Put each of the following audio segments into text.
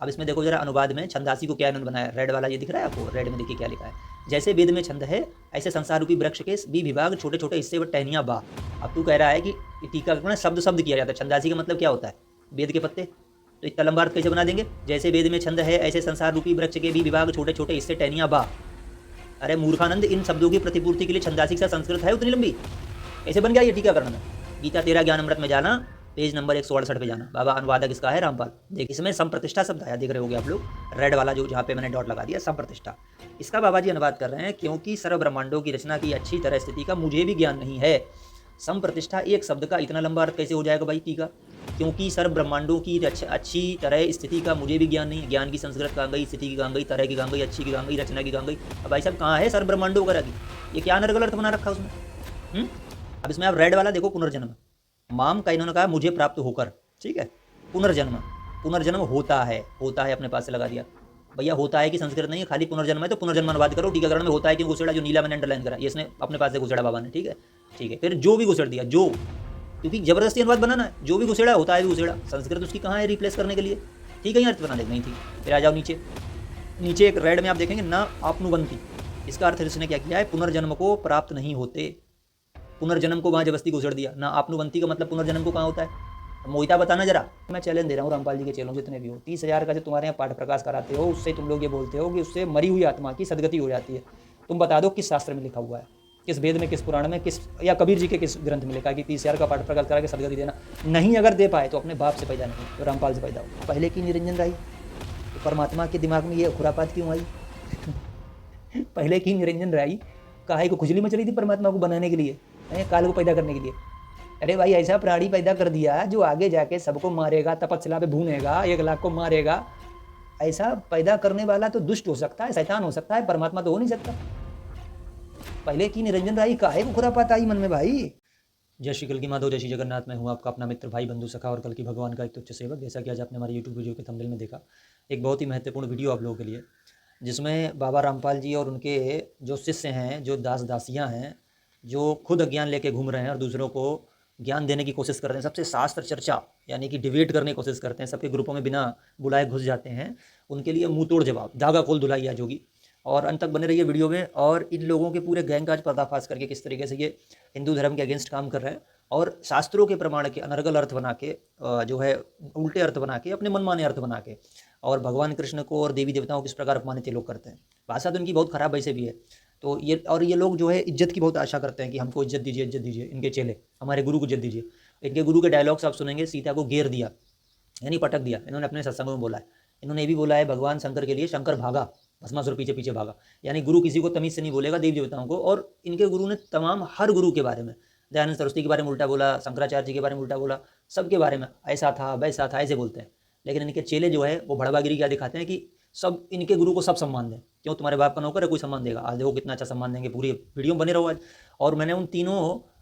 अब इसमें देखो जरा अनुवाद में छंदासी को क्या इन्होंने बनाया, रेड वाला ये दिख रहा है आपको, रेड में देखिए क्या लिखा है, जैसे वेद में छंद है ऐसे संसार रूपी वृक्ष के भी विभाग छोटे छोटे हिस्से व टहनियाँ बा। अब तू कह रहा है कि टीका शब्द शब्द किया जाता है, छंदासी का मतलब क्या होता है, वेद के पत्ते, तो इतना लंबा अर्थ कैसे बना देंगे, जैसे वेद में छंद है ऐसे संसार रूपी वृक्ष के भी विभाग छोटे छोटे हिस्से टहनियाँ बा। अरे मूर्खानंद, इन शब्दों की प्रतिपूर्ति के लिए छंदासी का संस्कृत है उतनी लंबी, कैसे बन गया ये टीकाकरण में। गीता तेरा ज्ञान अमृत में जाना, पेज नंबर 168 पे जाना। बाबा अनुवादक इसका है रामपाल। देख इसमें संप्रतिष्ठा शब्द आया, देख रहे होगे आप लोग, रेड वाला जो जहाँ पे मैंने डॉट लगा दिया, संप्रतिष्ठा। इसका बाबा जी अनुवाद कर रहे हैं, क्योंकि सर्व ब्रह्मांडों की रचना की अच्छी तरह स्थिति का मुझे भी ज्ञान नहीं है। संप्रतिष्ठा एक शब्द का इतना लंबा अर्थ कैसे हो जाएगा भाई टीका, क्योंकि सर्व ब्रह्मांडों की अच्छी तरह स्थिति का मुझे भी ज्ञान नहीं। ज्ञान की संस्कृत कहाँ गई, स्थिति की कहाँ गई, तरह की कहाँ गई, अच्छी की कहाँ गई, रचना की कहाँ गई। अब भाई साहब कहाँ है सर्व ब्रह्मांडों का की, ये क्या नरगल अर्थ बना रखा उसमें। अब इसमें आप रेड वाला देखो, पुनर्जन्म, माम का इन्होंने कहा मुझे प्राप्त होकर, ठीक है, पुनर्जन्म, पुनर्जन्म होता है अपने पास से लगा दिया। भैया होता है कि संस्कृत नहीं है, खाली पुनर्जन्म है तो पुनर्जन्म अनुवाद करो। टीकाकरण में होता है कि घुसेड़ा, जो नीला मैंने अंडरलाइन करा, ये इसने अपने पास से घुसेड़ा बाबा ने, ठीक है ठीक है। फिर जो भी घुसेड़ दिया, जो, क्योंकि जबरदस्ती अनुवाद बनाना है, जो भी घुसेड़ा होता है भी घुसेड़ा, संस्कृत उसकी कहाँ है रिप्लेस करने के लिए, ठीक है, अर्थ बना दे, नहीं थी। फिर आ जाओ नीचे, नीचे एक रेड में आप देखेंगे ना आपनुवंती, इसका अर्थ इसने क्या किया है, पुनर्जन्म को प्राप्त नहीं होते। पुनर्जन्म को वहाँ जबरदस्ती घुसेड़ दिया ना। आपनुवंती का मतलब पुनर्जन्म को कहाँ होता है, मोहिता बताना जरा। मैं चैलेंज दे रहा हूँ रामपाल जी के चेलों जितने भी हो, 30,000 का जो तुम्हारे यहाँ पाठ प्रकाश कराते हो, उससे तुम लोग ये बोलते हो कि उससे मरी हुई आत्मा की सदगति हो जाती है। तुम बता दो किस शास्त्र में लिखा हुआ है, किस वेद में, किस पुराण में, किस या कबीर जी के किस ग्रंथ में लिखा है कि 30,000 का पाठ प्रकाश करा के सदगति देना। नहीं अगर दे पाए तो अपने बाप से पैदा नहीं, तो रामपाल से पैदा हो। पहले की निरंजन राई, तो परमात्मा के दिमाग में ये खुरापात क्यों आई पहले की निरंजन राई काहे को खुजली मच रही थी परमात्मा को बनाने के लिए, काल को पैदा करने के लिए। अरे भाई ऐसा प्राणी पैदा कर दिया जो आगे जाके सबको मारेगा, तपस्या पे भूनेगा, 1 लाख को मारेगा। ऐसा पैदा करने वाला तो दुष्ट हो सकता है, शैतान हो सकता है, परमात्मा तो हो नहीं सकता। पहले की निरंजन राई काहे को खुरापात आई मन में भाई। जय श्री कल की माधव, जय श्री जगन्नाथ। मैं हूँ आपका अपना मित्र, भाई, बंधु, सखा और कल की भगवान का एक तुच्छ सेवक। जैसा कि आज आपने हमारे यूट्यूब वीडियो के थंबनेल में देखा, एक बहुत ही महत्वपूर्ण वीडियो आप लोगों के लिए, जिसमें बाबा रामपाल जी और उनके जो शिष्य हैं, जो दास दासियाँ हैं, जो खुद अज्ञान लेके घूम रहे हैं और दूसरों को ज्ञान देने की कोशिश कर रहे हैं, सबसे शास्त्र चर्चा यानी कि डिबेट करने की कोशिश करते हैं, सबके ग्रुपों में बिना बुलाए घुस जाते हैं, उनके लिए मुंह तोड़ जवाब, धागा खोल धुलाई आ जोगी। और अंत तक बने रहिए वीडियो में। और इन लोगों के पूरे गैंग का आज पर्दाफाश करके किस तरीके से ये हिंदू धर्म के अगेंस्ट काम कर रहे हैं और शास्त्रों के प्रमाण के अनर्गल अर्थ बना के, जो है उल्टे अर्थ बना के, अपने मनमाने अर्थ बना के, और भगवान कृष्ण को और देवी देवताओं किस प्रकार अपमानित ये लोग करते हैं। भाषा तो इनकी बहुत खराब वैसे भी है। तो ये लोग जो है इज्जत की बहुत आशा करते हैं कि हमको इज्जत दीजिए, इज्जत दीजिए, इनके चेले हमारे गुरु को इज्जत दीजिए। इनके गुरु के डायलॉग्स आप सुनेंगे, सीता को घेर दिया यानी पटक दिया, इन्होंने अपने सत्संगों में बोला है। इन्होंने ये भी बोला है भगवान शंकर के लिए शंकर भागा, भस्मासुर पीछे पीछे भागा, यानी गुरु किसी को तमीज से नहीं बोलेगा, देवी देवताओं को। और इनके गुरु ने तमाम हर गुरु के बारे में, दयानंद सरस्वती के बारे में उल्टा बोला, शंकराचार्य जी के बारे में उल्टा बोला, सबके बारे में ऐसा था वैसा था ऐसे बोलते हैं। लेकिन इनके चेले जो है वो भड़वागिरी क्या दिखाते हैं कि सब इनके गुरु को सब सम्मान दें। क्यों, तुम्हारे बाप का नौकर है, कोई सम्मान देगा? आज देखो कितना अच्छा सम्मान देंगे, पूरी वीडियो में बने रहो आज। और मैंने उन तीनों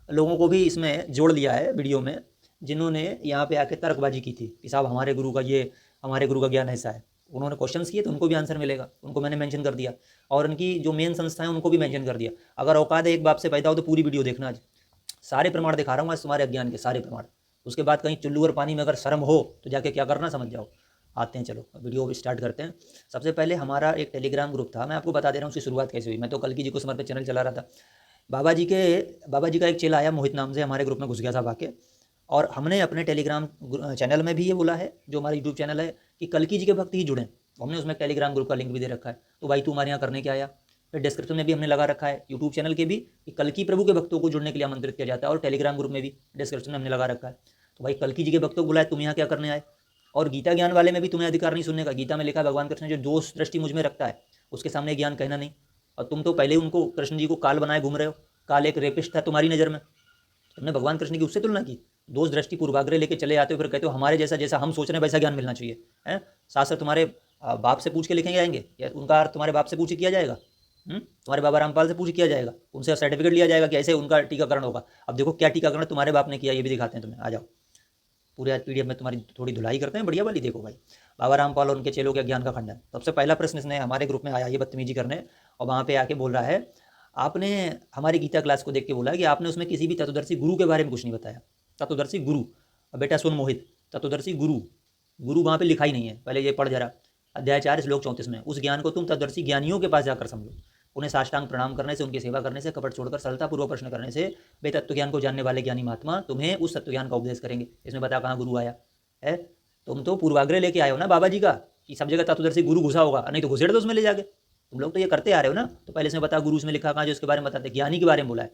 लोगों को भी इसमें जोड़ लिया है वीडियो में, जिन्होंने यहाँ पे आके तर्कबाजी की थी कि साहब हमारे गुरु का ये, हमारे गुरु का ज्ञान ऐसा है। उन्होंने क्वेश्चंस किए तो उनको भी आंसर मिलेगा, उनको मैंने मेंशन कर दिया। और उनकी जो मेन संस्था है उनको भी मेंशन कर दिया। अगर औकात है एक बाप से पैदा हो तो पूरी वीडियो देखना आज, सारे प्रमाण दिखा रहा हूँ आज, तुम्हारे अज्ञान के सारे प्रमाण। उसके बाद कहीं चुल्लू और पानी में अगर शर्म हो तो जाके क्या करना समझ जाओ। आते हैं, चलो वीडियो स्टार्ट करते हैं। सबसे पहले हमारा एक टेलीग्राम ग्रुप था, मैं आपको बता दे रहा हूँ उसकी शुरुआत कैसे हुई। मैं तो कल की जी को समर्पित चैनल चला रहा था। बाबा जी का एक चेला आया मोहित नाम से, हमारे ग्रुप में घुस गया था आके। और हमने अपने टेलीग्राम चैनल में भी ये बोला है, जो हमारा यूट्यूब चैनल है, कि कल की जी के भक्त ही जुड़ें। हमने उसमें टेलीग्राम ग्रुप का लिंक भी दे रखा है। तो भाई तू हमारे यहाँ करने क्या आया? फिर डिस्क्रिप्शन में भी हमने लगा रखा है यूट्यूब चैनल के भी, कि कल की प्रभु के भक्तों को जुड़ने के लिए आमंत्रित किया जाता है। और टेलीग्राम ग्रुप में भी डिस्क्रिप्शन में हमने लगा रखा है। तो भाई कल की जी के भक्तों को बुलाए, तुम यहाँ क्या करने आए? और गीता ज्ञान वाले में भी तुम्हें अधिकार नहीं सुनने का। गीता में लिखा है भगवान कृष्ण जो दोष दृष्टि मुझ में रखता है उसके सामने ज्ञान कहना नहीं। और तुम तो पहले उनको, कृष्ण जी को काल बनाए घूम रहे हो। काल एक रेपिस्ट था तुम्हारी नज़र में, तुमने भगवान कृष्ण की उससे तुलना की। दोष दृष्टि पूर्वाग्रह लेके चले आते हो, फिर कहते हो हमारे जैसा जैसा हम सोच रहे हैं वैसा ज्ञान मिलना चाहिए। हैं शास्त्र तुम्हारे बाप से पूछ के लिखेंगे आएंगे, या उनका अर्थ तुम्हारे बाप से पूछ किया जाएगा? तुम्हारे बाबा रामपाल से पूछ किया जाएगा, उनसे सर्टिफिकेट लिया जाएगा कि ऐसे उनका टीकाकरण होगा। अब देखो क्या टीकाकरण तुम्हारे बाप ने किया, ये भी दिखाते हैं तुम्हें। आ जाओ, पूरे आज पीडीएफ में तुम्हारी थोड़ी धुलाई करते हैं, बढ़िया वाली। देखो भाई, बाबा रामपाल और उनके चेलों के ज्ञान का खंडन। सबसे पहला प्रश्न इसने हमारे ग्रुप में आया ये बदतमीजी करने, और वहाँ पे आके बोल रहा है आपने हमारी गीता क्लास को देख के बोला कि आपने उसमें किसी भी तत्वदर्शी गुरु के बारे में कुछ नहीं बताया। तत्वदर्शी गुरु, बेटा सुन मोहित, तत्वदर्शी गुरु, गुरु वहाँ पे लिखा ही नहीं है। पहले ये पढ़ जरा, अध्याय 4 श्लोक 34 में। उस ज्ञान को तुम तत्वदर्शी ज्ञानियों के पास जाकर समझो। उन्हें साष्टांग प्रणाम करने से, उनकी सेवा करने से, कपट छोड़कर सरलता पूर्वक प्रश्न करने से वे तत्व ज्ञान को जानने वाले ज्ञानी महात्मा तुम्हें उस तत्व ज्ञान का उपदेश करेंगे। इसमें बता कहाँ गुरु आया है? तुम तो पूर्वाग्रह लेके आए हो ना बाबा जी का, कि सब जगह तत्वदर्शी गुरु घुसा होगा, नहीं तो घुसेड़ दो उसमें ले जाके। तुम लोग तो ये करते आ रहे हो ना। तो पहले इसमें बता गुरु उसमें लिखा कहाँ जो उसके बारे में बताते, ज्ञानी के बारे में बोला है।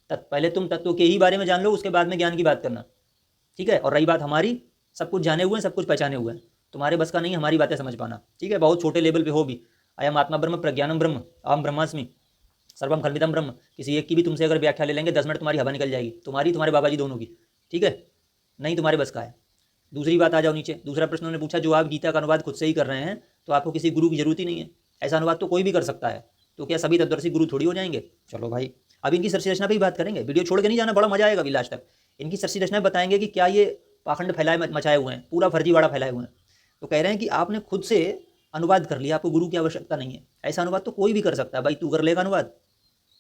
पहले तुम तत्व के ही बारे में जान लो, उसके बाद में ज्ञान की बात करना, ठीक है। और रही बात हमारी, सब कुछ जाने हुए हैं, सब कुछ पहचाने हुए हैं, तुम्हारे बस का नहीं हमारी बातें समझ पाना, ठीक है। बहुत छोटे लेवल पे हो भी, अयम आत्मा ब्रह्म प्रज्ञानम ब्रह्म अहम ब्रह्मास्मि सर्वम खल्विदम ब्रह्म, किसी एक की भी तुमसे अगर व्याख्या ले लेंगे 10 मिनट तुम्हारी हवा निकल जाएगी, तुम्हारी तुम्हारे बाबा जी दोनों की, ठीक है। नहीं तुम्हारे बस का है। दूसरी बात आ जाओ नीचे, दूसरा प्रश्न उन्होंने पूछा, जो आप गीता का अनुवाद खुद से ही कर रहे हैं तो आपको किसी गुरु की जरूरत ही नहीं है। ऐसा अनुवाद तो कोई भी कर सकता है, तो क्या सभी तत्वदर्शी गुरु थोड़ी हो जाएंगे? चलो भाई, अब इनकी सृष्टि रचना पर ही बात करेंगे, वीडियो छोड़ के नहीं जाना, बड़ा मजा आएगा अभी लास्ट तक। इनकी सृष्टि रचना बताएंगे कि क्या ये पाखंड फैलाए मचाए हुए हैं, पूरा फर्जीवाड़ा फैलाए हुए हैं। तो कह रहे हैं कि आपने खुद से अनुवाद कर लिया, आपको गुरु की आवश्यकता नहीं है। ऐसा अनुवाद तो कोई भी कर सकता है भाई, तू कर लेगा अनुवाद,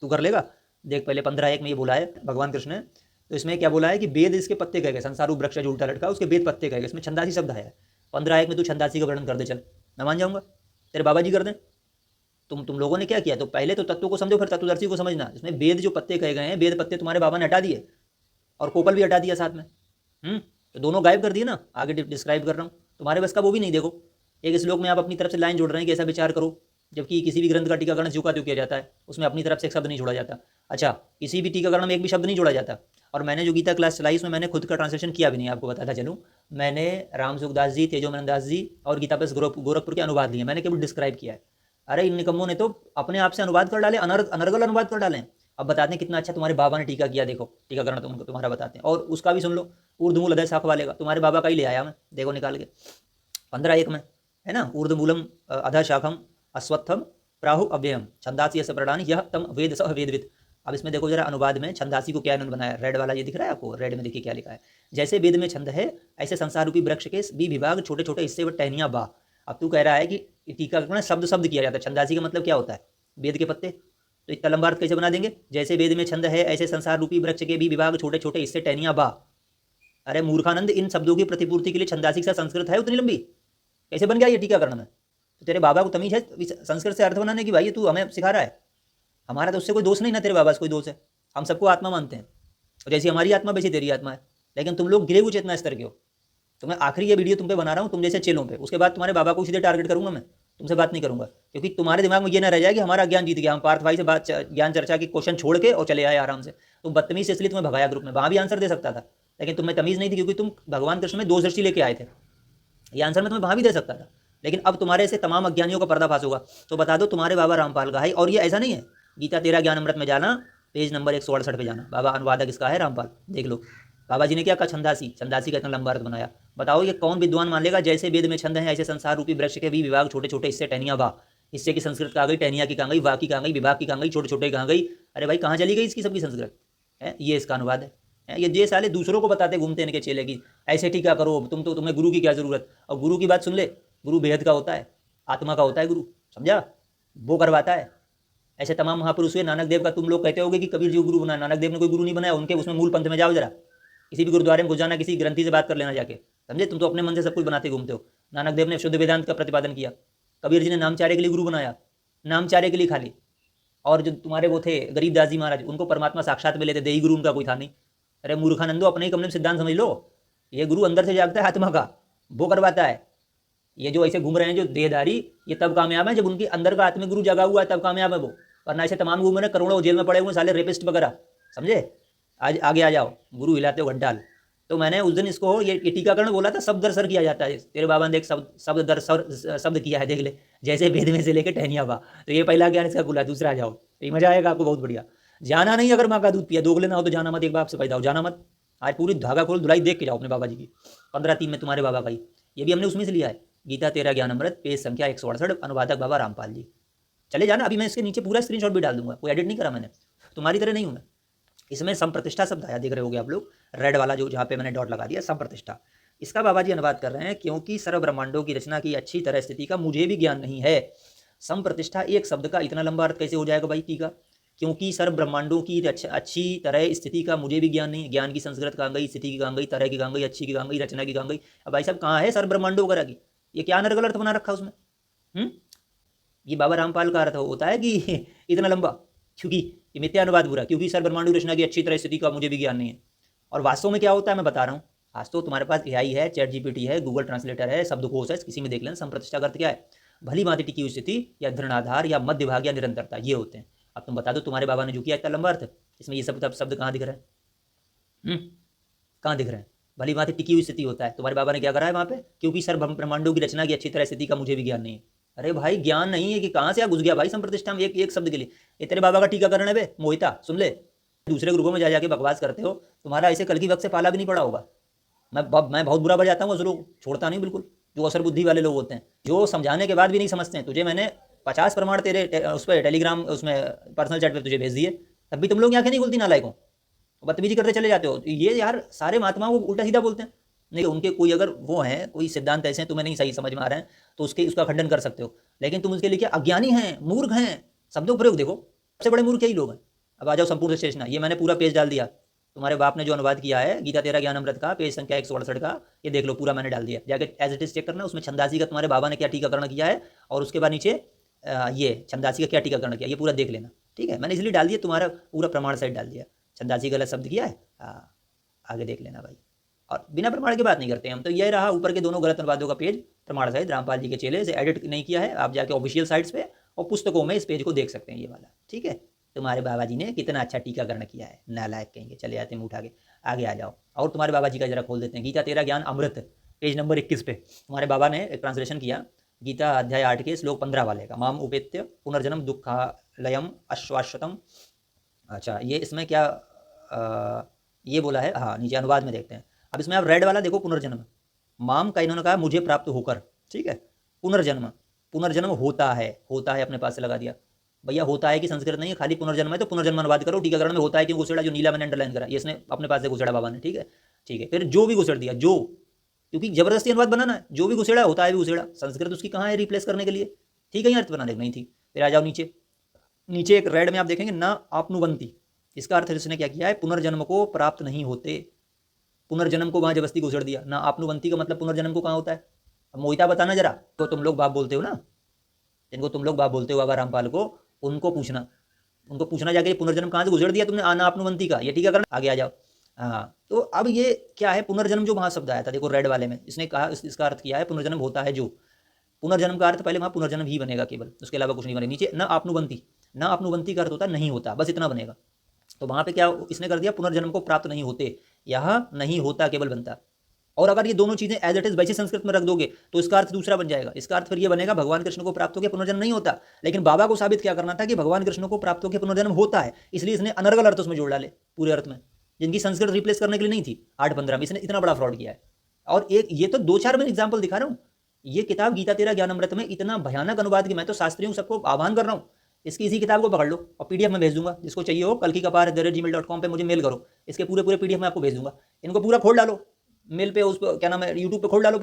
तू कर लेगा। देख पहले 15:1 में ये बोला है भगवान कृष्ण ने, तो इसमें क्या बोला है कि वेद इसके पत्ते कह गए, संसारू वृक्ष जो उल्टा लटका उसके वेद पत्ते कह गए, इसमें छंदासी शब्द है। 15:1 में तू छंदासी का वर्णन कर दे, चल मैं मान जाऊंगा, तेरे बाबा जी कर दें। तुम लोगों ने क्या किया? तो पहले तो तत्व को समझो, फिर तत्वदर्शी को समझना। इसमें वेद जो पत्ते कहे गए हैं, वेद पत्ते तुम्हारे बाबा ने हटा दिए और कोपल भी हटा दिया साथ में, तो दोनों गायब कर दिए ना। आगे डिस्क्राइब कर रहा हूँ, तुम्हारे बस का वो भी नहीं। देखो एक श्लोक में आप अपनी तरफ से लाइन जोड़ रहे हैं कि ऐसा विचार करो, जबकि किसी भी ग्रंथ का टीकाकरण ज्यों का त्यों किया जाता है, उसमें अपनी तरफ से एक शब्द नहीं जोड़ा जाता। अच्छा, किसी भी टीकाकरण में एक भी शब्द नहीं जोड़ा जाता। और मैंने जो गीता क्लास चलाई उसमें मैंने खुद का ट्रांसलेशन किया भी नहीं, आपको बताता चलूँ। मैंने राम सुखदास जी, तेजोमन दास जी और गीता प्रेस गोरखपुर के अनुवाद लिए, मैंने केवल डिस्क्राइब किया है। अरे इन निकम्मों ने तो अपने आप से अनुवाद कर डाले, अनर्गल अनुवाद कर डालें। अब बताते हैं कितना अच्छा तुम्हारे बाबा ने टीका किया, देखो टीकाकरण तुमको तुम्हारा बताते हैं। और उसका भी सुन लो, ऊर्ध्वमूल अधः शाख वाले का तुम्हारे बाबा का ही ले आया मैं, देखो निकाल के 15:1 में है ना। ऊर्ध्वमूलम अधः शाखम अश्वत्थम प्राहु अव्ययम छंदासी यस्य प्रणानि यह तम वेद सह वेदविद। अब इसमें देखो जरा अनुवाद में छंदासी को क्या इन्होंने बनाया, रेड वाला ये दिख रहा है आपको, रेड में देखिए क्या लिखा है, जैसे वेद में छंद है ऐसे संसार रूपी वृक्ष के भी विभाग छोटे छोटे हिस्से व टहनियां बा। अब तू कह रहा है कि टीकाकरण शब्द शब्द किया जाता है, छंदासी का मतलब क्या होता है? वेद के पत्ते। तो इतना लंबा अर्थ कैसे बना देंगे? जैसे वेद में छंद है ऐसे संसार रूपी वृक्ष के भी विभाग छोटे छोटे हिस्से टहनियां बा। अरे मूर्खानंद, इन शब्दों की प्रतिपूर्ति के लिए छंदासी का संस्कृत है उतनी लंबी, कैसे बन गया ये टीकाकरण में? तो तेरे बाबा को तमीज है संस्कृत से अर्थ बनाने की? भाई ये तू हमें सिखा रहा है, हमारा तो उससे कोई दोष नहीं ना, तेरे बाबा से कोई दोष है। हम सबको आत्मा मानते हैं, और जैसी हमारी आत्मा वैसी तेरी आत्मा है। लेकिन तुम लोग गिरे हुए चेतना स्तर के हो। तो मैं आखिरी ये वीडियो तुम पे बना रहा हूँ, तुम जैसे चेलों पे, उसके बाद तुम्हारे बाबा को सीधे टारगेट करूंगा मैं, तुमसे बात नहीं करूंगा। क्योंकि तुम्हारे दिमाग में ये ना रह जाए कि हमारा ज्ञान जीत गया, हम पार्थ भाई से बात ज्ञान चर्चा की क्वेश्चन छोड़ के और चले आए आराम से। तुम बदतमीज से इसलिए तुम्हें भगाया ग्रुप में, वहाँ भी आंसर दे सकता था, लेकिन तुम्हें तमीज़ नहीं थी, क्योंकि तुम भगवान कृष्ण में 2 दृष्टि लेके आए थे। ये आंसर मैं तुम्हें वहाँ भी दे सकता था, लेकिन अब तुम्हारे से तमाम अज्ञानियों का पर्दाफाश होगा। तो बता दो तुम्हारे बाबा रामपाल का है, और ये ऐसा नहीं है। गीता तेरा ज्ञान अमृत में जाना, पेज नंबर 168 पे जाना, बाबा अनुवादक इसका है रामपाल, देख लो। बाबा जी ने क्या कहा? छंदासी, छंदासी का इतना लंबा अर्थ बनाया। बताओ ये कौन विद्वान मान लेगा? जैसे वेद में छंद है ऐसे संसार रूपी वृक्ष के भी विभाग छोटे छोटे हिस्से टहनियां बा। हिस्से की संस्कृत कहाँ गई, टहनिया की कहाँ गई, वा की कहाँ गई, विभाग की कहाँ गई, छोटे छोटे कहाँ गई? अरे भाई कहाँ चली गई इसकी सबकी संस्कृत है? ये इसका अनुवाद है। ये साले दूसरों को बताते घूमते इनके चेले की ऐसे टीका करो, तुम्हें गुरु की क्या जरूरत? और गुरु की बात सुन ले, गुरु बेहद का होता है, आत्मा का होता है गुरु, समझा? वो करवाता है। ऐसे तमाम महापुरुष हुए, नानक देव का तुम लोग कहते होगे कि कबीर जी गुरु बनाया, नानक देव ने कोई गुरु नहीं बनाया। उनके उसमें मूल पंथ में जाओ जरा, किसी भी गुरुद्वारे में घुस जाना, किसी ग्रंथी से बात कर लेना जाके, समझे? तुम तो अपने मन से सब कुछ बनाते घूमते हो। नानक देव ने शुद्ध वेदांत का प्रतिपादन किया, कबीर जी ने नामचार्य के लिए गुरु बनाया, नामचार्य के लिए खाली। और जो तुम्हारे वो थे गरीबदास जी महाराज, उनको परमात्मा साक्षात में लेते, देही गुरु उनका कोई था नहीं। अरे मूर्खानंदो, अपने ही कमरे में सिद्धांत समझ लो। ये गुरु अंदर से जागता है आत्मा का, वो करवाता है। ये जो ऐसे घूम रहे हैं जो देहधारी, ये तब कामयाब है जब उनके अंदर का आत्मिक गुरु जगा हुआ है, तब कामयाब है वो। वरना ऐसे तमाम घूम रहे, करोड़ों जेल में पड़े हुए साले रेपिस्ट वगैरह, समझे? आज आगे आ जाओ, गुरु हिलाते हो घंटाल। तो मैंने उस दिन इसको ये टीकाकरण बोला था, शब्द दर सर किया जाता है। तेरे बाबा ने एक शब्द दर सर शब्द किया है, देख ले, जैसे वेद में से लेके टहनिया बा। तो ये पहला ज्ञान इसका खुला, दूसरा जाओ, ये मजा आएगा आपको, बहुत बढ़िया। जाना नहीं, अगर माँ का दूध पिया, दोगले ना हो तो जाना मत, एक बाप से पैदा हो, जाना मत। आज पूरी धागा खोल धुलाई देख के जाओ अपने बाबा जी की, 15:3 में तुम्हारे बाबा का ही, ये भी हमने उसमें से लिया है। गीता तेरा ज्ञान अमृत, पेज संख्या 168, अनुवादक बाबा रामपाल जी। चले जाना, अभी मैं इसके नीचे पूरा स्क्रीनशॉट भी डाल दूंगा, कोई एडिट नहीं करा मैंने, तुम्हारी तरह नहीं हूँ मैं। इसमें संप्रतिष्ठा शब्द आया, देख रहे होगे आप लोग, रेड वाला जो जहाँ पे मैंने डॉट लगा दिया, संप्रतिष्ठा। इसका बाबा जी अनुवाद कर रहे हैं, क्योंकि सर्व ब्रह्मांडों की रचना की अच्छी तरह स्थिति का मुझे भी ज्ञान नहीं है। संप्रतिष्ठा एक शब्द का इतना लंबा अर्थ कैसे हो जाएगा भाई? टीका, क्योंकि सर्व ब्रह्मांडों की अच्छी तरह स्थिति का मुझे भी ज्ञान नहीं है। ज्ञान की संस्कृत कहाँ गई, स्थिति की कहाँ गई, तरह की कहाँ गई, अच्छी की कहाँ गई, रचना की कहाँ गई? अब भाई साहब कहाँ है सर्व ब्रह्मांडों वगैरह की? ये क्या अनर्गल अर्थ बना रखा उसमें? ये बाबा रामपाल का अर्थ होता है कि इतना लंबा, क्योंकि ये मिथ्यानुवाद बुरा, क्योंकि सर ब्रह्मांड रचना की अच्छी तरह स्थिति का मुझे भी ज्ञान नहीं है। और वास्तव में क्या होता है मैं बता रहा हूँ। आज तो तुम्हारे पास एआई है, चैट जीपीटी है, गूगल ट्रांसलेटर है, शब्दकोश है, किसी में देख लेना। संप्रतिष्ठा का अर्थ क्या है? भली भांति टिकी हुई स्थिति या दृढ़ाधार या मध्य भाग या निरंतरता, ये होते हैं। अब तुम बता दो तुम्हारे बाबा ने जो किया इतना लंबा अर्थ, इसमें ये सब शब्द कहाँ दिख रहे हैं? कहाँ दिख रहे हैं? भली भांति टिकी हुई स्थिति होता है। तुम्हारे बाबा ने क्या करा है वहाँ पे? क्योंकि सर ब्रह्मांडों की रचना की अच्छी तरह स्थिति का मुझे भी ज्ञान नहीं है। अरे भाई ज्ञान नहीं है कि कहाँ से घुस गया भाई संप्रतिष्ठा में एक शब्द के लिए। ये तेरे बाबा का टीकाकरण है बे मोहिता, सुन ले। दूसरे ग्रुपों में जा जाके बकवास करते हो, तुम्हारा ऐसे कल की वक्त से पाला भी नहीं पड़ा होगा। मैं बहुत बुरा बढ़ जाता हूँ, लोग छोड़ता नहीं बिल्कुल। जो असर बुद्धि वाले लोग होते हैं, जो समझाने के बाद भी नहीं समझते हैं। तुझे मैंने 50 प्रमाण तेरे उस पर टेलीग्राम उसमें पर्सनल चैट पे तुझे भेज दिए, तब भी तुम लोग आंखें नहीं खुलती नालायकों, बदतमीजी करते चले जाते हो। ये यार सारे महात्माओं को उल्टा सीधा बोलते हैं। नहीं, उनके कोई अगर वो हैं, कोई सिद्धांत ऐसे हैं तुम्हें नहीं सही समझ में आ रहे हैं, तो उसका खंडन कर सकते हो। लेकिन तुम उसके लिए क्या अज्ञानी हैं, मूर्ख हैं। शब्दों प्रयोग देखो, सबसे बड़े मूर्ख यही लोग हैं। अब आ जाओ संपूर्ण विश्लेषण, ये मैंने पूरा पेज डाल दिया। तुम्हारे बाप ने जो अनुवाद किया है गीता तेरा ज्ञान अमृत का, पेज संख्या 168 का, ये देख लो पूरा मैंने डाल दिया। जाके एज इट इज चेक करना, उसमें छंदासी का तुम्हारे बाबा ने क्या टीकाकरण किया है, और उसके बाद नीचे ये छंदासी का क्या टीकाकरण किया, ये पूरा देख लेना। ठीक है, मैंने इसलिए डाल दिया, तुम्हारा पूरा प्रमाण सहित डाल दिया। छंदासी गलत शब्द किया है, आगे देख लेना भाई। और बिना प्रमाण की बात नहीं करते हम तो। ये रहा ऊपर के दोनों गलत अनुवादों का पेज, प्रमाण सहित रामपाल जी के चेले से एडिट नहीं किया है। आप जाके ऑफिशियल साइट्स पे और पुस्तकों में इस पेज को देख सकते हैं, ये वाला। ठीक है, तुम्हारे बाबा जी ने कितना अच्छा टीकाकरण किया है, नालायक कहेंगे। चले जाते हैं उठा के, आगे आ जाओ। और तुम्हारे बाबा जी का जरा खोल देते हैं, गीता तेरा ज्ञान अमृत, पेज नंबर 21 पे तुम्हारे बाबा ने एक ट्रांसलेशन किया, गीता अध्याय 8 के श्लोक 15 वाले का, माम उपेत्य पुनर्जन्म दुखालयम अश्वाश्वतम। अच्छा, ये इसमें क्या ये बोला है? हाँ, नीचे अनुवाद में देखते हैं। अब इसमें आप रेड वाला देखो, पुनर्जन्म। माम का इन्होंने कहा मुझे प्राप्त होकर, ठीक है। पुनर्जन्म, पुनर्जन्म होता है, होता है अपने पास से लगा दिया। भैया होता है कि संस्कृत नहीं है, खाली पुनर्जन्म है तो पुनर्जन्म अनुवाद करो। टीकाकरण में होता है क्यों घुसेड़ा, जो नीला मैंने अंडरलाइन करा, ये इसने अपने पास से घुसेड़ा बाबा ने। ठीक है, ठीक है। फिर जो भी घुसेड़ दिया, जो, क्योंकि जबरदस्ती अनुवाद बनाना है। जो भी घुसेड़ा होता है भी घुसेड़ा, संस्कृत उसकी कहाँ है रिप्लेस करने के लिए? ठीक है, अर्थ बनाने नहीं थी। फिर आ जाओ नीचे, नीचे एक रेड में आप देखेंगे ना आपनुवंती, इसका अर्थ इसने क्या किया है? पुनर्जन्म को प्राप्त नहीं होते। पुनर्जन्म को वहां जबरदस्ती घुसेड़ दिया ना। आपनुवंती का मतलब पुनर्जन्म को कहाँ होता है? अब मोहिता बताना जरा। तो तुम लोग बाप बोलते हो ना, जिनको तुम लोग बाप बोलते हो बाबा रामपाल को, उनको पूछना जाके पुनर्जन्म कहाँ से घुसेड़ दिया तुमने? आना आपनुवंती का, ये टीकाकरण। आगे आ जाओ। हाँ, तो अब ये क्या है? पुनर्जन्म जो वहां शब्द आया था, देखो रेड वाले में इसने कहा, इसका अर्थ किया है पुनर्जन्म होता है जो। पुनर्जन्म का अर्थ पहले वहां पुनर्जन्म ही बनेगा केवल, उसके अलावा कुछ नहीं बनेगा। नीचे न आपनुवंती, न आपनुवंती का अर्थ होता है नहीं होता, बस इतना बनेगा। तो वहां पे क्या इसने कर दिया? पुनर्जन्म को प्राप्त नहीं होते, यह नहीं होता केवल बनता। और अगर ये दोनों चीजें एज इट इज वैसे संस्कृत में रख दोगे तो इसका अर्थ दूसरा बन जाएगा। इसका अर्थ फिर ये बनेगा भगवान कृष्ण को प्राप्त होकर पुनर्जन्म नहीं होता। लेकिन बाबा को साबित क्या करना था कि भगवान कृष्ण को प्राप्त होकर पुनर्जन्म होता है, इसलिए इसने अनर्गल अर्थ उसमें जोड़ डाले पूरे अर्थ में, जिनकी संस्कृत रिप्लेस करने के लिए नहीं थी। 8-15 में इसने इतना बड़ा फ्रॉड किया है। और एक ये तो 2-4 मैं एग्जाम्पल दिखा रहा हूँ। ये किताब गीता तेरा ज्ञान अमृत में इतना भयानक अनुवाद की मैं तो शास्त्रियों सबको आह्वान कर रहा हूँ, इसकी इसी किताब को पकड़ लो और पीडीएफ में भेज दूंगा। जिसको चाहिए हो kalkikapaar@gmail.com पे मुझे मेल करो, इसके पूरे पीडीएफ में आपको भेज दूंगा। इनको पूरा खोल डालो मेल पे, उस पर क्या नाम है, यूट्यूब पे खोल डालो।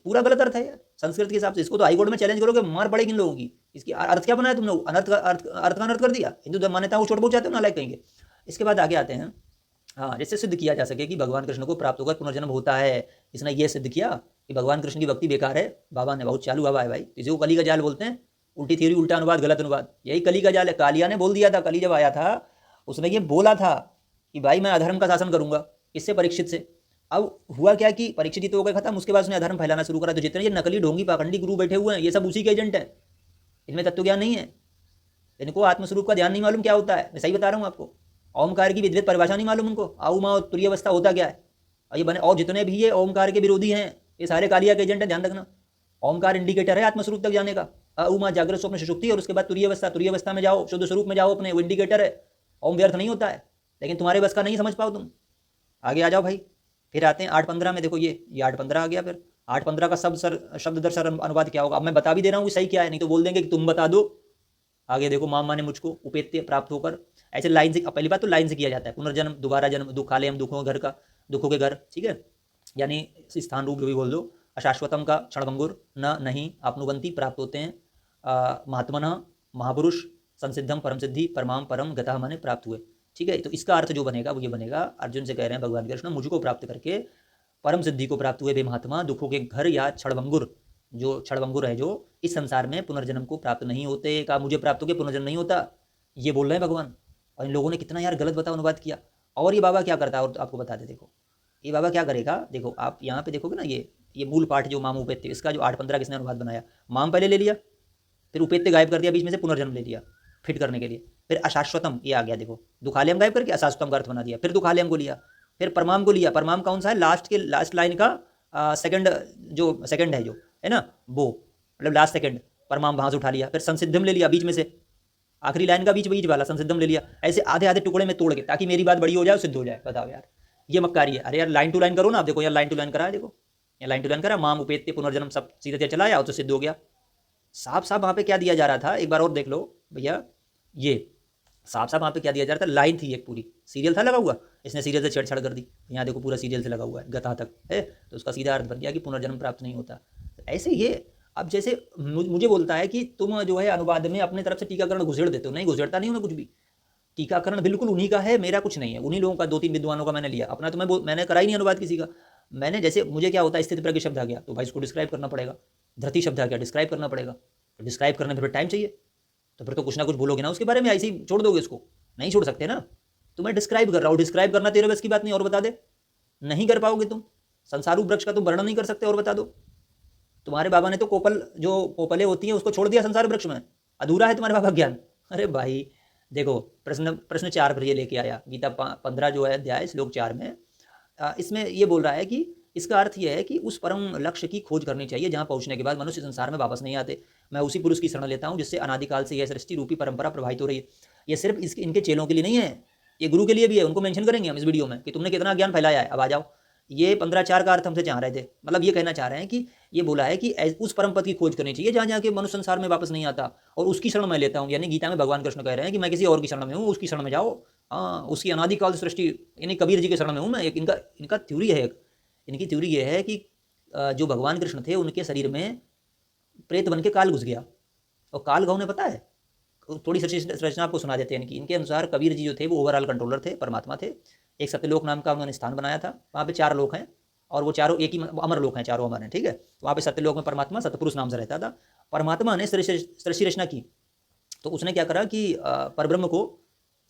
पूरा गलत अर्थ है यार संस्कृत के हिसाब से। इसको तो हाईकोर्ट में चैलेंज करोगे, मार पड़ेगी इन लोगों की। इसकी अर्थ क्या बनाया तुम लोग? अर्थ का अनर्थ कर दिया। हिंदू मान्यता को छोड़ पहुंचाते हो ना, लाइक कहेंगे। इसके बाद आगे आते हैं। हाँ, जिससे सिद्ध किया जा सके कि भगवान कृष्ण को प्राप्त होकर पुनर्जन्म होता है। इसने ये सिद्ध किया कि भगवान कृष्ण की भक्ति बेकार है। बाबा ने बहुत चालू हवा है भाई, इसी को कली का जाल बोलते हैं। उल्टी थ्योरी, उल्टा अनुवाद, गलत अनुवाद, यही कली का जाल है। कालिया ने बोल दिया था, कली जब आया था उसने ये बोला था कि भाई मैं अधर्म का शासन करूंगा। किससे? परीक्षित से। अब हुआ क्या कि परीक्षित ही तो हो गए खत्म, उसके बाद उसने अधर्म फैलाना शुरू करा। तो जितने ये नकली ढोंगी पाखंडी गुरु बैठे हुए हैं, ये सब उसी के एजेंट हैं। इनमें तत्व ज्ञान नहीं है, इनको आत्मस्वरूप का ध्यान नहीं मालूम क्या होता है। मैं सही बता रहा हूँ आपको। ओमकार की विद्वत परिभाषा नहीं मालूम उनको, आउमा और तुरीय अवस्था होता क्या है। और ये बने, और जितने भी ये ओमकार के विरोधी हैं, ये सारे कालिया के एजेंट हैं, ध्यान रखना। ओमकार इंडिकेटर है आत्मस्वरूप तक जाने का। उमा जागृत स्वप्न सुषुप्ति, और उसके बाद तुरीय अवस्था में जाओ, शुद्ध स्वरूप में जाओ अपने, वो इंडिकेटर है। ओम व्यर्थ नहीं होता है, लेकिन तुम्हारे बस का नहीं समझ पाओ तुम। आगे आ जाओ भाई। फिर आते हैं 8-15 में, देखो ये 8-15 आ गया। फिर 8-15 का शब्द दर अनुवाद क्या होगा? अब मैं बता भी दे रहा हूँ सही क्या है, नहीं तो बोल देंगे कि तुम बता दो। आगे देखो, माम माने मुझको, उपेत्य प्राप्त होकर, ऐसे लाइन से। पहली बात तो लाइन से किया जाता है। पुनर्जन्म, दोबारा जन्म, दुखालयम, दुखों के घर, ठीक है। यानी स्थान रूप जो भी बोल दो। अशाश्वतम का क्षणभंगुर, न नहीं, आपनुवंती प्राप्त होते हैं। महात्मनः, महापुरुष, संसिद्धम परम सिद्धि, परमाम परम गतः माने प्राप्त हुए, ठीक है। तो इसका अर्थ जो बनेगा वो ये बनेगा, अर्जुन से कह रहे हैं भगवान कृष्ण, मुझको प्राप्त करके परम सिद्धि को प्राप्त हुए बे महात्मा, दुखों के घर या क्षणभंगुर, जो क्षणभंगुर है, जो इस संसार में पुनर्जन्म को प्राप्त नहीं होते, का मुझे प्राप्त हो गया पुनर्जन्म नहीं होता, ये बोल रहे हैं भगवान। और इन लोगों ने कितना यार गलत बताओ अनुवाद किया। और ये बाबा क्या करता है, और तो आपको बता दे, देखो ये बाबा क्या करेगा, देखो आप यहाँ पे देखोगे ना, ये मूल पाठ जो माम उपेत्य, इसका जो 8-15 किसने अनुवाद बनाया, माम पहले ले लिया, फिर उपेत्य गायब कर दिया बीच में से, पुनर्जन्म ले लिया फिट करने के लिए, फिर अशाश्वतम ये आ गया, देखो दुखालयम गायब करके अशाश्वतम का अर्थ बना दिया, फिर दुखालयम को लिया, फिर परमाम को लिया। परमाम कौन सा है, लास्ट के लास्ट लाइन का सेकंड, जो सेकंड है जो है ना, वो मतलब लास्ट सेकंड परमाम वहां से उठा लिया। फिर संसिद्धम ले लिया बीच में से, आखिरी लाइन का बीच बीच वाला संसिद्धम ले लिया। ऐसे आधे आधे टुकड़े में तोड़ के, ताकि मेरी बात बड़ी हो जाए, सिद्ध हो जाए। बताओ यार, ये मक्कारी है। अरे यार लाइन टू लाइन करो ना, आप देखो यार लाइन टू लाइन करा है, देखो ये लाइन टू लाइन करा, माम उपेत्य पुनर्जन्म सब सीधे सीधे चला आया, तो सिद्ध हो गया। साफ साफ वहां पे क्या दिया जा रहा था, एक बार और देख लो भैया, ये साफ साफ वहां पे क्या दिया जा रहा था, लाइन थी एक पूरी, सीरियल था लगा हुआ, इसने सीरियल से छेड़छाड़ कर दी। यहाँ देखो पूरा सीरियल से लगा हुआ है गता तक है, तो उसका सीधा अर्थ बन गया कि पुनर्जन्म प्राप्त नहीं होता। तो ऐसे ये अब जैसे मुझे बोलता है कि तुम जो है अनुवाद में अपने तरफ से टीकाकरण घुसेड़ देते हो, नहीं घुसेड़ता नहीं हूँ मैं कुछ भी। टीकाकरण बिल्कुल उन्हीं का है, मेरा कुछ नहीं है। उन्हीं लोगों का 2-3 विद्वानों का मैंने लिया, अपना तो मैंने करा ही नहीं अनुवाद किसी का। मैंने जैसे मुझे क्या होता है, स्थिति प्रज्ञ शब्द आ गया तो भाई इसको डिस्क्राइब करना पड़ेगा, धरती शब्द आ गया डिस्क्राइब करना पड़ेगा, तो डिस्क्राइब करने में फिर टाइम चाहिए, तो फिर तो कुछ ना कुछ बोलोगे ना उसके बारे में, ऐसे ही छोड़ दोगे इसको, नहीं छोड़ सकते ना। तो मैं डिस्क्राइब कर रहा हूँ, डिस्क्राइब करना तेरे बस की बात नहीं, और बता दे, नहीं कर पाओगे तुम। संसारू वृक्ष का तुम वर्णन नहीं कर सकते, और बता दो। तुम्हारे बाबा ने तो कोपल, जो कोपलें होती हैं उसको छोड़ दिया संसार वृक्ष में, अधूरा है तुम्हारे बाबा ज्ञान। अरे भाई देखो, प्रश्न 4 पर ये लेके आया, गीता 15 जो है अध्याय श्लोक 4 में, इसमें ये बोल रहा है कि इसका अर्थ यह है कि उस परम लक्ष्य की खोज करनी चाहिए जहाँ पहुँचने के बाद मनुष्य संसार में वापस नहीं आते। मैं उसी पुरुष की शरण लेता हूँ जिससे अनादिकाल से यह सृष्टि रूपी परंपरा प्रभावित हो रही है। ये सिर्फ इनके चेलों के लिए नहीं है, ये गुरु के लिए भी है। उनको मेंशन करेंगे हम इस वीडियो में कि तुमने कितना ज्ञान फैलाया है। अब आ जाओ, ये 15-4 का अर्थ हमसे चाह रहे थे, मतलब ये कहना चाह रहे हैं कि ये बोला है कि उस परम पद की खोज करनी चाहिए जहाँ जाके मनुष्य संसार में वापस नहीं आता, और उसकी शरण मैं लेता हूँ। यानी गीता में भगवान कृष्ण कह रहे हैं कि मैं किसी और की शरण में हूँ, उसकी शरण में जाओ। हाँ, उसकी अनादिकाल सृष्टि, यानी कबीर जी की शरण में हूँ मैं। एक इनका थ्योरी है, इनकी थ्योरी ये है कि जो भगवान कृष्ण थे उनके शरीर में प्रेत बन के काल घुस गया, और काल गौ ने पता है, थोड़ी रचना आपको सुना देते हैं इनकी। इनके अनुसार कबीर जी जो थे वो ओवरऑल कंट्रोलर थे, परमात्मा थे। एक सत्यलोक नाम का उन्होंने स्थान बनाया था, वहाँ पे 4 लोक हैं, और वो चारों एक ही अमर लोक हैं, चारों अमर हैं, ठीक है। वहाँ पे सत्यलोक में परमात्मा सतपुरुष नाम से रहता था। परमात्मा ने सृष्टि रचना की, तो उसने क्या करा कि परब्रह्म को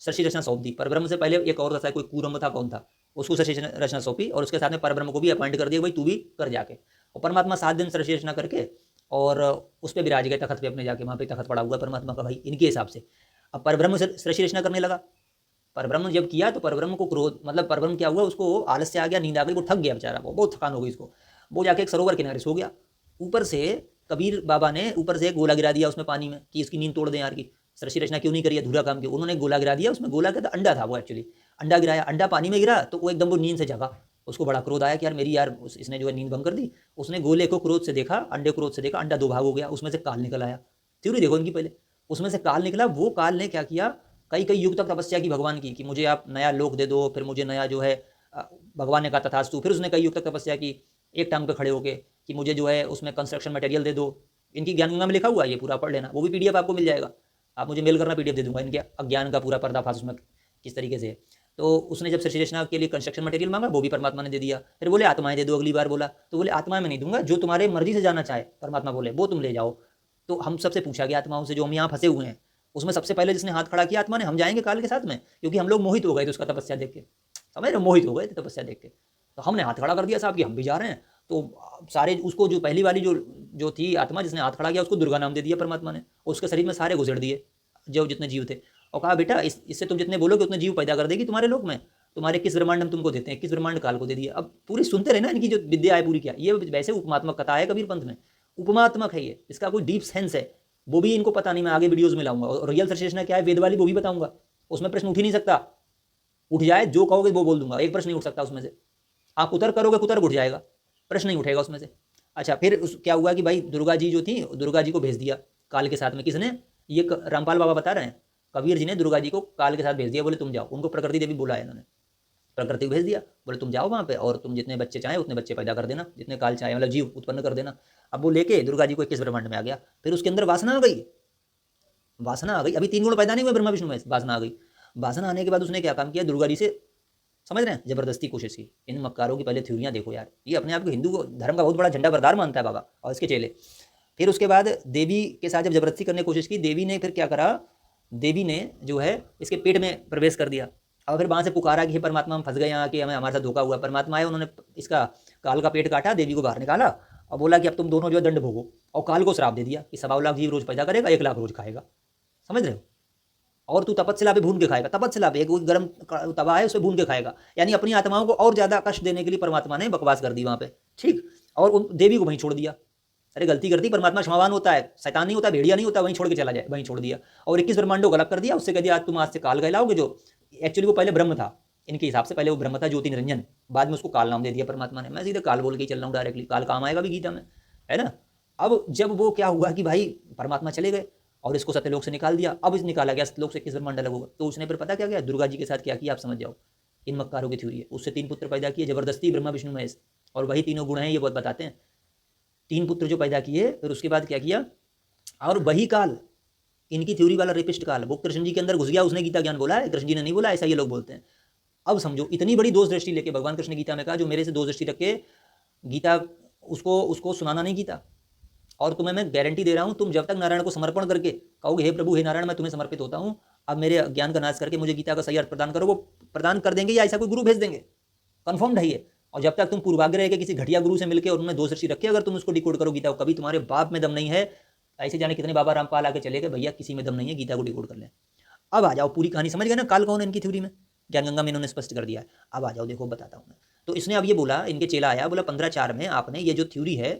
सृष्टि रचना सौंप दी। परब्रह्म से पहले एक और था, कोई कूरम था, कौन था, उसको सृष्टि रचना सौंपी, और उसके साथ में परब्रह्म को भी अपॉइंट कर दिया, भाई तू भी कर जाके। और परमात्मा 7 दिन सृष्टि रचना करके और उस पर विराज गए तखत पे अपने जाके, वहाँ पे तखत पड़ा हुआ परमात्मा का, भाई इनके हिसाब से। अब परब्रह्म से सृष्टि रचना करने लगा। परब्रह्म जब किया तो परब्रह्म को क्रोध, मतलब परब्रह्म क्या हुआ, उसको आलस्य आ गया, नींद आ गई, वो थक गया बेचारा, वो बहुत थकान हो गई इसको। वो जाके एक सरोवर किनारे सो गया। ऊपर से कबीर बाबा ने ऊपर से एक गोला गिरा दिया उसमें पानी में, कि इसकी नींद तोड़ दें यार की, सृष्टि रचना क्यों नहीं करी, अधूरा काम क्यों। उन्होंने गोला गिरा दिया, उसमें गोला क्या था, अंडा था वो एक्चुअली। अंडा गिराया, अंडा पानी में गिरा, तो वो एकदम वो नींद से जगा। उसको बड़ा क्रोध आया कि यार मेरी यार इसने जो है नींद भंग कर दी। उसने गोले को क्रोध से देखा, अंडे क्रोध से देखा, अंडा 2 भाग हो गया, उसमें से काल निकल आया। थ्योरी देखो इनकी पहले, उसमें से काल निकला। वो काल ने क्या किया, कई युग तक तपस्या की भगवान की, कि मुझे आप नया लोक दे दो, फिर मुझे नया जो है भगवान ने कहा तथास्तु। फिर उसने कई युग तक तपस्या की, एक टांग पे खड़े होके, कि मुझे जो है उसमें कंस्ट्रक्शन मटेरियल दे दो। इनकी ज्ञान गंगा में लिखा हुआ है, ये पूरा पढ़ लेना, वो भी पीडीएफ आपको मिल जाएगा, आप मुझे मेल करना, पीडीएफ दे दूंगा। इनके अज्ञान का पूरा पर्दाफाश उसमें किस तरीके से है। तो उसने जब सृष्टि रचना के लिए कंस्ट्रक्शन मटेरियल मांगा, वो भी परमात्मा ने दे दिया। फिर बोले आत्माएं दे दो, अगली बार बोला तो बोले आत्माएं मैं नहीं दूंगा, जो तुम्हारे मर्जी से जाना चाहे, परमात्मा बोले वो तुम ले जाओ। तो हम सबसे पूछा गया आत्माओं से, जो हम यहाँ फंसे हुए हैं, उसमें सबसे पहले जिसने हाथ खड़ा किया आत्मा ने, हम जाएंगे काल के साथ में, क्योंकि हम लोग मोहित हो गए थे उसका तपस्या देख के, समझ रहे, मोहित हो गए थे तपस्या देख के। तो हमने हाथ खड़ा कर दिया साहब कि हम भी जा रहे हैं। तो सारे उसको, जो पहली वाली जो थी आत्मा जिसने हाथ खड़ा किया, उसको दुर्गा नाम दे दिया परमात्मा ने, और उसके शरीर में सारे घुसेड़ दिए जो जितने जीव थे, और कहा बेटा इससे तुम जितने बोलोगे उतने जीव पैदा कर देगी तुम्हारे लोक में, तुम्हारे 21 ब्रह्मांड हम तुमको देते हैं, 21 ब्रह्मांड काल को दे दिया। अब पूरी सुनते रहे ना, इनकी जो विद्या है पूरी, क्या ये वैसे उपमात्मक कथा है कबीर पंथ में, उपमात्मक है ये, इसका कोई डीप सेंस है वो भी इनको पता नहीं। मैं आगे वीडियोस में लाऊंगा, और रियल सृष्टि क्या है वेद वाली, वो भी बताऊंगा। उसमें प्रश्न उठ ही नहीं सकता, उठ जाए जो कहोगे वो बोल दूंगा, एक प्रश्न नहीं उठ सकता उसमें से। आप कुतर करोगे, कुतर उठ जाएगा, प्रश्न नहीं उठेगा उसमें से। अच्छा, फिर क्या हुआ कि भाई दुर्गा जी जो थी, दुर्गा जी को भेज दिया काल के साथ में। किसने, ये रामपाल बाबा बता रहे हैं, कबीर जी ने दुर्गा जी को काल के साथ भेज दिया। बोले तुम जाओ, उनको प्रकृति देवी बुलाया इन्होंने, प्रकृति को भेज दिया, बोले तुम जाओ वहाँ पे, और तुम जितने बच्चे चाहे उतने बच्चे पैदा कर देना, जितने काल चाहे, मतलब जीव उत्पन्न कर देना। अब वो लेके दुर्गा जी को 21 ब्रह्मांड में आ गया। फिर उसके अंदर वासना आ गई, वासना आ गई, अभी 3 गुण पैदा नहीं हुए ब्रह्मा विष्णु में, वासना आ गई। वासना आने के बाद उसने क्या काम किया, दुर्गा जी से समझ रहे हैं, जबरदस्ती कोशिश की। इन मक्कारों की पहले थ्योरियाँ देखो यार, ये अपने आप को हिंदू धर्म का बहुत बड़ा झंडा बरदार मानता है बाबा और इसके चेले। फिर उसके बाद देवी के साथ जब जबरदस्ती करने की कोशिश की, देवी ने फिर क्या करा, देवी ने जो है इसके पेट में प्रवेश कर दिया और फिर वहाँ से पुकारा कि हे परमात्मा हम फंस गए यहाँ, कि हमें हमारे साथ धोखा हुआ। परमात्मा आए, उन्होंने इसका काल का पेट काटा, देवी को बाहर निकाला और बोला कि अब तुम दोनों जो है दंड भोगो, और काल को श्राप दे दिया कि 1.25 लाख जीव रोज पैदा करेगा, 1 लाख रोज खाएगा। समझ रहे हो, और तू तपस्या पे भून के खाएगा, तपस्या पे एक गर्म तवा है उसमें भून के खाएगा। यानी अपनी आत्माओं को और ज्यादा कष्ट देने के लिए परमात्मा ने बकवास कर दी वहां पे, ठीक। और उन देवी को वहीं छोड़ दिया। अरे गलती करती, परमात्मा क्षमावान होता है, शैतान नहीं होता, भेड़िया नहीं होता, वहीं छोड़ के चला जाए, वहीं छोड़ दिया। और 21 ब्रह्मांडों को अलग कर दिया, उससे कह दिया आज तुम आज से काल कहलाओगे। जो एक्चुअली वो पहले ब्रह्म था, इनके हिसाब से पहले वो ब्रह्म था, ज्योति निरंजन। बाद में उसको काल नाम दे दिया परमात्मा ने। मैं सीधे काल बोल के चल रहा हूँ डायरेक्टली, काल काम आएगा भी गीता में, है ना। अब जब वो क्या हुआ कि भाई परमात्मा चले गए और इसको सत्यलोक से निकाल दिया, अब इस निकाला गया सत्यलोक से 21 ब्रह्मांड अलग होगा, तो उसने फिर पता क्या किया, दुर्गा जी के साथ क्या किया आप समझ जाओ। इन मक्कारों की थ्योरी है, उससे 3 पुत्र पैदा किए जबरदस्ती, ब्रह्मा विष्णु महेश, और वही तीनों गुण हैं ये बहुत बताते हैं। 3 पुत्र जो पैदा किए, फिर उसके बाद क्या किया, और वही काल, इनकी थ्योरी वाला रेपिस्ट काल, वो कृष्ण जी के अंदर घुस गया, उसने गीता ज्ञान बोला है, कृष्ण जी ने नहीं बोला, ऐसा ये लोग बोलते हैं। अब समझो, इतनी बड़ी दोष दृष्टि लेके भगवान कृष्ण ने गीता में कहा, जो मेरे से दोष दृष्टि रख के गीता उसको सुनाना नहीं गीता। और तुम्हें मैं गारंटी दे रहा हूं, तुम जब तक नारायण को समर्पण करके कहोगे हे प्रभु हे नारायण मैं तुम्हें समर्पित होता हूं, अब मेरे ज्ञान का नाश करके मुझे गीता का सही अर्थ प्रदान करो, वो प्रदान कर देंगे या ऐसा कोई गुरु भेज देंगे, कन्फर्म्ड है ये। और जब तक तुम पूर्वाग्रह के किसी घटिया गुरु से मिलकर और उन्होंने दोष दृष्टि रखे, अगर तुम उसको डिकोड करो गीता को, कभी तुम्हारे बाप में दम नहीं है। ऐसे जाने कितने बाबा रामपाल आके चले गए, भैया किसी में दम नहीं है, गीता को डिकोड कर ले। अब आ जाओ, पूरी कहानी समझ गए ना, काल कौन है इनकी थ्योरी में, ज्ञान गंगा में इन्होंने स्पष्ट कर दिया है। अब आ जाओ, देखो बताता हूँ मैं। तो इसने अब ये बोला, इनके चेला आया, बोला 15:4 में आपने ये जो थ्योरी है,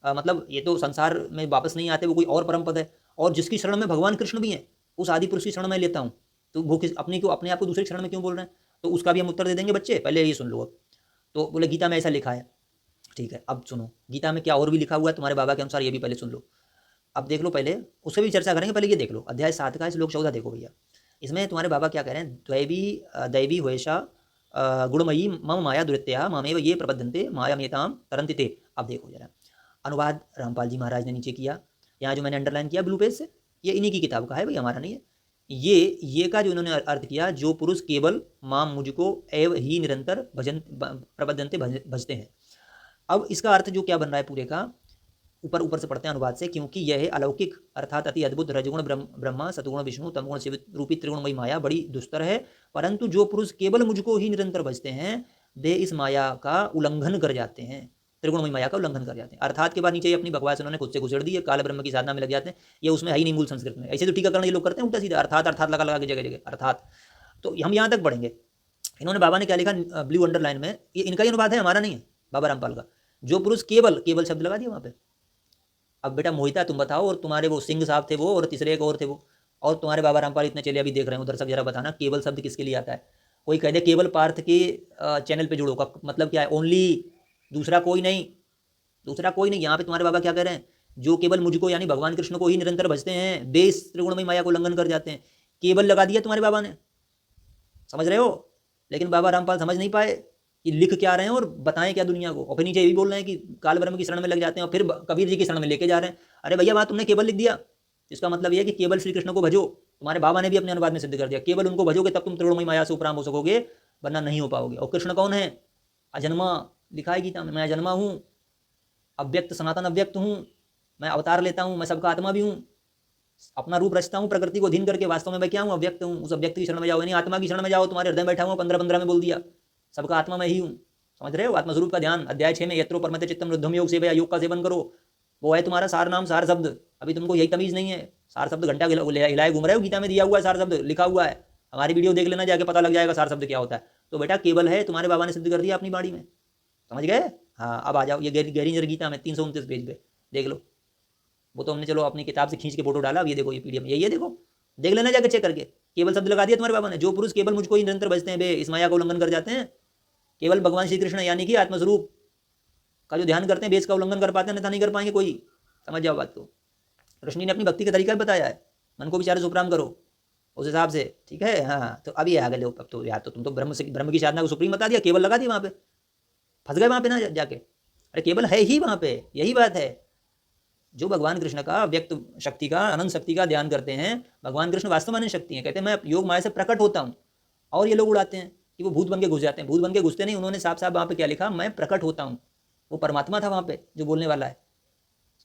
मतलब ये तो संसार में वापस नहीं आते, वो कोई और परम पद है, और जिसकी शरण में भगवान कृष्ण भी है, उस आदि पुरुष की शरण में लेता हूँ, तो वो अपने आप को दूसरे शरण में क्यों बोल रहे हैं। तो उसका भी हम उत्तर दे देंगे बच्चे, पहले ये सुन लो। अब तो बोले गीता में ऐसा लिखा है, ठीक है। अब सुनो गीता में क्या और भी लिखा हुआ है तुम्हारे बाबा के अनुसार, ये भी पहले सुन लो। अब देख लो, पहले उससे भी चर्चा करेंगे, पहले ये देख लो अध्याय 7 का श्लोक 14 देखो भैया। इसमें तुम्हारे बाबा क्या कह रहे हैं, दैवी हुएशा गुणमयी मम माया दुरित्या मामेव ये प्रबद्धन्ते मायामेताम तरन्ति ते। अब देखो जरा, अनुवाद रामपाल जी महाराज ने नीचे किया, यहाँ जो मैंने अंडरलाइन किया ब्लू पेज से, ये इन्हीं की किताब का है भाई, हमारा नहीं है। ये का जो इन्होंने अर्थ किया, जो पुरुष केवल माम मुझको एव ही निरंतर भजन प्रबद्धन्ते भजते हैं। अब इसका अर्थ जो क्या बन रहा है पूरे का, ऊपर से पढ़ते हैं अनुवाद से, क्योंकि यह है अलौकिक अर्थात अति अद्भुत रजगुण ब्रह्मा सतगुण विष्णु तमगुण शिव रूपी त्रिगुणमयी माया बड़ी दुस्तर है, परंतु जो पुरुष केवल मुझको ही निरंतर भजते हैं, वे इस माया का उल्लंघन कर जाते हैं, त्रिगुणमयी माया का उल्लंघन कर जाते हैं। अर्थात के बाद नीचे अपनी बकवास उन्होंने खुद से घुसेड़ दी है, काल ब्रह्म की साधना में लग जाते हैं, ये उसमें है ही नहीं मूल संस्कृत में। ऐसे तो टीकाकरण ये लोग करते हैं उल्टा सीधा, अर्थात लगा के जगह जगह अर्थात। तो हम यहाँ तक पढ़ेंगे, इन्होंने बाबा ने क्या लिखा ब्लू अंडरलाइन में, ये इनका ही अनुवाद है, हमारा नहीं है, बाबा रामपाल का। जो पुरुष केवल शब्द लगा दिया वहाँ पे। अब बेटा मोहिता तुम बताओ, और तुम्हारे वो सिंह साहब थे वो, और तीसरे एक और थे वो, और तुम्हारे बाबा रामपाल इतने चले अभी देख रहे हैं उधर, सब जरा बताना केवल शब्द किसके लिए आता है। कोई कह दे केवल पार्थ के चैनल पे जुड़ो का मतलब क्या है, ओनली, दूसरा कोई नहीं, दूसरा कोई नहीं। यहाँ पे तुम्हारे बाबा क्या कह रहे हैं, जो केवल मुझको यानी भगवान कृष्ण को ही निरंतर भजते हैं, बेस त्रिगुणमयी माया को उल्लंघन कर जाते हैं। केवल लगा दिया तुम्हारे बाबा ने, समझ रहे हो। लेकिन बाबा रामपाल समझ नहीं पाए कि लिख क्या रहे हैं और बताएं क्या दुनिया को, और फिर नीचे ये भी बोल रहे हैं कि काल ब्रह्म की शरण में लग जाते हैं, और फिर कबीर जी की शरण में लेके जा रहे हैं। अरे भैया बात तुमने केवल लिख दिया, इसका मतलब ये है कि केवल श्री कृष्ण को भजो। तुम्हारे बाबा ने भी अपने अनुवाद में सिद्ध कर दिया, केवल उनको भजोगे तब तुम त्रिगुणमयी माया से उपराम हो सकोगे, वरना नहीं हो पाओगे। और कृष्ण कौन है, अजन्मा, लिखा है गीता में, मैं अजन्मा हूँ, अव्यक्त सनातन अव्यक्त हूँ, मैं अवतार लेता हूँ, मैं सबका आत्मा भी हूँ, अपना रूप रचता हूँ प्रकृति को अधीन करके, वास्तव में मैं क्या हूँ, अव्यक्त हूँ। उस अव्यक्त की शरण में जाओ, यानी आत्मा की शरण में जाओ, तुम्हारे हृदय में बैठा हूँ, 15 में बोल दिया, सबका आत्मा मैं ही हूँ। समझ रहे हो, आत्मस्वरूप का ध्यान अध्याय 6 में यत्रो परमते चित्तम रुद्धम योग से योग का सेवन करो, वो है तुम्हारा सार नाम सार शब्द। अभी तुमको यही तमीज नहीं है, सार शब्द घंटा हिलाए घूम रहे हो, गीता में दिया हुआ है, सार शब्द लिखा हुआ है, हमारी वीडियो देख लेना, जाके पता लग जाएगा सार शब्द क्या होता है। तो बेटा केवल है, तुम्हारे बाबा ने सिद्ध कर दिया अपनी बाड़ी में, समझ गए। हाँ अब आ जाओ, ये गहरी गीता में 329 पेज पे देख लो, वो तो हमने चलो अपनी किताब से खींच के फोटो डाला, अब ये देखो ये पीडीएफ, ये देखो, देख लेना जाके चेक करके, केवल शब्द लगा दिया तुम्हारे बाबा ने। जो पुरुष केवल मुझको ही निरंतर भजते हैं, वे इस माया को उल्लंघन कर जाते हैं। केवल भगवान श्री कृष्ण यानी कि आत्मस्वरूप का जो ध्यान करते हैं, बेस का उल्लंघन कर पाते हैं, अन्यथा नहीं कर पाएंगे कोई। समझ जाओ बात को, कृष्ण ने अपनी भक्ति का तरीका बताया है, मन को विचार से उपराम करो उस हिसाब से, ठीक है। हाँ तो अभी आगे लो, अब तो यार तो तुम तो ब्रह्म की साधना को सुप्रीम बता दिया, केवल लगा दिया वहाँ पे, फंस गए वहाँ पे ना जाके। अरे केवल है ही वहाँ पे, यही बात है। जो भगवान कृष्ण का व्यक्त शक्ति का, अनंत शक्ति का ध्यान करते हैं, भगवान कृष्ण वास्तव में अनंत शक्ति है, कहते हैं मैं योग माया से प्रकट होता हूँ, और ये लोग उड़ाते हैं कि वो भूत बन के घुस जाते हैं। भूत बन के घुसते नहीं, उन्होंने साफ साफ वहाँ पे क्या लिखा, मैं प्रकट होता हूँ। वो परमात्मा था वहाँ पे जो बोलने वाला है,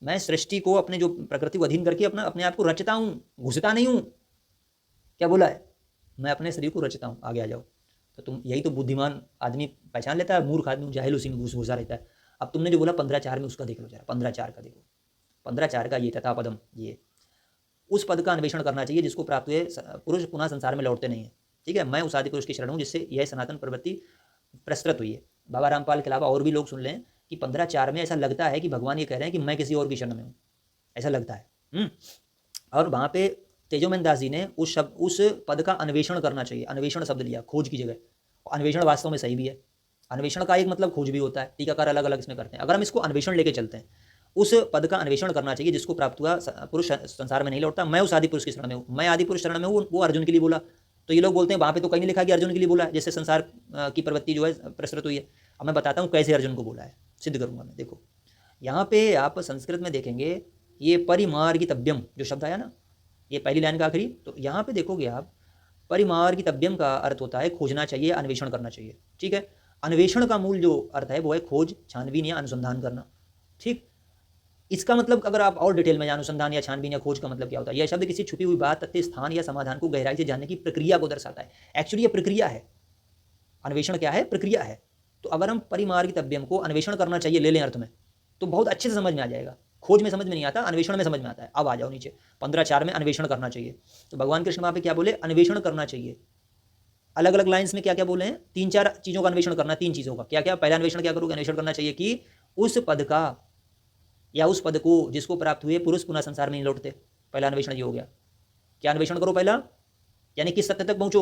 मैं सृष्टि को अपने जो प्रकृति को अधीन करके अपने आप को रचता हूँ, घुसता नहीं हूँ। क्या बोला है, मैं अपने शरीर को रचता हूँ, आगे आ जाओ। तो तुम यही तो बुद्धिमान आदमी पहचान लेता है, मूर्ख आदमी जाहिल उसी में घुसा रहता है। अब तुमने जो बोला 15:4 में, उसका देख लो जरा, 15:4 का देखो। 15:4 का ये तथा पदम, ये उस पद का अन्वेषण करना चाहिए जिसको प्राप्त हुए पुरुष पुनः संसार में लौटते नहीं है। ठीक है, मैं उस आदि पुरुष की शरण हूँ जिससे यह सनातन प्रवृत्ति प्रसृत हुई है। बाबा रामपाल के अलावा और भी लोग सुन लें कि 15:4 में ऐसा लगता है कि भगवान ये कह रहे हैं कि मैं किसी और की शरण में हूँ, ऐसा लगता है। और वहाँ पे तेजोमन दास जी ने उस पद का अन्वेषण करना चाहिए, अन्वेषण शब्द लिया खोज की जगह। अन्वेषण वास्तव में सही भी है, अन्वेषण का एक मतलब खोज भी होता है, टीकाकार अलग अलग इसमें करते हैं। अगर हम इसको अन्वेषण लेके चलते हैं, उस पद का अन्वेषण करना चाहिए जिसको प्राप्त हुआ पुरुष संसार में नहीं लौटता, मैं उस आदि पुरुष की शरण में हूँ, मैं आदि पुरुष शरण में हूँ। वो अर्जुन के लिए बोला, तो ये लोग बोलते हैं वहाँ पे तो कहीं नहीं लिखा कि अर्जुन के लिए बोला है, जैसे संसार की प्रवृत्ति जो है प्रसृत हुई है। अब मैं बताता हूँ कैसे अर्जुन को बोला है, सिद्ध करूँगा मैं। देखो यहाँ पे आप संस्कृत में देखेंगे, ये परिमार्गितव्यम जो शब्द आया ना, ये पहली लाइन का आखिरी, तो यहाँ पे देखोगे आप, परिमार्गितव्यम का अर्थ होता है खोजना चाहिए, अन्वेषण करना चाहिए। ठीक है, अन्वेषण का मूल जो अर्थ है वो है खोज, छानबीन या अनुसंधान करना। ठीक, इसका मतलब अगर आप और डिटेल में जानो, अनुसंधान या छानबीन या खोज का मतलब क्या होता है, यह शब्द किसी छुपी हुई बात, तथ्य, स्थान या समाधान को गहराई से जानने की प्रक्रिया को दर्शाता है। एक्चुअली ये प्रक्रिया है, अन्वेषण क्या है, प्रक्रिया है। तो अगर हम परिमार्गितव्यम को अन्वेषण करना चाहिए ले लें अर्थ में, तो बहुत अच्छे से समझ में आ जाएगा। खोज में समझ में नहीं आता, अन्वेषण में समझ में आता है। अब आ जाओ नीचे, 15:4 में अन्वेषण करना चाहिए। तो भगवान कृष्ण वहाँ पे क्या बोले, अन्वेषण करना चाहिए। अलग अलग लाइन्स में क्या क्या बोले हैं, 3-4 चीज़ों का अन्वेषण करना, 3 चीज़ों का। क्या क्या, पहला अन्वेषण क्या करोगे, अन्वेषण करना चाहिए कि उस पद का या उस पद को जिसको प्राप्त हुए पुरुष पुनः संसार में नहीं लौटते। पहला अन्वेषण ये हो गया। क्या अन्वेषण करो पहला, यानी किस सत्य तक पहुंचो,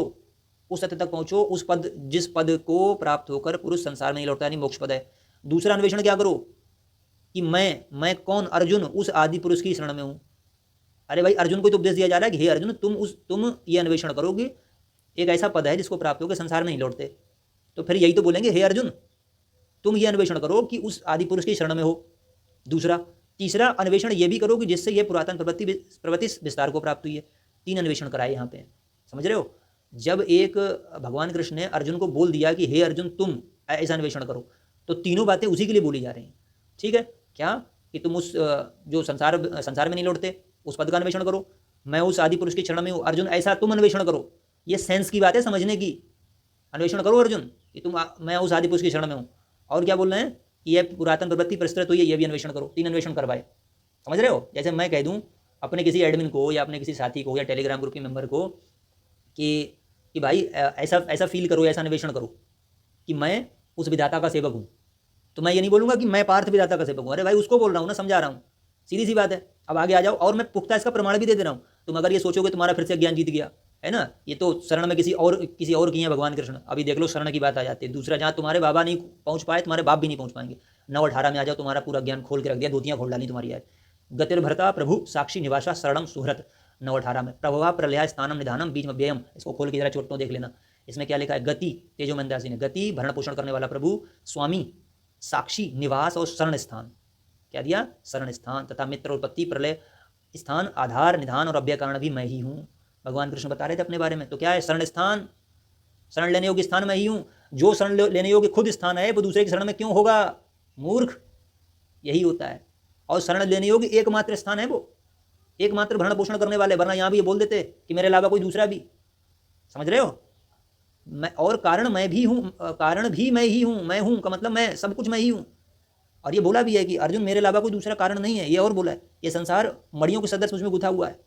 उस सत्य तक पहुंचो, उस पद जिस पद को प्राप्त होकर पुरुष संसार में नहीं लौटता, यानी मोक्ष पद है। दूसरा अन्वेषण क्या करो कि मैं कौन, अर्जुन उस आदि पुरुष की शरण में हूं। अरे भाई, अर्जुन को तो उपदेश दिया जा रहा है कि हे अर्जुन, तुम ये अन्वेषण करोगे, एक ऐसा पद है जिसको प्राप्त होकर संसार में नहीं लौटते। तो फिर यही तो बोलेंगे, हे अर्जुन तुम ये अन्वेषण करो कि उस आदि पुरुष की शरण में हो। दूसरा, तीसरा अन्वेषण ये भी करो कि जिससे ये पुरातन प्रवृत्ति विस्तार को प्राप्त हुई है। 3 अन्वेषण कराए यहाँ पे, समझ रहे हो। जब एक भगवान कृष्ण ने अर्जुन को बोल दिया कि हे अर्जुन तुम ऐसा अन्वेषण करो, तो तीनों बातें उसी के लिए बोली जा रही हैं। ठीक है, क्या कि तुम उस जो संसार में नहीं लौटते उस पद का अन्वेषण करो, मैं उस आदि पुरुष की शरण में हूँ, अर्जुन ऐसा तुम अन्वेषण करो। ये सेंस की बात है, समझने की। अन्वेषण करो अर्जुन कि मैं उस आदि पुरुष की शरण में हूँ। और क्या बोल रहे हैं कि यह पुरातन प्रवृत्ति प्रस्तुत हुई है, ये भी अन्वेषण करो। 3 अन्वेषण करवाए, समझ रहे हो। जैसे मैं कह दूं अपने किसी एडमिन को या अपने किसी साथी को या टेलीग्राम ग्रुप के मेंबर को कि भाई ऐसा फील करो, ऐसा अन्वेषण करो कि मैं उस विधाता का सेवक हूँ, तो मैं ये नहीं बोलूँगा कि मैं पार्थ विधाता का सेवक हूँ। अरे भाई, उसको बोल रहा हूँ ना, समझा रहा हूँ, सीधी सी बात है। अब आगे आ जाओ, और मैं पुख्ता इसका प्रमाण भी दे रहा हूँ। तुम अगर ये सोचोगे तुम्हारा फिर से ज्ञान जीत गया है ना, ये तो शरण में किसी और की है भगवान कृष्ण। अभी देख लो, शरण की बात आ जाती है। दूसरा, जहाँ तुम्हारे बाबा नहीं पहुँच पाए, तुम्हारे बाप भी नहीं पहुँच पाएंगे। 9:18 में आ जाओ, तुम्हारा पूरा ज्ञान खोल के रख दिया, धोतियाँ खोल डाली तुम्हारी यार। गतिर्भरता प्रभु साक्षी निवासा शरणम सुहृत, 9:18 में। प्रभवा प्रलया स्थानम निधानम बीच में व्ययम, इसको खोल के जरा चोटों देख लेना। इसमें क्या लिखा है, गति, तेजोमन दास जी ने, गति भरण पोषण करने वाला प्रभु, स्वामी, साक्षी, निवास और शरण स्थान। क्या दिया, शरण स्थान, तथा मित्र, उत्पत्ति, प्रलय स्थान, आधार, निधान और अव्यय कारण भी मैं ही हूँ। भगवान कृष्ण बता रहे थे अपने बारे में। तो क्या है, शरण स्थान, शरण लेने योग्य स्थान मैं ही हूँ। जो शरण लेने योग्य खुद स्थान है, वो दूसरे की शरण में क्यों होगा, मूर्ख, यही होता है। और शरण लेने योग्य एकमात्र स्थान है, वो एकमात्र भरण पोषण करने वाले। वरना यहाँ भी ये बोल देते कि मेरे अलावा कोई दूसरा भी, समझ रहे हो। मैं और कारण मैं भी हूँ, कारण भी मैं ही हूँ, मैं हूँ का मतलब मैं सब कुछ मैं ही हूँ। और ये बोला भी है कि अर्जुन मेरे अलावा कोई दूसरा कारण नहीं है, ये और बोला है। ये संसार मड़ियों के सदस्य उसमें गुथा हुआ है,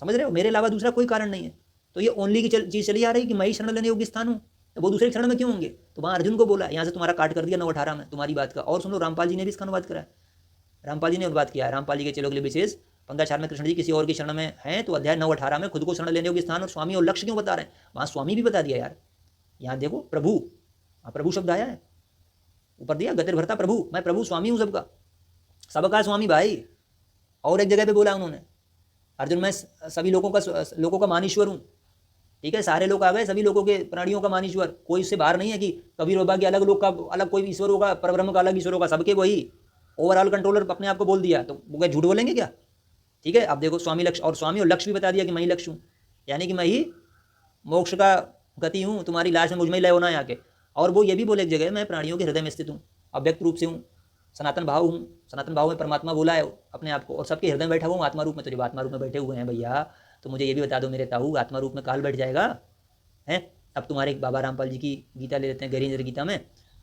समझ रहे हो, मेरे अलावा दूसरा कोई कारण नहीं है। तो ये ओनली की चीज़ चली आ रही कि मैं ही शरण लेने योग्य स्थान हूँ, तो वो दूसरे शरण में क्यों होंगे। तो वहाँ अर्जुन को बोला, यहाँ से तुम्हारा काट कर दिया 9:18 में तुम्हारी बात का। और सुन लो, रामपाल जी ने भी इसका अनुवाद करा है, रामपाल जी ने अनुवाद किया है। रामपाल जी के चलो के लिए विशेष 15:4 में कृष्ण जी किसी और की शरण में हैं, तो अध्याय 9:18 में खुद को शरण लेने योग्य स्थान और स्वामी और लक्ष्य क्यों बता रहे हैं। वहाँ स्वामी भी बता दिया यार। यहाँ देखो प्रभु, प्रभु शब्द आया है ऊपर दिया, गतिर्भरता प्रभु, मैं प्रभु स्वामी हूँ सबका, सबका स्वामी भाई। और एक जगह पे बोला उन्होंने, अर्जुन मैं सभी लोगों का मानीश्वर हूँ। ठीक है, सारे लोग आ गए, सभी लोगों के, प्राणियों का मानीश्वर, कोई इससे बाहर नहीं है कि कबीर बाबा के अलग लोग का अलग कोई ईश्वर होगा, परब्रह्म का अलग ईश्वर होगा, सबके वही ओवरऑल कंट्रोलर अपने आप को बोल दिया, तो वो क्या झूठ बोलेंगे क्या। ठीक है, अब देखो स्वामी लक्ष्य, और स्वामी और लक्ष्य भी बता दिया कि मैं ही लक्ष्य हूँ, यानी कि मैं ही मोक्ष का गति हूँ, तुम्हारी लाश में मुझ में ही लय होना है आके। और वो ये भी बोले एक जगह, मैं प्राणियों के हृदय में स्थित हूँ, अव्यक्त रूप से हूँ, सनातन भाव हूँ, सनातन भाव में परमात्मा बोला है अपने आप को, और सबके हृदय में बैठा हुआ हूँ आत्मा रूप में। तो जब आत्मा रूप में बैठे हुए हैं भैया, तो मुझे ये भी बता दो मेरे ताऊ, आत्मा रूप में काल बैठ जाएगा है? अब तुम्हारे बाबा रामपाल जी की गीता ले लेते हैं, गहरी गीता में,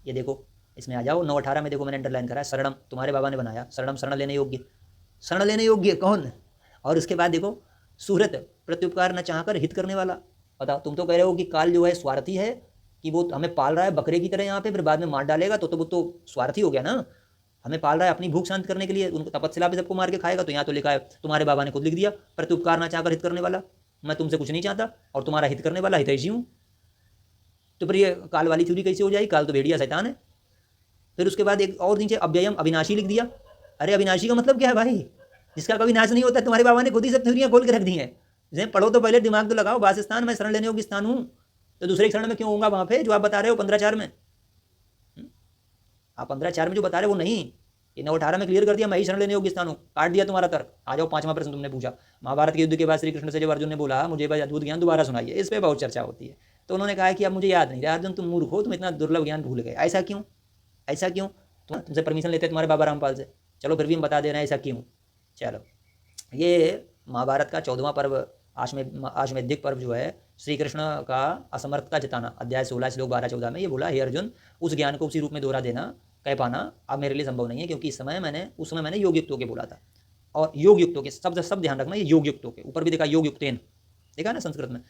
ये देखो इसमें आ जाओ 9:18 में, देखो मैंने अंडरलाइन करा है, शरणम, तुम्हारे बाबा ने बनाया, शरणम शरण लेने योग्य, शरण लेने योग्य कौन? और उसके बाद देखो सूरत, प्रत्युपकार न चाहकर हित करने वाला। बताओ, तुम तो कह रहे हो कि काल जो है स्वार्थी है, कि वो हमें पाल रहा है बकरे की तरह यहाँ पे, फिर बाद में मार डालेगा, तो वो तो स्वार्थी हो गया ना। हमें पाल रहा है अपनी भूख शांत करने के लिए, उनको तपस्या पे सबको मार के खाएगा। तो यहाँ तो लिखा है, तुम्हारे बाबा ने खुद लिख दिया, प्रत्युपकार न चाहकर हित करने वाला, मैं तुमसे कुछ नहीं चाहता और तुम्हारा हित करने वाला हितैषी हूँ। तो फिर ये काल वाली थ्योरी कैसे हो जाएगी? काल तो भेड़िया शैतान है। फिर उसके बाद एक और नीचे अव्ययम अविनाशी लिख दिया। अरे अविनाशी का मतलब क्या है भाई? जिसका कभी नाश नहीं होता। तुम्हारे बाबा ने खुद ही सब थ्योरियां खोल के रख दी हैं। जैसे पढ़ो तो पहले दिमाग तो लगाओ। वासस्थान मैं शरण लेने योग्य स्थान हूँ, तो दूसरे क्षण में क्यों होऊंगा वहां पे जो आप बता रहे हो 15:4 में? आप 15:4 में जो बता रहे हो वो नहीं, ये 9:18 में क्लियर कर दिया, मैं ही शरण लेने योग्य स्थान हूँ। काट दिया तुम्हारा तर्क। आ जाओ 5वां प्रश्न तुमने पूछा, महाभारत के युद्ध के बाद श्री कृष्ण से जब अर्जुन ने बोला मुझे भाई अद्भुत ज्ञान दोबारा सुनाइए, इस पर बहुत चर्चा होती है। तो उन्होंने कहा कि अब मुझे याद नहीं रहा। अर्जुन तुम मूर्ख हो, तुम इतना दुर्लभ ज्ञान भूल गए। ऐसा क्यों? ऐसा क्यों? तुमसे परमिशन लेते तुम्हारे बाबा रामपाल से, चलो फिर भी हम बता दे रहे हैं ऐसा क्यों। चलो, ये महाभारत का 14वां पर्व आश्वेधिक पर्व जो है, श्री कृष्ण का असमर्थता जताना, अध्याय 16 श्लोक 12-14 में ये बोला, हे अर्जुन उस ज्ञान को उसी रूप में दोहरा देना, कह पाना अब मेरे लिए संभव नहीं है, क्योंकि उस समय मैंने योग युक्तों के बोला था। और योग युक्तों के सब ध्यान रखना, ये योग युक्तों के ऊपर भी देखा, योग युक्तेन देखा ना संस्कृत में।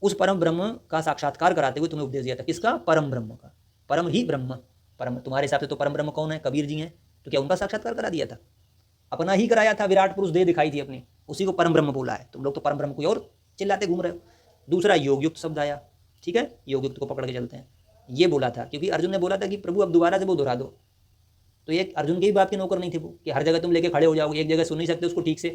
उस परम ब्रह्म का साक्षात्कार कराते हुए तुम्हें उपदेश दिया था। किसका? परम ब्रह्म का। परम ही ब्रह्म, परम तुम्हारे हिसाब से तो परम ब्रह्म कौन है? कबीर जी हैं। तो क्या उनका साक्षात्कार करा दिया था? अपना ही कराया था। विराट पुरुष देह दिखाई थी अपनी, उसी को परम ब्रह्म बोला है। तुम लोग तो परम ब्रह्म कोई और चिल्लाते घूम रहे हो। दूसरा योग युक्त शब्द आया, ठीक है, योग युक्त को पकड़ के चलते हैं। ये बोला था क्योंकि अर्जुन ने बोला था कि प्रभु अब दोबारा से वो दोहरा दो। तो ये अर्जुन के भी बाप के नौकर नहीं थे वो, कि हर जगह तुम लेके खड़े हो जाओगे, एक जगह सुन नहीं सकते उसको ठीक से,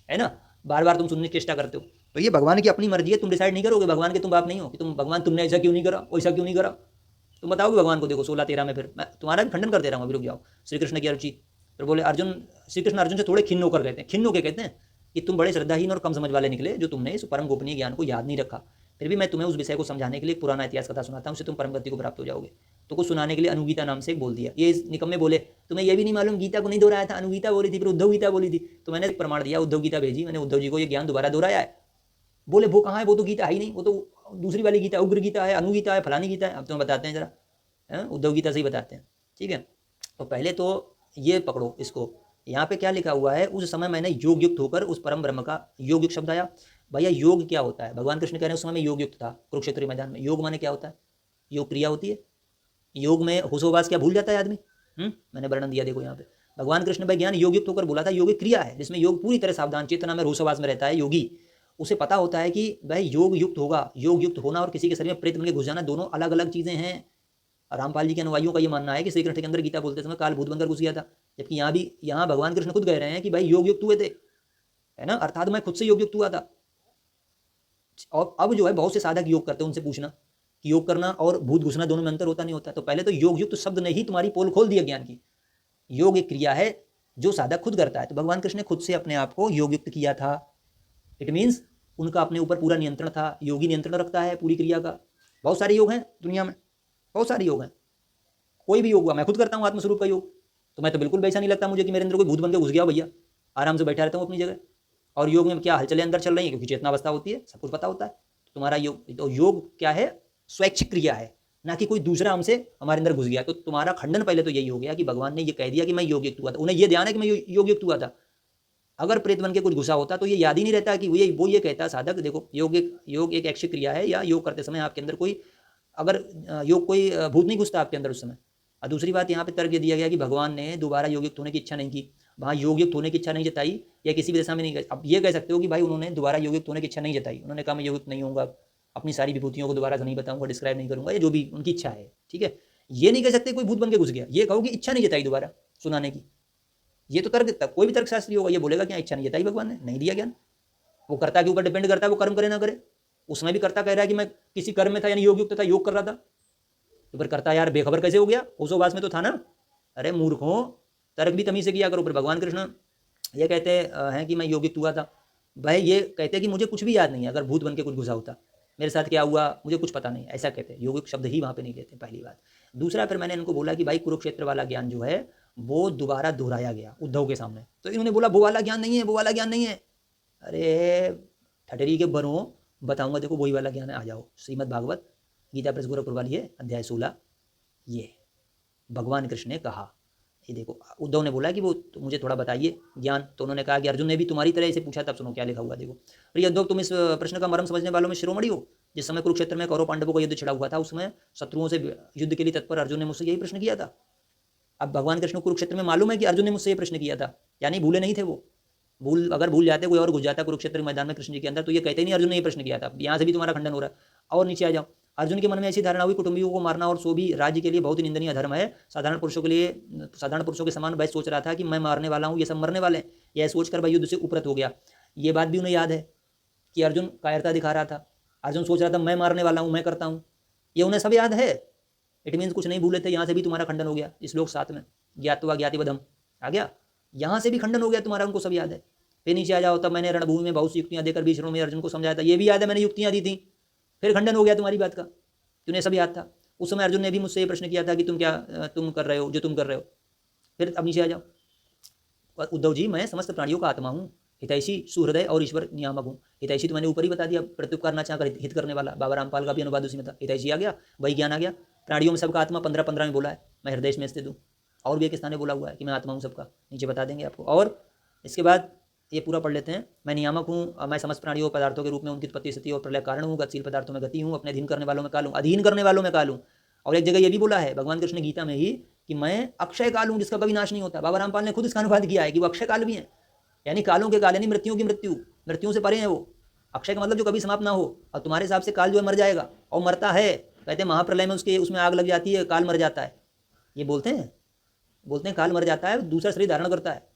है ना, बार बार तुम सुनने की चेष्टा करते हो। तो ये भगवान की अपनी मर्जी है, तुम डिसाइड नहीं करोगे। भगवान के तुम बाप नहीं हो कि तुम भगवान तुमने ऐसा क्यों नहीं करा, वैसा क्यों नहीं करा। तुम बताओगे भगवान को, देखो 16-13 में, फिर मैं तुम्हारा भी खंडन कर दे रहा हूँ। अभी रुक जाओ। श्री कृष्ण की अर्जी, फिर बोले अर्जुन, श्री कृष्ण अर्जुन से थोड़े खिन्न होकर कहते हैं, खिन्न होकर कहते हैं कि तुम बड़े श्रद्धाहीन और कम समझ वाले निकले, जो तुमने इस परम गोपनीय ज्ञान को याद नहीं रखा। फिर भी मैं तुम्हें उस विषय को समझाने के लिए एक पुराना इतिहास कथा सुनाता हूँ, उससे तुम परम गति को प्राप्त हो जाओगे। तो कुछ सुनाने के लिए अनुगीता नाम से एक बोल दिया। ये निकम्मे बोले, तुम्हें ये भी नहीं मालूम, गीता को नहीं दोहराया था, अनुगीता बोली थी, फिर उद्धव गीता बोली थी। तो मैंने प्रमाण दिया, उद्धव गीता भेजी मैंने, उद्धव जी को ये ज्ञान दोबारा दोहराया है। बोले वो कहाँ है, वो तो गीता है ही नहीं, वो तो दूसरी वाली गीता, उग्र गीता है, अनुगीता है, फलानी गीता है। अब तुम्हें बताते हैं जरा, उद्धव गीता से ही बताते हैं, ठीक है। तो पहले तो ये पकड़ो इसको, यहाँ पे क्या लिखा हुआ है, उस समय मैंने योग युक्त होकर उस परम ब्रह्म का, योग युक्त शब्द आया। भैया योग क्या होता है? भगवान कृष्ण कह रहे हैं उस समय में योग युक्त था कुरुक्षेत्र मैदान में। योग माने क्या होता है? योग क्रिया होती है। योग में होशोवास क्या भूल जाता है आदमी? मैंने वर्णन दिया, देखो यहाँ पे भगवान कृष्ण भाई ज्ञान योग युक्त होकर बोला था। योग क्रिया है जिसमें योग पूरी तरह सावधान चेतना में होशोवास में रहता है योगी। उसे पता होता है कि भाई योग युक्त होगा, योग युक्त होना और किसी के शरीर में प्रेत बन के घुस जाना दोनों अलग अलग चीजें हैं। रामपाल जी के अनुयायियों का ये मानना है कि श्री कृष्ण के अंदर गीता बोलते समय काल भूत बनकर घुस गया था, जबकि यहाँ भगवान कृष्ण खुद कह रहे हैं कि भाई योग युक्त हुए थे, है ना, अर्थात मैं खुद से योग युक्त हुआ था। और अब जो है बहुत से साधक योग करते हैं, उनसे पूछना कि योग करना और भूत घुसना दोनों में अंतर होता नहीं होता। तो पहले तो योग युक्त शब्द ने ही तुम्हारी पोल खोल दिया ज्ञान की। योग एक क्रिया है जो साधक खुद करता है, तो भगवान कृष्ण ने खुद से अपने आप को योग युक्त किया था। इट मीन्स उनका अपने ऊपर पूरा नियंत्रण था। योगी नियंत्रण रखता है पूरी क्रिया का। बहुत सारे योग हैं दुनिया में, बहुत सारे योग हैं। कोई भी योग हुआ, मैं खुद करता हूँ आत्मस्वरूप का योग, तो मैं तो बिल्कुल वैसा नहीं लगता मुझे कि मेरे अंदर कोई भूत बन के घुस गया हो। भैया आराम से बैठा रहता हूँ अपनी जगह। और योग में क्या हलचलें अंदर चल रही है, क्योंकि चेतनावस्था होती है, सब कुछ पता होता है। तो तुम्हारा योग, तो योग क्या है? स्वैच्छिक क्रिया है, ना कि कोई दूसरा हमसे हमारे अंदर घुस गया। तो तुम्हारा खंडन पहले तो यही हो गया कि भगवान ने ये कह दिया कि मैं योग युक्त हुआ था। उन्हें ये ध्यान है कि मैं योग युक्त हुआ था। अगर प्रेत बन के कुछ घुसा होता तो ये याद ही नहीं रहता कि वो ये कहता साधक, देखो योग एक ऐच्छिक क्रिया है, या योग करते समय आपके अंदर कोई, अगर योग कोई भूत नहीं घुसता आपके अंदर उस समय। और दूसरी बात यहाँ पे तर्क दिया गया कि भगवान ने दोबारा योग युक्त होने की इच्छा नहीं की, वहाँ योग युक्त होने की इच्छा नहीं जताई, या किसी भी दशा में नहीं। अब ये कह सकते हो कि भाई उन्होंने दोबारा योग युक्त होने की इच्छा नहीं जताई, उन्होंने कहा मैं योग युक्त नहीं होऊंगा, अपनी सारी विभूतियों को दोबारा नहीं बताऊंगा, डिस्क्राइब नहीं करूंगा, ये जो भी उनकी इच्छा है, ठीक है। ये नहीं कह सकते कोई भूत बन के घुस गया, ये कहो कि इच्छा नहीं जताई दोबारा सुनाने की। ये तो तर्क, कोई भी तर्क शास्त्री होगा ये बोलेगा कि इच्छा नहीं जताई, भगवान ने नहीं दिया ज्ञान। वो कर्ता के ऊपर डिपेंड करता है, वो कर्म करे ना करे। उसमें भी कर्ता कह रहा है कि मैं किसी कर्म में था, यानी योग युक्त था, योग कर रहा था, तो फिर कर्ता यार बेखबर कैसे हो गया? होशोवास में तो था ना। अरे मूर्खों, तर्क भी तमीज से किया करो। फिर भगवान कृष्ण ये कहते हैं कि मैं योग युक्त हुआ था। भाई ये कहते हैं कि मुझे कुछ भी याद नहीं है, अगर भूत बन के कुछ घुसा होता मेरे साथ क्या हुआ मुझे कुछ पता नहीं, ऐसा कहते हैं। योगिक शब्द ही वहाँ पे नहीं लेते, पहली बात। दूसरा, फिर मैंने इनको बोला कि भाई कुरुक्षेत्र वाला ज्ञान जो है वो दोबारा दोहराया गया उद्धव के सामने। तो इन्होंने बोला वो वाला ज्ञान नहीं है, वो वाला ज्ञान नहीं है। अरे ठटरी के बनो, बताऊंगा देखो वही वाला ज्ञान है, आ जाओ। श्रीमद् भागवत गीता प्रेस गोरखपुर वाली है, अध्याय 16। ये भगवान कृष्ण ने कहा, ये देखो उद्धव ने बोला कि वो तो मुझे थोड़ा बताइए ज्ञान। तो उन्होंने कहा कि अर्जुन ने भी तुम्हारी तरह इसे पूछा, तब सुनो क्या लिखा हुआ देखो। प्रिय उद्धव, तुम इस प्रश्न का मर्म समझने वालों में शिरोमणि हो। जिस समय कुरुक्षेत्र में कौरव पांडवों का युद्ध छिड़ा हुआ था, उस समय शत्रुओं से युद्ध के लिए तत्पर अर्जुन ने मुझसे यही प्रश्न किया था। अब भगवान कृष्ण कुरुक्षेत्र में मालूम है कि अर्जुन ने मुझसे ये प्रश्न किया था, यानी भूले नहीं थे वो। अगर भूल जाते, कोई और घुस जाता कुरुक्षेत्र के मैदान में कृष्ण जी के अंदर, तो ये कहते नहीं अर्जुन ने ये प्रश्न किया था। यहाँ से भी तुम्हारा खंडन हो रहा है। और नीचे आ जाओ। अर्जुन के मन में ऐसी धारणा हुई कुटुंबियों को मारना और सो भी राज्य के लिए बहुत ही निंदनीय धर्म है। साधारण पुरुषों के समान वह सोच रहा था कि मैं मारने वाला हूँ, ये सब मरने वाले हैं। यह सोचकर वह युद्ध से उपरत हो गया। ये बात भी उन्हें याद है कि अर्जुन कायरता दिखा रहा था। अर्जुन सोच रहा था मैं मारने वाला हूँ, मैं करता हूँ। ये उन्हें सब याद है। इट मीन्स कुछ नहीं भूले थे। यहाँ से भी तुम्हारा खंडन हो गया। श्लोक 7 में ज्ञात्वा ज्ञातिवधम आ गया, यहाँ से भी खंडन हो गया तुम्हारा, उनको सब याद है। फिर नीचे आ जाओ, तब मैंने रणभूमि में बहुत सी युक्तियां देकर बीच में अर्जुन को समझाया था, ये भी याद है मैंने युक्तियां दी थी। फिर खंडन हो गया तुम्हारी बात का, तुम्हें सब याद था। उस समय अर्जुन ने भी मुझसे ये प्रश्न किया था कि तुम कर रहे हो जो तुम कर रहे हो। फिर अब नीचे आ जाओ, उद्धव जी मैं समस्त प्राणियों का आत्मा हूँ, हितैषी सुहृदय और ईश्वर नियामक हूँ। हितैषी तो मैंने ऊपर ही बता दिया, प्रत्युपकार ना चाहकर हित करने वाला। बाबा रामपाल का भी अनुवाद उसी में था। हितैषी आ गया, वही ज्ञान आ गया। प्राणियों में सबका आत्मा 15-15 में बोला है, मैं हृदय में स्थित हूँ। और भी एक स्थान में बोला हुआ है कि मैं आत्मा हूँ सबका, नीचे बता देंगे आपको। और इसके बाद ये पूरा पढ़ लेते हैं। मैं नियामक हूँ, मैं समस्त प्राणियों पदार्थों के रूप में उनकी उत्पत्ति स्थिति और प्रलय कारण हूँ। गतिशील पदार्थों में गति हूँ, अपने अधीन करने वालों में काल हूँ, अधीन करने वालों में काल हूँ। और एक जगह ये भी बोला है भगवान कृष्ण ने गीता में ही कि मैं अक्षय काल हूँ, जिसका कभी नाश नहीं होता। बाबा रामपाल ने खुद इसका अनुवाद किया है कि वो अक्षय काल भी है, यानी कालों के काल, यानी मृत्युओं की मृत्यु, मृत्यु से परे है वो। अक्षय का मतलब जो कभी समाप्त ना हो। और तुम्हारे हिसाब से काल जो है मर जाएगा, और मरता है। कहते हैं महाप्रलय में उसमें आग लग जाती है, काल मर जाता है। ये बोलते हैं काल मर जाता है, दूसरा शरीर धारण करता है।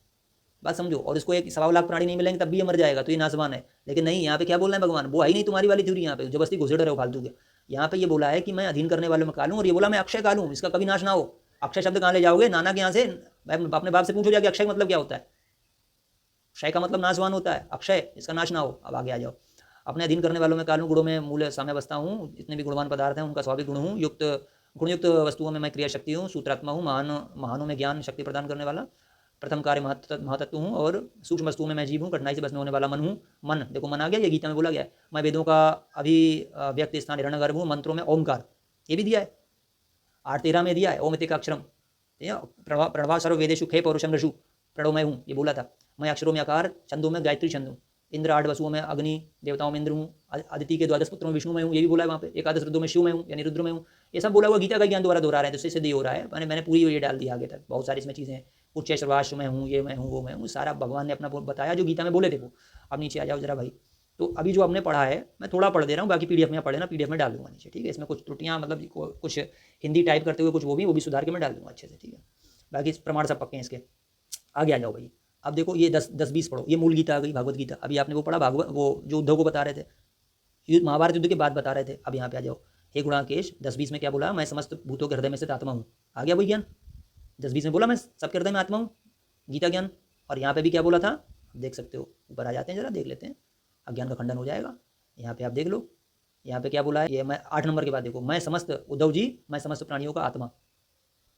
बात समझो। और इसको 1.25 लाख प्राणी नहीं मिलेंगे तब भी ये मर जाएगा, तो ये नासवान है। लेकिन नहीं, यहाँ पे क्या बोल रहे हैं भगवान, वो है ही नहीं तुम्हारी वाली थ्योरी। यहाँ पे जबरदस्ती घुसेड़ रहे हो फालतू के। यहाँ पे ये बोला है कि मैं अधीन करने वालों में काल हूँ, और ये बोला मैं अक्षय काल हूँ, इसका कभी नाश ना हो। अक्षय शब्द कहाँ ले जाओगे, नाना के यहाँ से अपने बाप से पूछो जाके अक्षय मतलब क्या होता है। क्षय का मतलब नाशवान होता है, अक्षय इसका नाश ना हो। अब आगे आ जाओ। अपने अधीन करने वालों में काल हूँ, गुणों में मूल साम्य बसता हूँ। जितने भी गुणवान पदार्थ हैं उनका स्वाभाविक गुण हूँ। गुणयुक्त वस्तुओं में मैं क्रिया शक्ति हूँ, सूत्रात्मा हूँ। महानों में ज्ञान शक्ति प्रदान करने वाला प्रथम कार्य महातत्व हूँ। और सूक्ष्म वस्तुओं में मैं जीव हूँ, कठिनाई से बचने होने वाला मन हूँ। मन देखो, मन आ गया, ये गीता में बोला गया है। मैं वेदों का अभिव्यक्त स्थान हिरण्यगर्भ हूँ। मंत्रों में ओमकार ये भी दिया है, 8-13 में दिया है। ओम इति का अक्षरम प्रणवा सर्व वेदेषु खे पौरुषम ऋषु प्रणव मैं हूँ, ये बोला था। मैं अक्षरों में आकार, छंदों में गायत्री छंद हूँ। इंद्र 8 वसुओं में अग्नि, देवताओं में इंद्र हूँ। अदिति के 12 पुत्रों में विष्णु में हूँ, ये भी बोला है वहाँ पे। 11 रुद्रों में शिव में हूँ, यानी रुद्र में हूँ। ये सब बोला हुआ गीता का ज्ञान द्वारा दोहरा रहे हैं, तो इससे सिद्ध हो रहा है। मैंने पूरी ये डाल दिया आगे तक, बहुत सारी इसमें चीज़ें हैं। उच्च श्रवाश में हूँ, ये मैं हूँ, वो मैं हूँ, सारा भगवान ने अपना बताया जो गीता में बोले थे वो। अब नीचे आ जाओ जरा भाई। तो अभी जो हमने पढ़ा है मैं थोड़ा पढ़ दे रहा हूँ, बाकी पीडीएफ में पढ़े ना, पीडीएफ में डाल दूंगा नीचे, ठीक है। इसमें कुछ त्रुटियाँ, मतलब कुछ हिंदी टाइप करते हुए कुछ वो भी सुधार के मैं डाल दूंगा अच्छे से, ठीक है। बाकी प्रमाण सब पक्के हैं इसके। आगे आ जाओ भाई। अब देखो ये 10-20 पढ़ो, ये मूल गीता आ गई, भागवत गीता। अभी आपने वो पढ़ा भागवत, वो जो उद्धव को बता रहे थे, महाभारत युद्ध के बाद बता रहे थे। अब यहाँ पे आ जाओ। हे गुणाकेश 10-20 में क्या बोला, मैं समस्त भूतों के हृदय में स्थित आत्मा हूँ। आ गया वही ज्ञान। 10-20 में बोला मैं सबके हृदय में आत्मा हूँ, गीता ज्ञान। और यहाँ पे भी क्या बोला था, देख सकते हो। ऊपर आ जाते हैं जरा, देख लेते हैं, अज्ञान का खंडन हो जाएगा। यहाँ पे आप देख लो, यहाँ पे क्या बोला है। ये मैं 8 नंबर के बाद देखो, मैं समस्त, उद्धव जी मैं समस्त प्राणियों का आत्मा,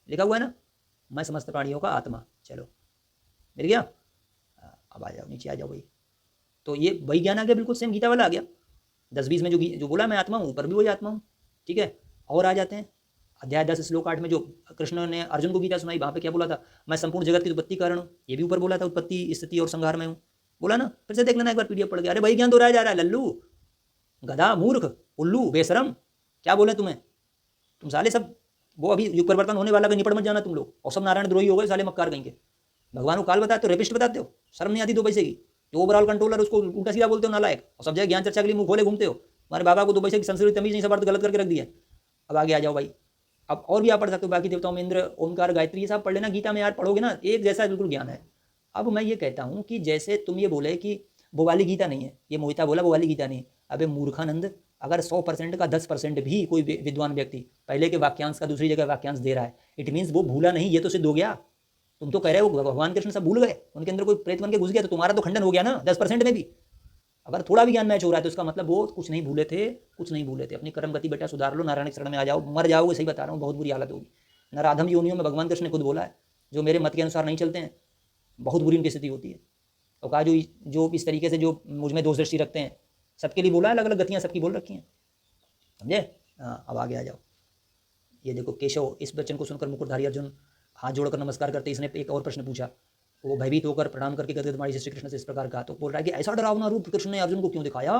लिखा हुआ है ना, मैं समस्त प्राणियों का आत्मा। चलो मिल गया। अब आ जाओ, नीचे आ जाओ भाई। तो ये वही ज्ञान आ गया, बिल्कुल सेम गीता वाला आ गया। 10-20 में जो बोला मैं आत्मा हूँ, ऊपर भी वही आत्मा हूँ, ठीक है। और आ जाते हैं अध्याय 10 श्लोक 8 में जो कृष्ण ने अर्जुन को गीता सुनाई, वहाँ पे क्या बोला था, मैं संपूर्ण जगत की उत्पत्ति कारण हूँ। ये भी ऊपर बोला था, उत्पत्ति स्थिति और संहार में हूँ, बोला ना। फिर से देख लेना एक बार पीडीएफ पढ़ के। अरे वही ज्ञान दोहराया जा रहा है, लल्लू, गधा, मूर्ख, उल्लू, बेशरम, क्या बोले तुम्हें, तुम साले सब। वो अभी युग परिवर्तन होने वाला, निपट मत जाना तुम लोग, और सब नारायण द्रोही हो गए साले, मक्कार कहीं के। भगवान को काल बताते हो, रेपिस्ट बताते हो, शर्म नहीं आती 2 पैसे की। जो ओवरऑल कंट्रोलर, उसको उल्टा सीधा बोलते हो, नालायक। और सब जगह ज्ञान चर्चा के लिए मुंह खोले घूमते हो। हमारे बाबा को 2 पैसे की संस्कृत तमीज नहीं, सब अर्थ गलत करके रख दिया। अब आगे आ जाओ भाई। अब और भी आप पढ़ सकते हो, बाकी देवताओं में इंद्र, ओमकार, गायत्री, ये सब पढ़ लेना। गीता में यार पढ़ोगे ना, एक जैसा बिल्कुल ज्ञान है। अब मैं ये कहता हूँ कि जैसे तुम ये बोले कि वो वाली गीता नहीं है, ये मोहिता बोला वो वाली गीता नहीं है। अबे मूर्खानंद, अगर 100% का 10% भी कोई विद्वान व्यक्ति पहले के वाक्यांश का दूसरी जगह वाक्यांश दे रहा है, इट मीन्स वो भूला नहीं, ये तो सिद्ध हो गया। तुम तो कह रहे हो भगवान कृष्ण सब भूल गए, उनके अंदर कोई प्रेत बन के घुस गया, तो तुम्हारा तो खंडन हो गया ना 10% में भी। अगर थोड़ा भी ज्ञान मैच हो रहा है तो इसका मतलब वो कुछ नहीं भूले थे, कुछ नहीं भूले थे। अपनी कर्म गति बेटा सुधार लो, नारायण शरण में आ जाओ, मर जाओगे, सही बता रहा हूँ, बहुत बुरी हालत होगी। नराधम योनियों में भगवान कृष्ण ने खुद बोला है, जो मेरे मत के अनुसार नहीं चलते हैं बहुत बुरी उनकी स्थिति होती है। और कहा जो इस तरीके से जो मुझ में दोष दृष्टि रखते हैं, सबके लिए बोला है, अलग अलग गतियाँ सबकी बोल रखी हैं, समझे। हाँ, अब आगे आ जाओ। ये देखो केशव, इस वचन को सुनकर मुकुटधारी अर्जुन हाथ जोड़कर नमस्कार करते, इसने एक और प्रश्न पूछा। वो भयभीत होकर प्रणाम करके गदगदमारी से श्री कृष्ण से इस प्रकार कहा। तो बोल रहा है कि ऐसा डरावना रूप कृष्ण ने अर्जुन को क्यों दिखाया।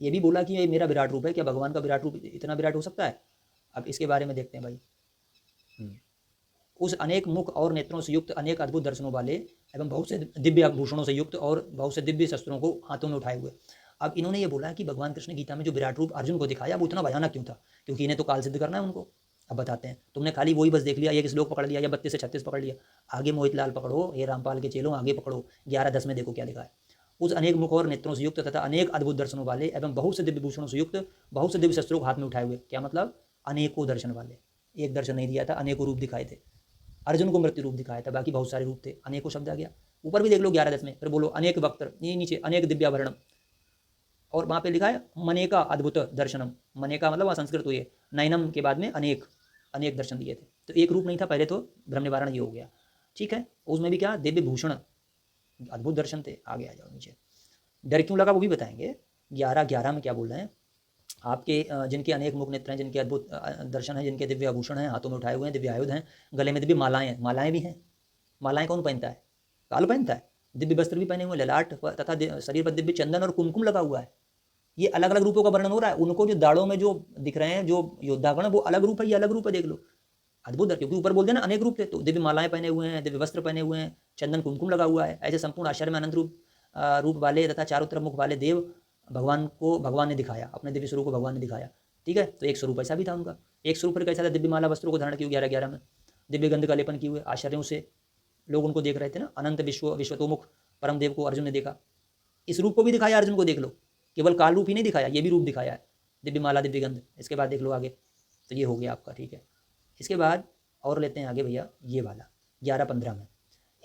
ये भी बोला कि ये मेरा विराट रूप है, क्या भगवान का विराट रूप इतना विराट हो सकता है। अब इसके बारे में देखते हैं भाई। उस अनेक मुख और नेत्रों से युक्त, अनेक अद्भुत दर्शनों वाले एवं बहुत से दिव्य आभूषणों से युक्त और बहुत से दिव्य शस्त्रों को हाथों में उठाए हुए। अब इन्होंने ये बोला कि भगवान कृष्ण गीता में जो विराट रूप अर्जुन को दिखाया वो इतना भयानक क्यों था, क्योंकि इन्हें तो काल सिद्ध करना है उनको। अब बताते हैं, तुमने खाली वही बस देख लिया, एक श्लोक पकड़ लिया या 32 से 36 पकड़ लिया, आगे मोहितलाल पकड़ो, हे रामपाल के चेलों आगे पकड़ो, 11-10 में देखो क्या लिखा है। उस अनेक मुख और नेत्रों से युक्त तथा अनेक अद्भुत दर्शनों वाले एवं बहुत से दिव्य भूषणों से युक्त, बहुत से दिव्य शस्त्रों को हाथ में उठाए हुए। क्या मतलब, अनेकों दर्शन वाले, एक दर्शन नहीं दिया था, अनेकों रूप दिखाए थे। अर्जुन को मृत्यु रूप दिखाया था, बाकी बहुत सारे रूप थे, अनेकों शब्द आ गया। ऊपर भी देख लो 11-10 में, फिर बोलो अनेक वक्त्र, नीचे अनेक दिव्याभरणम, और वहाँ पे लिखा है मनेका अद्भुत दर्शनम। मनेका मतलब वहाँ संस्कृत हुई है, नयनम के बाद में अनेक, अनेक दर्शन दिए थे। तो एक रूप नहीं था पहले, तो भ्रम निवारण ये हो गया, ठीक है। उसमें भी क्या, दिव्य भूषण, अद्भुत दर्शन थे। आगे आ जाओ नीचे, डर क्यों लगा वो भी बताएंगे। 11-11 में क्या बोल रहे हैं, आपके जिनके अनेक मुख नेत्र हैं, जिनके अद्भुत दर्शन हैं, जिनके दिव्य आभूषण हैं, हाथों में उठाए हुए हैं, दिव्य आयुध हैं, गले में दिव्य मालाएं हैं, मालाएं भी हैं। मालाएं कौन पहनता है, काल पहनता है। दिव्य वस्त्र भी पहने हुए, ललाट तथा शरीर पर दिव्य चंदन और कुमकुम लगा हुआ है। ये अलग अलग रूपों का वर्णन हो रहा है। उनको जो दाढ़ों में जो दिख रहे हैं, जो योद्धागण, वो अलग रूप है, ये अलग रूप है, देख लो, अद्भुत। क्योंकि ऊपर बोल देना अनेक रूप थे, तो दिव्य मालाएं पहने हुए हैं, दिव्य वस्त्र पहने हुए हैं, चंदन कुमकुम लगा हुआ है। ऐसे संपूर्ण आश्चर्य में अनंत रूप वाले तथा चारों तरफ मुख वाले देव भगवान को भगवान ने दिखाया, अपने दिव्य स्वरूप को भगवान ने दिखाया, ठीक है। तो एक स्वरूप ऐसा भी था उनका। एक स्वरूप पर कैसा था, दिव्य माला वस्त्रों को धारण किए 11-11 में, दिव्य गंध का लेपन किए हुए, आश्चर्यों से लोग उनको देख रहे थे ना। अनंत विश्वतोमुख परम देव को अर्जुन ने देखा। इस रूप को भी दिखाया अर्जुन को, देख लो, केवल काल रूप ही नहीं दिखाया, ये भी रूप दिखाया है, दिव्य माला दिव्य गंध। इसके बाद देख लो आगे, तो ये हो गया आपका, ठीक है। इसके बाद और लेते हैं आगे भैया, ये वाला 11-15 में,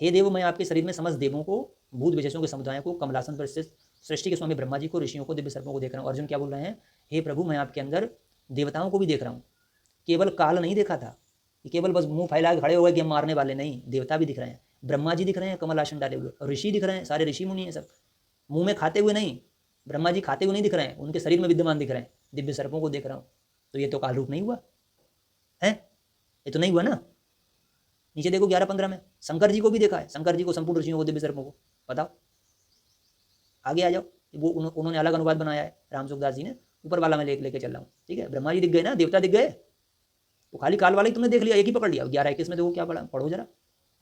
हे देव, मैं आपके शरीर में समस्त देवों को, भूत विशेषों के समुदाय को, कमलासन पर स्थित सृष्टि के स्वामी ब्रह्मा जी को, ऋषियों को, दिव्य सर्पों को देख रहा हूँ। अर्जुन क्या बोल रहे हैं, हे प्रभु, मैं आपके अंदर देवताओं को भी देख रहा हूँ। केवल काल नहीं देखा था, कि केवल बस मुंह फैला के खड़े हो गए कि हम मारने वाले, नहीं, देवता भी दिख रहे हैं, ब्रह्मा जी दिख रहे हैं कमल आसन डाले हुए, और ऋषि दिख रहे हैं, सारे ऋषि मुनि हैं सब, मुंह में खाते हुए नहीं, ब्रह्मा जी खाते हुए नहीं दिख रहे हैं, उनके शरीर में विद्यमान दिख रहे हैं, दिव्य सर्पों को देख रहा हूँ। तो ये तो काल रूप नहीं हुआ है, ये तो नहीं हुआ ना। नीचे देखो 11-15 में, शंकर जी को भी देखा है, शंकर जी को, संपूर्ण ऋषियों को, दिव्य सर्पों को। बताओ, आगे आ जाओ। वो उन्होंने अलग अनुवाद बनाया है, राम सुखदास जी ने, ऊपर वाला मैं लेके चल रहा हूँ, ठीक है। ब्रह्मा जी दिख गए ना, देवता दिख गए, तो खाली काल वाला ही तुमने देख लिया, एक ही पकड़ लिया। 11-21 में देखो क्या पढ़ा, पढ़ो जरा।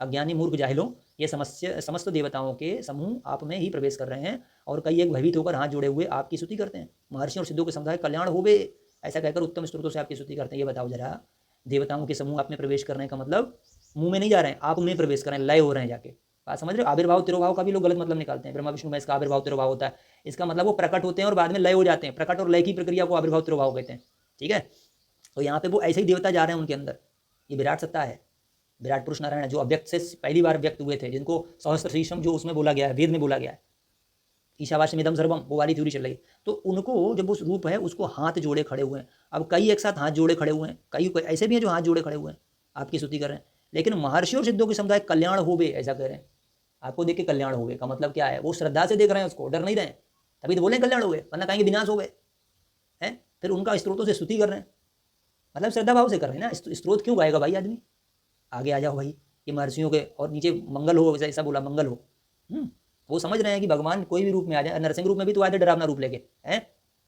अज्ञानी मूर्ख जाहिलों, ये समस्त देवताओं के समूह आप में ही प्रवेश कर रहे हैं, और कई एक भयभीत होकर हाथ जोड़े हुए आपकी स्तुति करते हैं। महर्षियों और सिद्धों के समुदाय कल्याण होवे, ऐसा कहकर उत्तम स्त्रोतों से आपकी स्तुति करते हैं। ये बताओ जरा, देवताओं के समूह आप में प्रवेश करने का मतलब मुंह में नहीं जा रहे हैं, आप में प्रवेश कर रहे हैं, लय हो रहे हैं जाके। बात समझ रहे हो। आविर्भाव तिरोभाव का भी लोग गलत मतलब निकालते हैं। ब्रह्मा विष्णु महेश का आविर्भाव तिरोभाव होता है, इसका मतलब वो प्रकट होते हैं और बाद में लय हो जाते हैं। प्रकट और लय की प्रक्रिया को आविर्भाव तिरोभाव कहते हैं, ठीक है। तो यहाँ पे वो ऐसे ही देवता जा रहे हैं उनके अंदर। ये विराट सत्ता है, विराट पुरुष नारायण है, जो अव्यक्त से पहली बार व्यक्त हुए थे, जिनको सहस्त्र शीर्षम जो उसमें बोला गया है, वेद में बोला गया है, ईशावास्यमिदं सर्वम, वो वाली थ्योरी चल रही। तो उनको जब उस रूप है, उसको हाथ जोड़े खड़े हुए हैं। अब कई एक साथ हाथ जोड़े खड़े हुए हैं, कई ऐसे भी हैं जो हाथ जोड़े खड़े हुए हैं, आपकी स्तुति कर रहे हैं। लेकिन महर्षि और सिद्धों के समुदाय कल्याण होवे, ऐसा कह रहे हैं। आपको देख के कल्याण होवे का मतलब क्या है, वो श्रद्धा से देख रहे हैं उसको, डर नहीं रहे, तभी तो बोले कल्याण होवे, वरना कहेंगे विनाश हो गए हैं। फिर उनका स्त्रोतों से स्तुति कर रहे हैं, मतलब श्रद्धा भाव से कर रहे हैं ना। स्त्रोत क्यों गाएगा भाई आदमी। आगे आ जाओ भाई, ये महर्षियों के, और नीचे मंगल हो, ऐसा बोला मंगल हो। वो समझ रहे हैं कि भगवान कोई भी रूप में आ जाए, नरसिंह रूप में भी तो आए थे डरावना रूप लेके, हैं।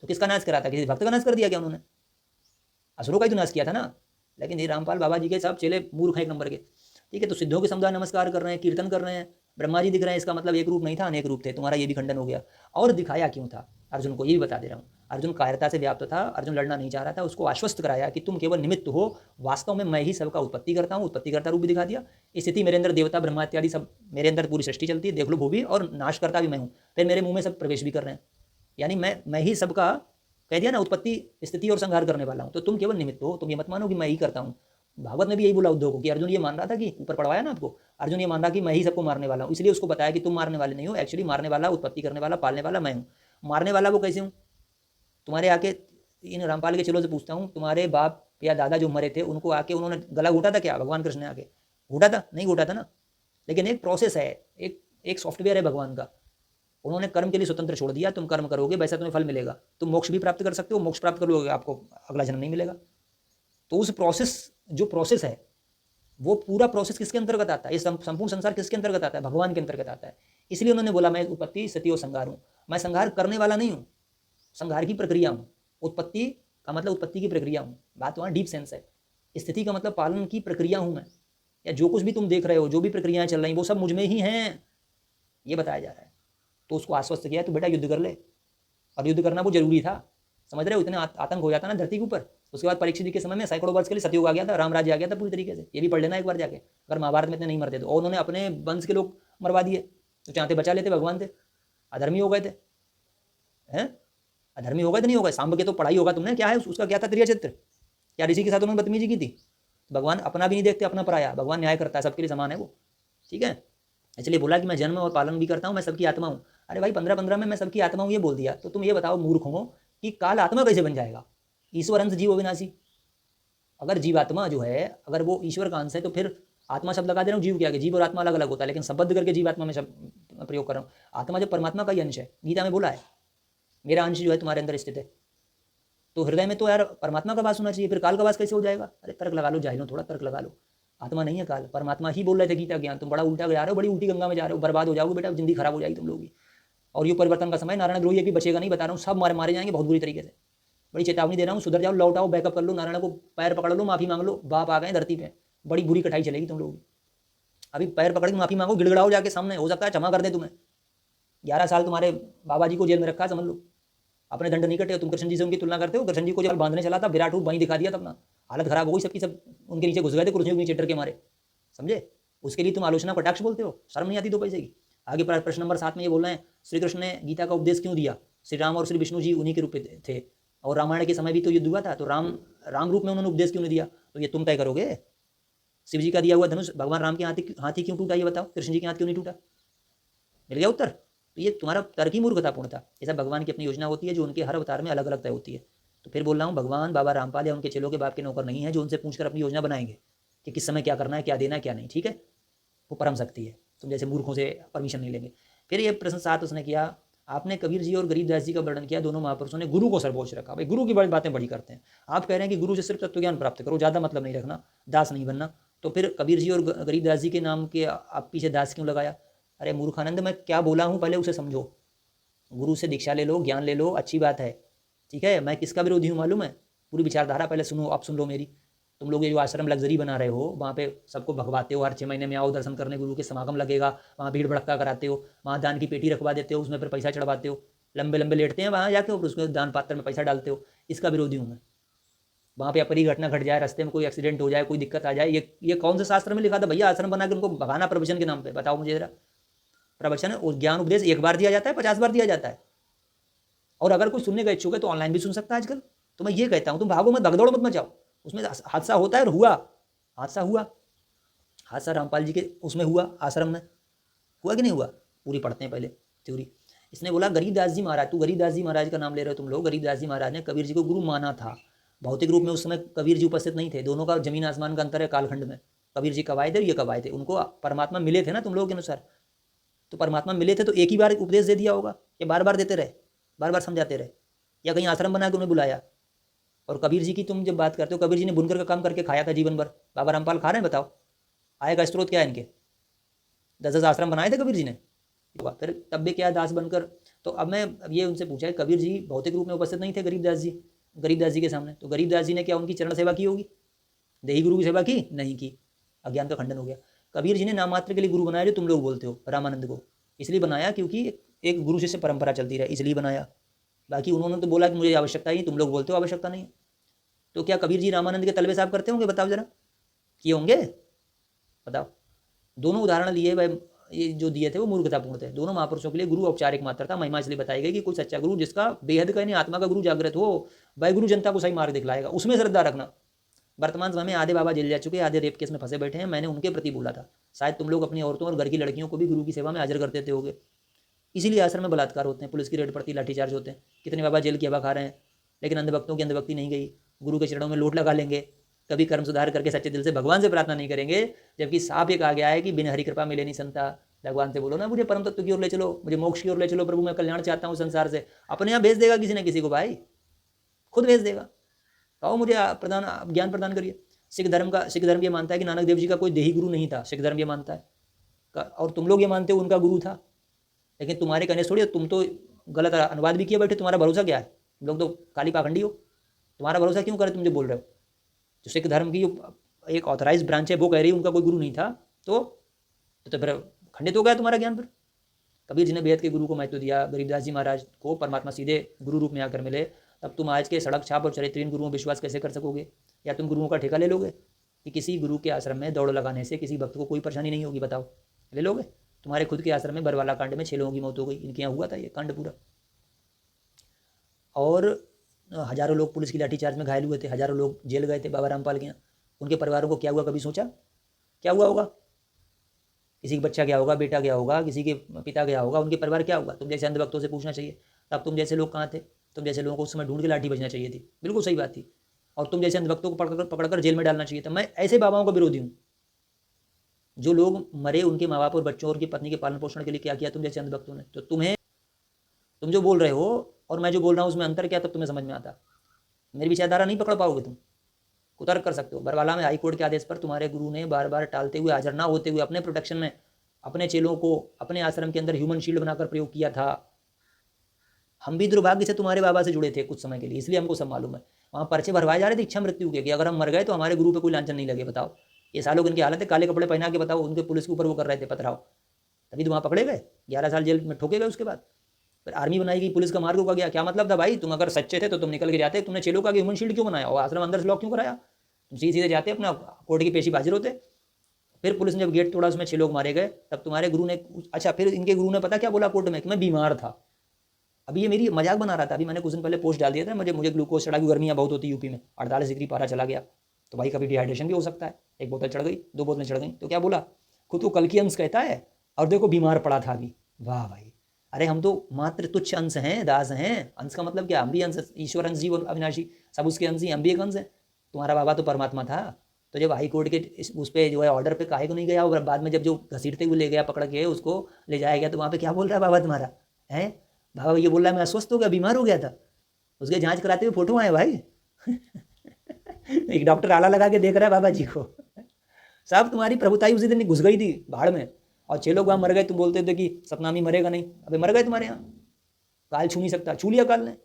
तो किसका नाश करा था, किसी भक्त का नाश कर दिया क्या उन्होंने, असुरों का ही तो नाश किया था ना। लेकिन ये रामपाल बाबा जी के सब चेले मूर्ख हैं एक नंबर के, ठीक है। तो सिद्धों के समुदाय नमस्कार कर रहे हैं, कीर्तन कर रहे हैं, ब्रह्मा जी दिख रहे हैं, इसका मतलब एक रूप नहीं था, अनेक रूप थे। तुम्हारा ये भी खंडन हो गया। और दिखाया क्यों था अर्जुन को, ये भी बता दे रहा हूँ। अर्जुन कायरता से व्याप्त था, अर्जुन लड़ना नहीं चाह रहा था। उसको आश्वस्त कराया कि तुम केवल निमित्त हो, वास्तव में मैं ही सबका उत्पत्ति करता हूँ, उत्पत्तिकर्ता रूप भी दिखा दिया। इस स्थिति मेरे अंदर देवता ब्रह्मा इत्यादि सब, मेरे अंदर पूरी सृष्टि चलती है, देख लो भूमि, और नाशकर्ता भी मैं हूँ। फिर मेरे मुंह में सब प्रवेश भी कर रहे हैं, यानी मैं ही सबका, कह दिया ना, उत्पत्ति स्थिति और संहार करने वाला हूँ। तो तुम केवल निमित्त हो, तुम ये मत मानो कि मैं ही करता हूँ। भागवत में भी यही बोला उद्धव को, कि अर्जुन ये मान रहा था, कि ऊपर पढ़वाया ना आपको, अर्जुन ये मान रहा कि मैं ही सबको मारने वाला हूँ, इसलिए उसको बताया कि तुम मारने वाले नहीं हो, एक्चुअली मारने वाला, उत्पत्ति करने वाला, पालने वाला मैं हूँ। मारने वाला वो कैसे हूँ? तुम्हारे आके इन रामपाल के चेलों से पूछता हूँ, तुम्हारे बाप या दादा जो मरे थे उनको आके उन्होंने गला घोटा था क्या? भगवान कृष्ण ने आके घोटा था? नहीं घोटा था ना। लेकिन एक प्रोसेस है, एक सॉफ्टवेयर है भगवान का। उन्होंने कर्म के लिए स्वतंत्र छोड़ दिया, तुम कर्म करोगे वैसा तुम्हें फल मिलेगा। तुम मोक्ष भी प्राप्त कर सकते हो, मोक्ष प्राप्त करोगे आपको अगला जन्म नहीं मिलेगा। तो उस प्रोसेस है, वो पूरा प्रोसेस किसके अंतर्गत आता है? ये संपूर्ण संसार किसके अंतर्गत आता है? भगवान के अंतर्गत आता है। इसलिए उन्होंने बोला मैं उत्पत्ति स्थिति और संहार हूँ। मैं संहार करने वाला नहीं हूँ, संहार की प्रक्रिया हूँ। उत्पत्ति का मतलब उत्पत्ति की प्रक्रिया हूँ, बात वहाँ डीप सेंस है। स्थिति का मतलब पालन की प्रक्रिया हूँ मैं, या जो कुछ भी तुम देख रहे हो, जो भी प्रक्रियाएं चल रही वो सब मुझ में ही हैं, ये बताया जा रहा है। तो उसको आश्वस्त किया तो बेटा युद्ध कर ले, और युद्ध करना वो जरूरी था। समझ रहे हो? इतने आतंक हो जाता ना धरती के ऊपर। उसके बाद परीक्षित जी के समय में सैकड़ों वर्ष के लिए सतयुग आ गया था, राम राज्य आ गया था पूरी तरीके से। ये भी पढ़ लेना एक बार जाके, अगर महाभारत में इतने नहीं मरते तो। और उन्होंने अपने वंश के लोग मरवा दिए, तो चाहते बचा लेते, भगवान थे, अधर्मी हो गए थे। हैं अधर्मी हो गए थे, नहीं हो गए? सांब के तो पढ़ाई होगा तुमने, क्या है उसका, क्या था त्रिया चित्र? क्या ऋषि के साथ उन्होंने बदतमीजी की थी? भगवान अपना भी नहीं देखते, अपना पराया। भगवान न्याय करता है, सबके लिए समान है वो, ठीक है। इसलिए बोला कि मैं जन्म और पालन भी करता हूँ, मैं सबकी आत्मा हूँ। अरे भाई 15-15 में मैं सबकी आत्मा हूँ ये बोल दिया, तो तुम ये बताओ मूर्ख हो कि काल आत्मा कैसे बन जाएगा? ईश्वर अंश जीव अविनाशी। अगर जीवात्मा जो है, अगर वो ईश्वर का अंश है, तो फिर आत्मा शब्द लगा दे रहा हूँ जीव के आगे। जीव और आत्मा अलग अलग होता है, लेकिन संबद्ध करके जीवात्मा में शब्द प्रयोग कर रहा हूँ। आत्मा जो परमात्मा का ही अंश है, गीता में बोला है मेरा अंश जो है तुम्हारे अंदर स्थित है। तो हृदय में तो यार परमात्मा का वास होना चाहिए, फिर काल का वास कैसे हो जाएगा? अरे तर्क लगा लो जाहिलों, थोड़ा तर्क लगा लो। आत्मा नहीं है काल, परमात्मा ही बोल रहे थे गीता ज्ञान। तुम बड़ा उल्टा जा रहे हो, बड़ी उल्टी गंगा में जा रहे हो, बर्बाद हो जाओगे बेटा, जिंदगी खराब हो जाएगी तुम लोगों की। और ये परिवर्तन का समय, नारायण द्रोही भी बचेगा नहीं, बता रहा हूँ, सब मारे जाएंगे बहुत बुरी तरीके से। बड़ी चेतावनी दे रहा हूँ, सुधर जाओ, लौट आओ, बैकअप कर लो, नारायण को पैर पकड़ लो, माफी मांग लो। बाप आ गए धरती पे, बड़ी बुरी कटाई चलेगी तुम लोगों की। अभी पैर पकड़ के माफी मांगो, गिड़गड़ाओ जाके सामने, हो सकता है क्षमा कर दे तुम्हें। 11 साल तुम्हारे बाबा जी को जेल में रखा, समझ लो, अपने दंड नहीं कटे। तुम कृष्ण जी से उनकी तुलना करते हो? कृष्ण जी को जब बांधने चला था, विराट रूप वहीं दिखा दिया था अपना, हालत खराब हो गई सबकी, सब उनके नीचे घुस गए थे, कुर्सियों के नीचे डर के मारे, समझे? उसके लिए तुम आलोचना कटाक्ष बोलते हो? शर्म नहीं आती 2 पैसे की? आगे प्रश्न नंबर 7 में ये बोल रहे हैं, श्री कृष्ण ने गीता का उपदेश क्यों दिया? श्री राम और श्री विष्णु जी उन्हीं के रूप में थे, और रामायण के समय भी तो युद्ध हुआ था, तो राम रूप में उन्होंने उपदेश क्यों नहीं दिया? तो ये तुम तय करोगे। शिव जी का दिया हुआ धनुष भगवान राम के हाथी क्यों टूटा, ये बताओ? कृष्ण जी के हाथ क्यों नहीं टूटा? मिल गया उत्तर। तो ये तुम्हारा तर्क ही मूर्खतापूर्ण था। ऐसा भगवान की अपनी योजना होती है, जो उनके हर अवतार में अलग अलग तय होती है। तो फिर बोल रहा हूँ, भगवान बाबा रामपाल या उनके चेलों के बाप के नौकर नहीं है, जो उनसे पूछकर अपनी योजना बनाएंगे कि किस समय क्या करना है, क्या देना है, क्या नहीं, ठीक है? वो परम शक्ति है, तुम जैसे मूर्खों से परमिशन नहीं लेंगे। फिर ये प्रश्न 7 उसने किया, आपने कबीर जी और गरीबदास जी का वर्णन किया, दोनों महापुरुषों ने गुरु को सर्वोच्च रखा। भाई गुरु की बड़ी बातें बड़ी करते हैं। आप कह रहे हैं कि गुरु से सिर्फ तत्व ज्ञान प्राप्त करो, ज़्यादा मतलब नहीं रखना, दास नहीं बनना। तो फिर कबीर जी और गरीबदास जी के नाम के आप पीछे दास क्यों लगाया? अरे मूर्खानंद, मैं क्या बोला हूँ पहले उसे समझो। गुरु से दीक्षा ले लो, ज्ञान ले लो, अच्छी बात है, ठीक है। मैं किसका विरोधी हूँ मालूम है? पूरी विचारधारा पहले सुनो, आप सुन लो मेरी। तुम लोग ये जो आश्रम लग्जरी बना रहे हो, वहाँ पे सबको भगवाते हो, हर 6 महीने में आओ दर्शन करने, गुरु के समागम लगेगा, वहाँ भीड़ भड़का कराते हो, वहाँ दान की पेटी रखवा देते हो, उसमें फिर पैसा चढ़वाते हो, लंबे लंबे लेटते हैं वहाँ जाके, और उसमें दान पात्र में पैसा डालते हो। इसका विरोधी हूँ मैं। वहाँ पे अपनी घटना घट जाए, रास्ते में कोई एक्सीडेंट हो जाए, कोई दिक्कत आ जाए, ये कौन से शास्त्र में लिखा था भैया? आश्रम बना के उनको भगाना प्रवचन के नाम पे, बताओ मुझे जरा। प्रवचन और ज्ञान उपदेश 1 बार दिया जाता है, 50 बार दिया जाता है। और अगर कोई सुनने का इच्छुक है तो ऑनलाइन भी सुन सकता है आजकल। तो मैं ये कहता हूँ, तुम भागो मत, भगदौड़ मत मचाओ। उसमें हादसा होता है, और हादसा रामपाल जी के उसमें हुआ, आश्रम में हुआ कि नहीं हुआ? पूरी पढ़ते हैं पहले थ्योरी। इसने बोला गरीबदास जी महाराज, तू गरीबदास जी महाराज का नाम ले रहे हो तुम लोग। गरीबदास जी महाराज ने कबीर जी को गुरु माना था। भौतिक रूप में उस समय कबीर जी उपस्थित नहीं थे, दोनों का जमीन आसमान का अंतर है कालखंड में। कबीर जी कब आए थे, ये कब आए थे? उनको परमात्मा मिले थे ना तुम लोगों के अनुसार। तो परमात्मा मिले थे तो एक ही बार उपदेश दे दिया होगा, या बार बार देते रहे, बार बार समझाते रहे, या कहीं आश्रम बना के उन्हें बुलाया? और कबीर जी की तुम जब बात करते हो, कबीर जी ने बुनकर का काम करके खाया था जीवन भर। बाबा रामपाल खा रहे हैं? बताओ, आय का स्रोत क्या है इनके? 10 आश्रम बनाए थे कबीर जी ने, फिर तब भी क्या दास बनकर। तो अब मैं ये उनसे पूछा है, कबीर जी भौतिक रूप में उपस्थित नहीं थे गरीबदास जी के सामने, तो गरीबदास जी ने क्या उनकी चरण सेवा की होगी? देही गुरु की सेवा की? नहीं की, अज्ञान का खंडन हो गया। कबीर जी ने नाम मात्र के लिए गुरु बनाया, जो तुम लोग बोलते हो रामानंद को, इसलिए बनाया क्योंकि एक गुरु शिष्य परंपरा चलती रहे, इसलिए बनाया। बाकी उन्होंने तो बोला कि मुझे आवश्यकता ही, तुम लोग बोलते हो आवश्यकता नहीं। तो क्या कबीर जी रामानंद के तलवे साफ करते होंगे? बताओ जरा, किए होंगे? बताओ। दोनों उदाहरण लिए भाई, ये जो दिए थे वो मूर्खतापूर्ण थे। दोनों महापुरुषों के लिए गुरु औपचारिक मात्र था। महिमा इसलिए बताई गई कि कोई सच्चा गुरु जिसका बेहद कहने आत्मा का गुरु जागृत हो, वह गुरु जनता को सही मार्ग दिखलाएगा, उसमें श्रद्धा रखना। वर्तमान समय में आधे बाबा जेल जा चुके, आधे रेप केस में फंसे बैठे हैं। मैंने उनके प्रति बोला था, शायद तुम लोग अपनी औरतों और घर की लड़कियों को भी गुरु की सेवा में हाजिर कर देते होगे। इसीलिए आश्रम में बलात्कार होते हैं, पुलिस की रेड पड़ती, लाठीचार्ज होते हैं, कितने बाबा जेल की हवा खा रहे हैं, लेकिन अंधभक्तों की अंधभक्ति नहीं गई। गुरु के चरणों में लोट लगा लेंगे, कभी कर्म सुधार करके सच्चे दिल से भगवान से प्रार्थना नहीं करेंगे, जबकि साफ एक आ गया है कि बिन हरि कृपा मिले नहीं संता। भगवान से बोलो ना मुझे परम तत्व की ओर ले चलो, मुझे मोक्ष की ओर ले चलो प्रभु, मैं कल्याण चाहता हूँ संसार से, अपने यहाँ भेज देगा किसी न किसी को, भाई खुद भेज देगा। कहो मुझे ज्ञान प्रदान करिए। सिख धर्म ये मानता है कि नानक देव जी का कोई देही गुरु नहीं था, सिख धर्म ये मानता है, और तुम लोग ये मानते हो उनका गुरु था, लेकिन तुम्हारे कहने थोड़ी, तुम तो गलत अनुवाद भी किए बैठे, तुम्हारा भरोसा क्या है? तुम लोग तो काली पाखंडी हो, तुम्हारा भरोसा क्यों करे, तुम जो बोल रहे हो। जो सिख धर्म की एक ऑथराइज ब्रांच है वो कह रही है उनका कोई गुरु नहीं था, तो फिर खंडित हो गया तुम्हारा ज्ञान। फिर कबीर जी ने बेहद के गुरु को महत्व दिया, गरीबदास जी महाराज को परमात्मा सीधे गुरु रूप में आकर मिले, तब तुम आज के सड़क छाप और चरित्रहीन गुरुओं पर विश्वास कैसे कर सकोगे? या तुम गुरुओं का ठेका ले लोगे कि किसी गुरु के आश्रम में दौड़ लगाने से किसी भक्त को कोई परेशानी नहीं होगी? बताओ, ले लोगे? तुम्हारे खुद के आश्रम में बरवाला कांड में 6 लोगों की मौत हो गई, इनके यहाँ हुआ था ये कांड पूरा, और हजारों लोग पुलिस की लाठीचार्ज में घायल हुए थे, हजारों लोग जेल गए थे बाबा रामपाल के यहाँ। उनके परिवारों को क्या हुआ, कभी सोचा क्या हुआ होगा? किसी का बच्चा गया होगा, बेटा गया होगा, किसी के पिता गया होगा, उनके परिवार क्या होगा? तुम जैसे अंधभक्तों से पूछना चाहिए, तब तुम जैसे लोग कहाँ थे? तुम जैसे लोगों को उस समय ढूंढ के लाठी बजना चाहिए थी, बिल्कुल सही बात थी, और तुम जैसे अंधभक्तों को पकड़कर जेल में डालना चाहिए था। मैं ऐसे बाबाओं का विरोधी हूँ, जो लोग मरे उनके माँ बाप और बच्चों और उनकी पत्नी के पालन पोषण के लिए क्या किया तुम जैसे अंधभक्तों ने। तो तुम जो बोल रहे हो और मैं जो बोल रहा हूँ उसमें अंतर क्या, तब तुम्हें समझ में आता। मेरी विचारधारा नहीं पकड़ पाओगे तुम, कुतर्क कर सकते हो। बरवाला में हाईकोर्ट के आदेश पर तुम्हारे गुरु ने बार बार टालते हुए, हाजिर ना होते हुए, अपने प्रोटेक्शन में अपने चेलों को अपने आश्रम के अंदर ह्यूमन शील्ड बनाकर प्रयोग किया था। हम भी दुर्भाग्य से तुम्हारे बाबा से जुड़े थे कुछ समय के लिए, इसलिए हमको सब मालूम है। वहाँ पर्चे भरवाए जा रहे थे इच्छा मृत्यु के, कि अगर हम मर गए तो हमारे गुरु पे कोई लांछन नहीं लगे। बताओ, ये सालों की इनकी हालत है, काले कपड़े पहना के बताओ उनके पुलिस के ऊपर वो कर रहे थे पथराव, तभी तो वहाँ पकड़े गए, 11 साल जेल में ठोके गए। उसके बाद फिर आर्मी बनाई गई, पुलिस का मार्ग होगा गया। क्या मतलब था भाई? तुम अगर सच्चे थे तो तुम निकल के जाते, तुमने चेलों का ह्यूमन शील्ड क्यों बनाया और आश्रम अंदर से लॉक क्यों कराया? तुम सीधे जाते अपना कोर्ट की पेशी हाजिर होते। फिर पुलिस ने जब गेट तोड़ा, उसमें 6 लोग मारे गए, तब तुम्हारे गुरु ने, अच्छा फिर इनके गुरु ने पता क्या बोला कोर्ट में, कि मैं बीमार था। अभी ये मेरी मजाक बना रहा था, अभी मैंने कुछ दिन पहले पोस्ट डाल दिया था, मुझे ग्लूकोज चढ़ा, गर्मियाँ बहुत होती यूपी में, 48 डिग्री पारा चला गया, तो भाई कभी डिहाइड्रेशन भी हो सकता है। 1 बोतल चढ़ गई, 2 बोतलें चढ़ गई, तो क्या बोला, खुद को कल की अंश कहता है और देखो बीमार पड़ा था अभी। वाह भाई, अरे हम तो मात्र तुच्छ अंश हैं, दास हैं। अंश का मतलब क्या? हम भी अंश, ईश्वर अंश, जीव अविनाशी, सब उसके अंश ही, हम भी एक अंश है। तुम्हारा बाबा तो परमात्मा था, तो जब हाई कोर्ट के उस पर जो है ऑर्डर पे काहे को नहीं गया, और बाद में जब जो घसीटते हुए ले गया पकड़ के, उसको ले जाया गया, तो वहाँ पे क्या बोल रहा है बाबा तुम्हारा है? बाबा ये बोल रहा है मैं अस्वस्थ हो गया, बीमार हो गया था। उसके जांच कराते हुए फोटो आए भाई एक डॉक्टर आला लगा के देख रहा है बाबा जी को। साहब तुम्हारी प्रभुताई उसी दिन घुस गई थी भाड़ में, और 6 लोग वहाँ मर गए। तुम बोलते थे कि सतनामी मरेगा नहीं, अबे मर गए तुम्हारे यहाँ। काल छू नहीं सकता, छू लिया काल ने,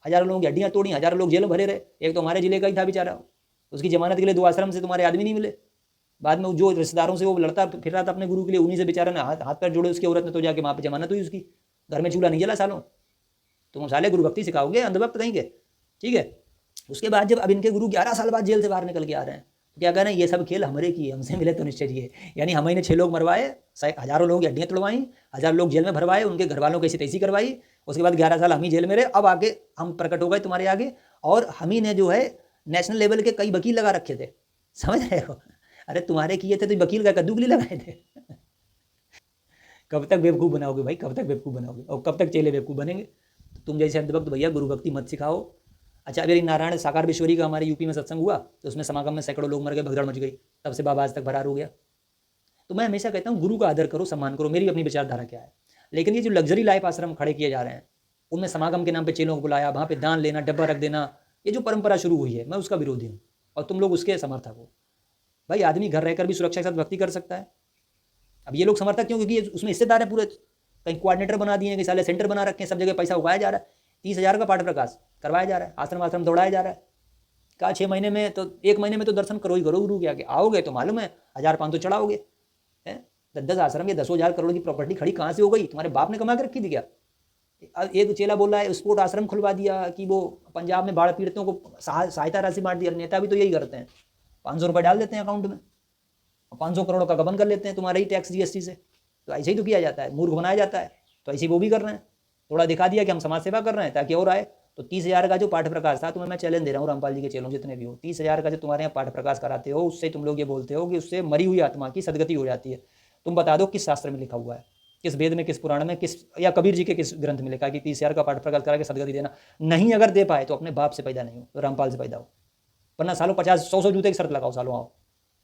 हजारों लोगों की हड्डियाँ तोड़ी, हजारों लोग जेल में भरे रहे। एक तो हमारे जिले का ही था बेचारा, उसकी जमानत के लिए 2 आश्रम से तुम्हारे आदमी नहीं मिले। बाद में जो रिश्तेदारों से वो लड़ता फिर रहा था अपने गुरु के लिए, उन्हीं से बेचारा ने हाथ पैर जोड़े उसकी औरत ने, तो जाके वहाँ पे जमानत हुई उसकी। घर में चूल्हा नहीं जला सालों। तुम साले गुरु भक्ति सिखाओगे, अंधभक्त कहीं के, ठीक है। उसके बाद जब अब इनके गुरु 11 साल बाद जेल से बाहर निकल के आ रहे हैं, तो क्या कह रहे हैं, ये सब खेल हमारे की, हमसे मिले तो निश्चय जी है। यानी हम ही ने 6 लोग मरवाए, हजारों लोगों की हड्डियाँ तोड़वाई, 1000 लोग जेल में भरवाए, उनके घर वालों की ऐसी तैसी करवाई। उसके बाद 11 साल हम ही जेल में रहे, अब आके हम प्रकट हो गए तुम्हारे आगे, और हम ही ने जो है नेशनल लेवल के कई वकील लगा रखे थे, समझ रहे हो। अरे तुम्हारे किए थे तो वकील का कद्दू के लिए लगाए थे। कब तक बेवकूफ़ बनाओगे भाई, कब तक बेवकूफ़ बनाओगे, और कब तक चेले बेवकूफ़ बनेंगे? तुम जैसे अंधभक्त भैया गुरु भक्ति मत सिखाओ। अच्छा, अभी नारायण साकार विश्वरी का हमारे यूपी में सत्संग हुआ, तो उसमें समागम में सैकड़ों लोग मर गए, भगदड़ मच गई, तब से बाबा आज तक फरार हो गया। तो मैं हमेशा कहता हूँ गुरु का आदर करो, सम्मान करो, मेरी अपनी विचारधारा क्या है। लेकिन ये जो लग्जरी लाइफ आश्रम खड़े किए जा रहे हैं, उनमें समागम के नाम पर चेलों को बुलाया, वहाँ पर दान लेना, डब्बा रख देना, ये जो परंपरा शुरू हुई है, मैं उसका विरोधी हूँ, और तुम लोग उसके समर्थक हो। भाई आदमी घर रहकर भी सुरक्षा के साथ भक्ति कर सकता है। अब ये लोग समर्थक क्यों? क्योंकि उसमें हिस्सेदार है पूरे, कहीं कोऑर्डिनेटर बना दिए, कहीं साले सेंटर बना रखे हैं, सब जगह पैसा उगाया जा रहा है, 30,000 का पाठ प्रकाश करवाया जा रहा है, आश्रम दौड़ाया जा रहा है। कहा 6 महीने में तो 1 महीने में तो दर्शन करो ही करो गुरु के आगे, आओगे तो मालूम है 1000-500 चढ़ाओगे। 10 आश्रम या 10,000 करोड़ की प्रॉपर्टी खड़ी कहाँ से हो गई? तुम्हारे बाप ने कमा के रखी थी क्या? एक चेला बोल रहा है स्पोर्ट आश्रम खुलवा दिया, कि वो पंजाब में बाढ़ पीड़ितों को सहायता राशि बांट दी। नेता भी तो यही करते हैं, 500 रुपये डाल देते हैं अकाउंट में, 500 करोड़ का गबन कर लेते हैं तुम्हारे ही टैक्स GST से। तो ऐसे ही तो किया जाता है, मूर्ख बनाया जाता है। तो ऐसे ही वो भी कर रहे हैं, थोड़ा दिखा दिया कि हम समाज सेवा कर रहे हैं ताकि और आए। तो 30,000 का जो पाठ प्रकाश था, तुम्हें मैं चैलेंज दे रहा हूँ, रामपाल जी के चेलों जितने भी हो, 30,000 का जो तुम्हारे यहाँ पाठ प्रकाश कराते हो, उससे तुम लोग ये बोलते हो कि उससे मरी हुई आत्मा की सदगति हो जाती है। तुम बता दो किस शास्त्र में लिखा हुआ है, किस वेद में, किस पुराण में, किस या कबीर जी के किस ग्रंथ में लिखा कि 30,000 का पाठ प्रकाश करा के सदगति देना? नहीं अगर दे पाए तो अपने बाप से पैदा नहीं हो, तो रामपाल से पैदा हो, वरना सालों 50-100 जूते की शर्त लगाओ, सालों आओ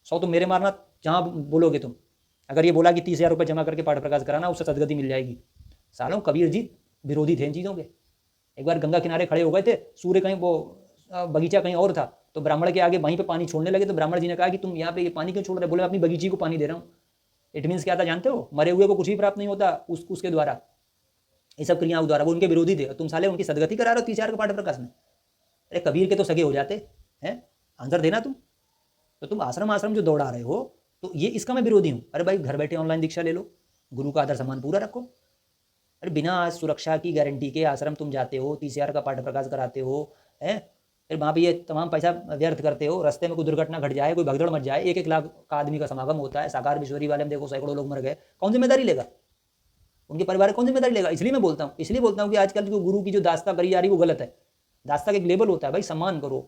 100 तो मेरे मारना जहाँ बोलोगे तुम। अगर ये बोला कि 30,000 रुपये जमा करके पाठ प्रकाश कराना उससे सदगति मिल जाएगी, सालों कबीर जी विरोधी थे इन चीज़ों के। एक बार गंगा किनारे खड़े हो गए थे, सूर्य कहीं वो बगीचा कहीं और था, तो ब्राह्मण के आगे वहीं पे पानी छोड़ने लगे, तो ब्राह्मण जी ने कहा कि तुम यहाँ पे ये पानी क्यों छोड़ रहे? बोले अपनी बगीची को पानी दे रहा हूँ। इट मीन्स क्या था जानते हो? मरे हुए को कुछ भी प्राप्त नहीं होता उसके द्वारा, ये सब क्रियाओं द्वारा। वो उनके विरोधी थे, तुम साले उनकी सदगति करा रहे हो 30,000 के पाठ प्रकाश में। अरे कबीर के तो सगे हो जाते हैं, आंसर देना तुम। तो तुम आश्रम जो दौड़ा रहे हो, तो ये इसका मैं विरोधी हूँ। अरे भाई घर बैठे ऑनलाइन दीक्षा ले लो, गुरु का आदर सम्मान पूरा रखो। अरे बिना सुरक्षा की गारंटी के आश्रम तुम जाते हो, 30,000 का पाठ प्रकाश कराते हो, है फिर वहाँ पे ये तमाम पैसा व्यर्थ करते हो, रास्ते में कोई दुर्घटना घट जाए, कोई भगदड़ मच जाए, 1-1 लाख का आदमी का समागम होता है। साकार बिश्वरी वाले में देखो सैकड़ों लोग मर गए, कौन जिम्मेदारी लेगा? उनके परिवार कौन जिम्मेदारी लेगा? इसलिए मैं बोलता हूँ कि आजकल जो गुरु की जो दास्ता करी जा रही वो गलत है। दास्ता का एक लेबल होता है भाई, सम्मान करो,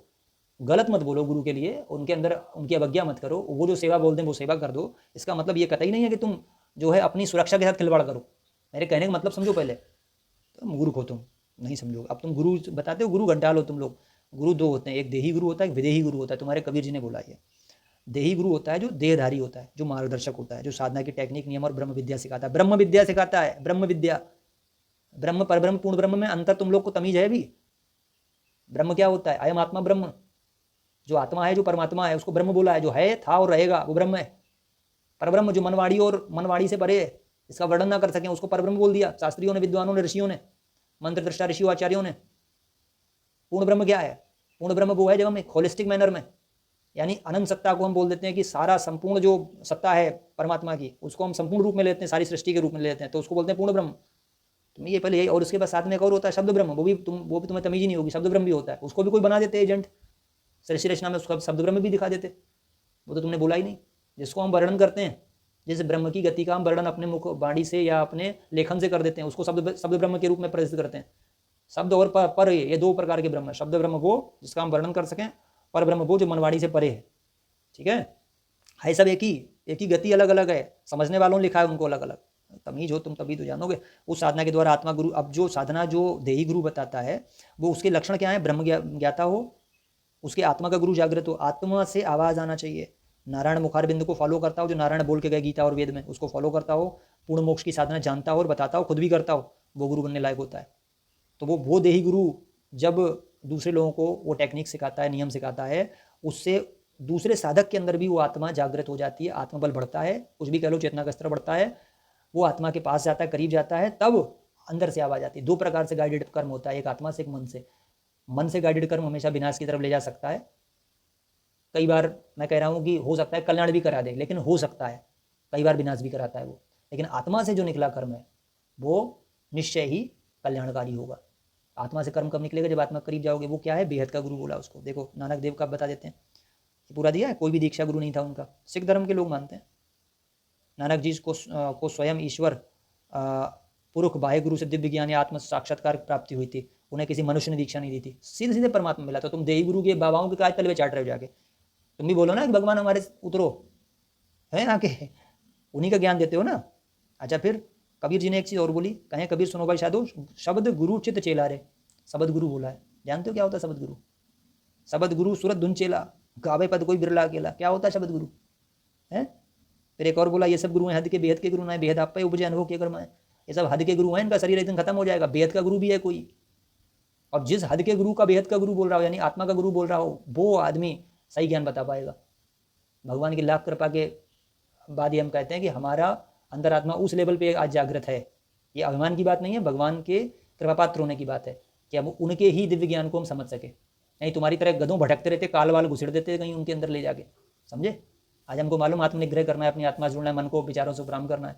गलत मत बोलो गुरु के लिए, उनके अंदर उनकी अवज्ञा मत करो। वो जो सेवा बोलते हैं वो सेवा कर दो। इसका मतलब ये कतई नहीं है कि तुम जो है अपनी सुरक्षा के साथ खिलवाड़ करो। मेरे कहने का मतलब समझो पहले, तुम गुरु हो, तुम नहीं समझोगे। अब तुम गुरु बताते हो, गुरु घंटाल हो तुम लोग। गुरु दो होते हैं, एक देही गुरु होता है, एक विदेही गुरु होता है। तुम्हारे कबीर जी ने बोला ये देही गुरु होता है जो देहधारी होता है, जो मार्गदर्शक होता है, जो साधना की टेक्निक, नियम और ब्रह्म विद्या सिखाता है। ब्रह्म विद्या सिखाता है, ब्रह्म विद्या। ब्रह्म परब्रह्म पूर्ण ब्रह्म में अंतर तुम लोग को तमीज है भी? ब्रह्म क्या होता है? अयम आत्मा ब्रह्म, जो आत्मा है, जो परमात्मा है, उसको ब्रह्म बोला है। जो है, था और रहेगा वो ब्रह्म है। परब्रह्म जो मनवाड़ी और मनवाड़ी से परे है, इसका वर्णन ना कर सकें, उसको परब्रह्म बोल दिया शास्त्रियों ने, विद्वानों ने, ऋषियों ने, मंत्र दृष्टा ऋषियों आचार्यों ने। पूर्ण ब्रह्म क्या है? पूर्ण ब्रह्म वो है जब हम एक होलिस्टिक मैनर में, यानी अनंत सत्ता को हम बोल देते हैं कि सारा संपूर्ण जो सत्ता है परमात्मा की, उसको हम संपूर्ण रूप में लेते हैं, सारी सृष्टि के रूप में लेते हैं, तो उसको बोलते हैं पूर्ण ब्रह्म। तुम्हें ये पहले यही, और उसके बाद साथ में एक और होता है शब्द ब्रह्म। वो भी तुम्हें तमीज ही नहीं होगी, शब्द ब्रह्म भी होता है, उसको भी कोई बना देते एजेंट, सृष्टि रचना में उसका शब्द ब्रह्म भी दिखा देते। वो तो तुमने बोला ही नहीं। जिसको हम वर्णन करते हैं, जैसे ब्रह्म की गति का हम वर्णन अपने मुख वाणी से या अपने लेखन से कर देते हैं, उसको शब्द ब्रह्म के रूप में प्रसिद्ध करते हैं। शब्द और पर ये दो प्रकार के ब्रह्म है। शब्द ब्रह्म वो जिसका हम वर्णन कर सकें, पर ब्रह्म वो जो मनवाड़ी से परे है। ठीक है सब एक ही गति, अलग अलग है। समझने वालों ने लिखा है उनको अलग अलग। तमीज हो तुम तभी तो जानोगे। उस साधना के द्वारा आत्मा गुरु, अब जो साधना जो देही गुरु बताता है वो उसके लक्षण क्या है? ब्रह्म ज्ञाता हो, उसके आत्मा का गुरु जागृत हो, आत्मा से आवाज आना चाहिए, नारायण मुखार बिंदु को फॉलो करता हो, जो नारायण बोल के गए गीता और वेद में, उसको फॉलो करता हो, पूर्ण मोक्ष की साधना जानता हो और बताता हो, खुद भी करता हो, वो गुरु बनने लायक होता है। तो वो देही गुरु जब दूसरे लोगों को वो टेक्निक सिखाता है, नियम सिखाता है, उससे दूसरे साधक के अंदर भी वो आत्मा जागृत हो जाती है, आत्मबल बढ़ता है, कुछ भी कह लो, चेतना का स्तर बढ़ता है, वो आत्मा के पास जाता है, करीब जाता है, तब अंदर से आवाज आती है। दो प्रकार से गाइडेड कर्म होता है, एक आत्मा से, एक मन से। मन से गाइडेड कर्म हमेशा विनाश की तरफ ले जा सकता है। कई बार मैं कह रहा हूँ कि हो सकता है कल्याण भी करा दे, लेकिन हो सकता है कई बार विनाश भी कराता है वो। लेकिन आत्मा से जो निकला कर्म है वो निश्चय ही कल्याणकारी होगा। आत्मा से कर्म कब निकलेगा? जब आत्मा करीब जाओगे। वो क्या है? बेहद का गुरु बोला उसको। देखो नानक देव का बता देते हैं, ये पूरा दिया है। कोई भी दीक्षा गुरु नहीं था उनका। सिख धर्म के लोग मानते हैं नानक जी को स्वयं ईश्वर पुरुष बाह्य गुरु से दिव्य ज्ञान या आत्म साक्षात्कार प्राप्ति हुई थी। उन्हें किसी मनुष्य ने दीक्षा नहीं दी थी, सीधे सीधे परमात्मा मिला। तो तुम देही गुरु के बाबाओं के काज तलवे चाट रहे हो जाके। तुम भी बोलो ना कि भगवान हमारे उतरो, है आके उन्हीं का ज्ञान देते हो ना। अच्छा, फिर कबीर जी ने एक चीज़ और बोली, कहें कबीर सुनो भाई साधु, शब्द गुरु चित्त चेला रे। शब्द गुरु बोला है, जानते हो क्या होता है शब्द गुरु? शब्द गुरु सूरत धुन चेला, गावे पद कोई बिरला अकेला। क्या होता है शब्द गुरु? है फिर एक और बोला, ये सब गुरु हैं हद के, बेहद के गुरु ना है, बेहद आप पे उपजे अनुभव के कर्म है। ये सब हद के गुरु हैं, इनका शरीर एकदम खत्म हो जाएगा। बेहद का गुरु भी है कोई, और जिस हद के गुरु का बेहद का गुरु बोल रहा हो, यानी आत्मा का गुरु बोल रहा हो, वो आदमी सही ज्ञान बता पाएगा। भगवान की लाख कृपा के बाद ही हम कहते हैं कि हमारा अंतरात्मा उस लेवल पे आज जागृत है। ये अभिमान की बात नहीं है, भगवान के कृपा पात्र होने की बात है कि अब उनके ही दिव्य ज्ञान को हम समझ सके। नहीं तुम्हारी तरह गधों भटकते रहते, काल वाल घुसेड़ देते कहीं उनके अंदर ले जाके, समझे? आज हमको मालूम आत्मनिग्रह करना है, अपनी आत्मा से जुड़ना है, मन को विचारों से उपराम करना है,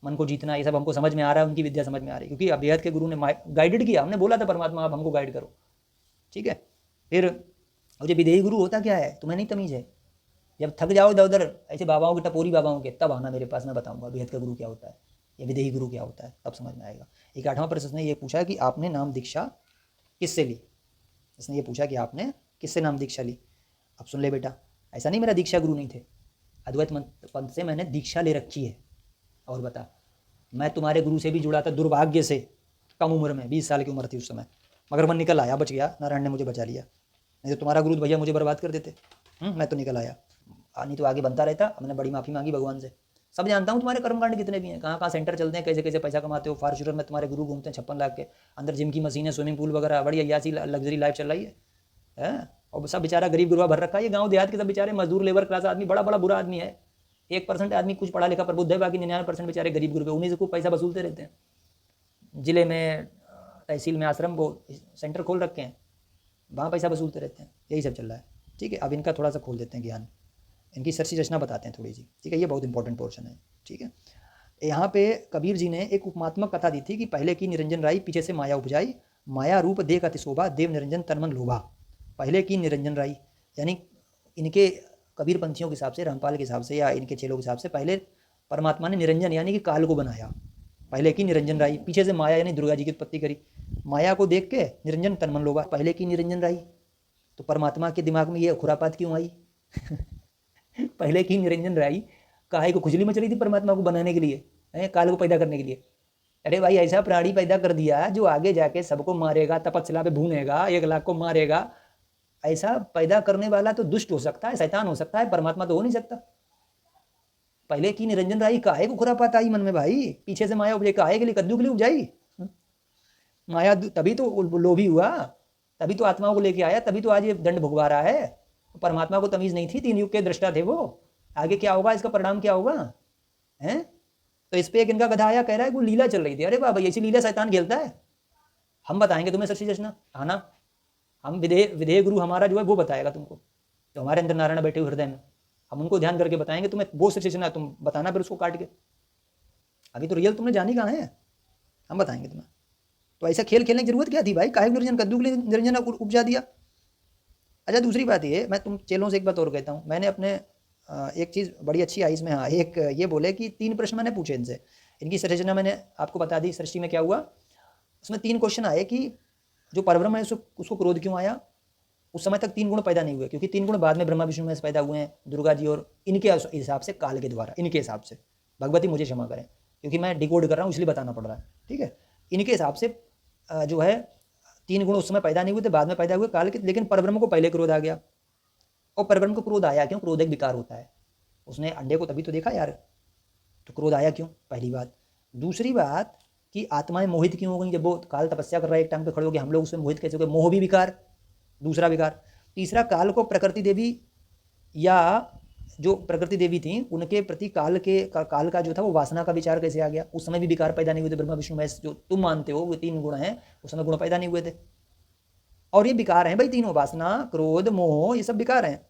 मन को जीतना है। ये सब हमको समझ में आ रहा है, उनकी विद्या समझ में आ रही है, क्योंकि अभेद के गुरु ने गाइडेड किया। हमने बोला था परमात्मा आप हमको गाइड करो, ठीक है। फिर और जो विदेही गुरु होता क्या है, तुम्हें नहीं तमीज है। जब थक जाओ इधर उधर ऐसे बाबाओं के, टपोरी बाबाओं के, तब आना मेरे पास, मैं बताऊंगा बेहद का गुरु क्या होता है, या विदेही गुरु क्या होता है, तब समझ में आएगा। 8वां प्रश्न ने ये पूछा कि आपने नाम दीक्षा किससे ली? इसने ये पूछा कि आपने किससे नाम दीक्षा ली? अब सुन ले बेटा, ऐसा नहीं मेरा दीक्षा गुरु नहीं थे, अद्वैत पंथ से मैंने दीक्षा ले रखी है। और बता, मैं तुम्हारे गुरु से भी जुड़ा था दुर्भाग्य से, कम उम्र में, 20 साल की उम्र थी उस समय, मगर मैं निकल आया, बच गया, नारायण ने मुझे बचा लिया। नहीं तो तुम्हारा गुरु तो भैया मुझे बर्बाद कर देते। मैं तो निकल आया, नहीं तो आगे बनता रहता। हमने बड़ी माफ़ी मांगी भगवान से। सब जानता हूँ तुम्हारे कर्मकांड कितने भी हैं, कहाँ कहाँ सेंटर चलते हैं, कैसे कैसे पैसा कमाते हो। फॉर्च्यूनर में तुम्हारे गुरु घूमते हैं 56 लाख के, अंदर जिम की मशीन है, स्विमिंग पूल वगैरह, बड़ी अयासी लग्जरी लाइफ चल रही है। और सब बेचारा गरीब गुरबा भर रखा है। ये गाँव देहात के सब बेचारे मजदूर लेबर क्लास आदमी, बड़ा बड़ा बुरा आदमी है। 1% आदमी कुछ पढ़ा लिखा प्रबुद्ध है, बाकी 99% बेचारे गरीब गुरबे, उन्हीं से खूब पैसा वसूलते रहते हैं। जिले में तहसील में आश्रम वो सेंटर खोल रखे हैं, वहाँ पैसा वसूलते रहते हैं। यही सब चल रहा है। ठीक है, अब इनका थोड़ा सा खोल देते हैं ज्ञान, इनकी सरसी रचना बताते हैं थोड़ी सी। ठीक है, ये बहुत इंपॉर्टेंट पोर्शन है। ठीक है, यहाँ पे कबीर जी ने एक उपमात्मक कथा दी थी कि पहले की निरंजन राई, पीछे से माया उपजाई, माया रूप देख अति शोभा, देव निरंजन तनमन लोभा। पहले की निरंजन राई यानी इनके कबीर पंथियों के हिसाब से, रामपाल के हिसाब से या इनके चेलों के हिसाब से, पहले परमात्मा ने निरंजन यानी कि काल को बनाया। पहले की निरंजन राई, पीछे से माया यानी दुर्गा जी की उत्पत्ति करी। माया को देख के निरंजन तनमन लोभा, पहले की निरंजन राई। तो परमात्मा के दिमाग में ये खुरापात क्यों आई? पहले की निरंजन राई, काहे को खुजली मच रही थी परमात्मा को बनाने के लिए, काल को पैदा करने के लिए। अरे भाई, ऐसा प्राणी पैदा कर दिया जो आगे जाके सबको मारेगा, तपस्या पे भूनेगा, 1 लाख को मारेगा। ऐसा पैदा करने वाला तो दुष्ट हो सकता है, शैतान हो सकता है, परमात्मा तो हो नहीं सकता। पहले की निरंजन राई, काहे को खुरापात आई मन में भाई? पीछे से माया उपजाई, काहे के लिए? कद्दू के लिए उपजाई माया, तभी तो लोभी हुआ, तभी तो आत्माओं को लेके आया, तभी तो आज ये दंड भुगवा रहा है। परमात्मा को तमीज नहीं थी, 3 युग के दृष्टा थे वो। आगे क्या होगा, इसका परिणाम क्या होगा? हैं? तो इस पे एक इनका गधा आया, कह रहा है वो लीला चल रही थी। अरे बाबा, ऐसी लीला शैतान खेलता है? हम बताएंगे तुम्हें सच्ची रचना, आना। हम विधेय गुरु हमारा जो है वो बताएगा तुमको, तो हमारे अंदर नारायण बैठे हुए हृदय में, हम उनको ध्यान करके बताएंगे तुम्हें वो सच्ची रचना। तुम बताना फिर उसको काट के। अभी तो रियल तुमने जानी कहाँ है, हम बताएंगे तुम्हें। तो ऐसा खेल खेलने की जरूरत क्या थी भाई? काहे निरंजन, कद्दू के लिए निरंजन उपजा दिया। अच्छा, दूसरी बात ये, मैं तुम चेलों से एक बात और कहता हूँ। मैंने अपने एक चीज़ बड़ी अच्छी आई इसमें। हाँ, एक ये बोले कि 3 प्रश्न मैंने पूछे इनसे, इनकी सरचना मैंने आपको बता दी। सृष्टि में क्या हुआ, उसमें 3 क्वेश्चन आए कि जो परब्रह्म है उसको क्रोध क्यों आया? उस समय तक 3 गुण पैदा नहीं हुए, क्योंकि 3 गुण बाद में ब्रह्मा विष्णु महेश पैदा हुए हैं, दुर्गा जी और इनके हिसाब से, काल के द्वारा, इनके हिसाब से। भगवती मुझे क्षमा करें, क्योंकि मैं डिकोड कर रहा हूँ इसलिए बताना पड़ रहा है। ठीक है, इनके हिसाब से जो है 3 गुण उस समय पैदा नहीं हुए थे, बाद में पैदा हुए काल के। लेकिन परब्रह्म को पहले क्रोध आ गया। और परब्रह्म को क्रोध आया क्यों? क्रोध एक विकार होता है, उसने अंडे को तभी तो देखा यार, तो क्रोध आया क्यों? पहली बात। दूसरी बात कि आत्माएं मोहित क्यों हो गई? जब वो काल तपस्या कर रहा है, एक टांग पे खड़े हो गए, हम लोग उसमें मोहित कैसे हो गए? मोह भी विकार, दूसरा विकार। तीसरा, काल को प्रकृति देवी या जो प्रकृति देवी थी उनके प्रति काल का जो था वो वासना का विचार कैसे आ गया? उस समय भी विकार पैदा नहीं हुए थे। ब्रह्मा विष्णु महेश जो तुम मानते हो वो 3 गुण हैं, उस समय गुण पैदा नहीं हुए थे। और ये विकार हैं भाई तीनों, वासना, क्रोध, मोह, ये सब विकार हैं।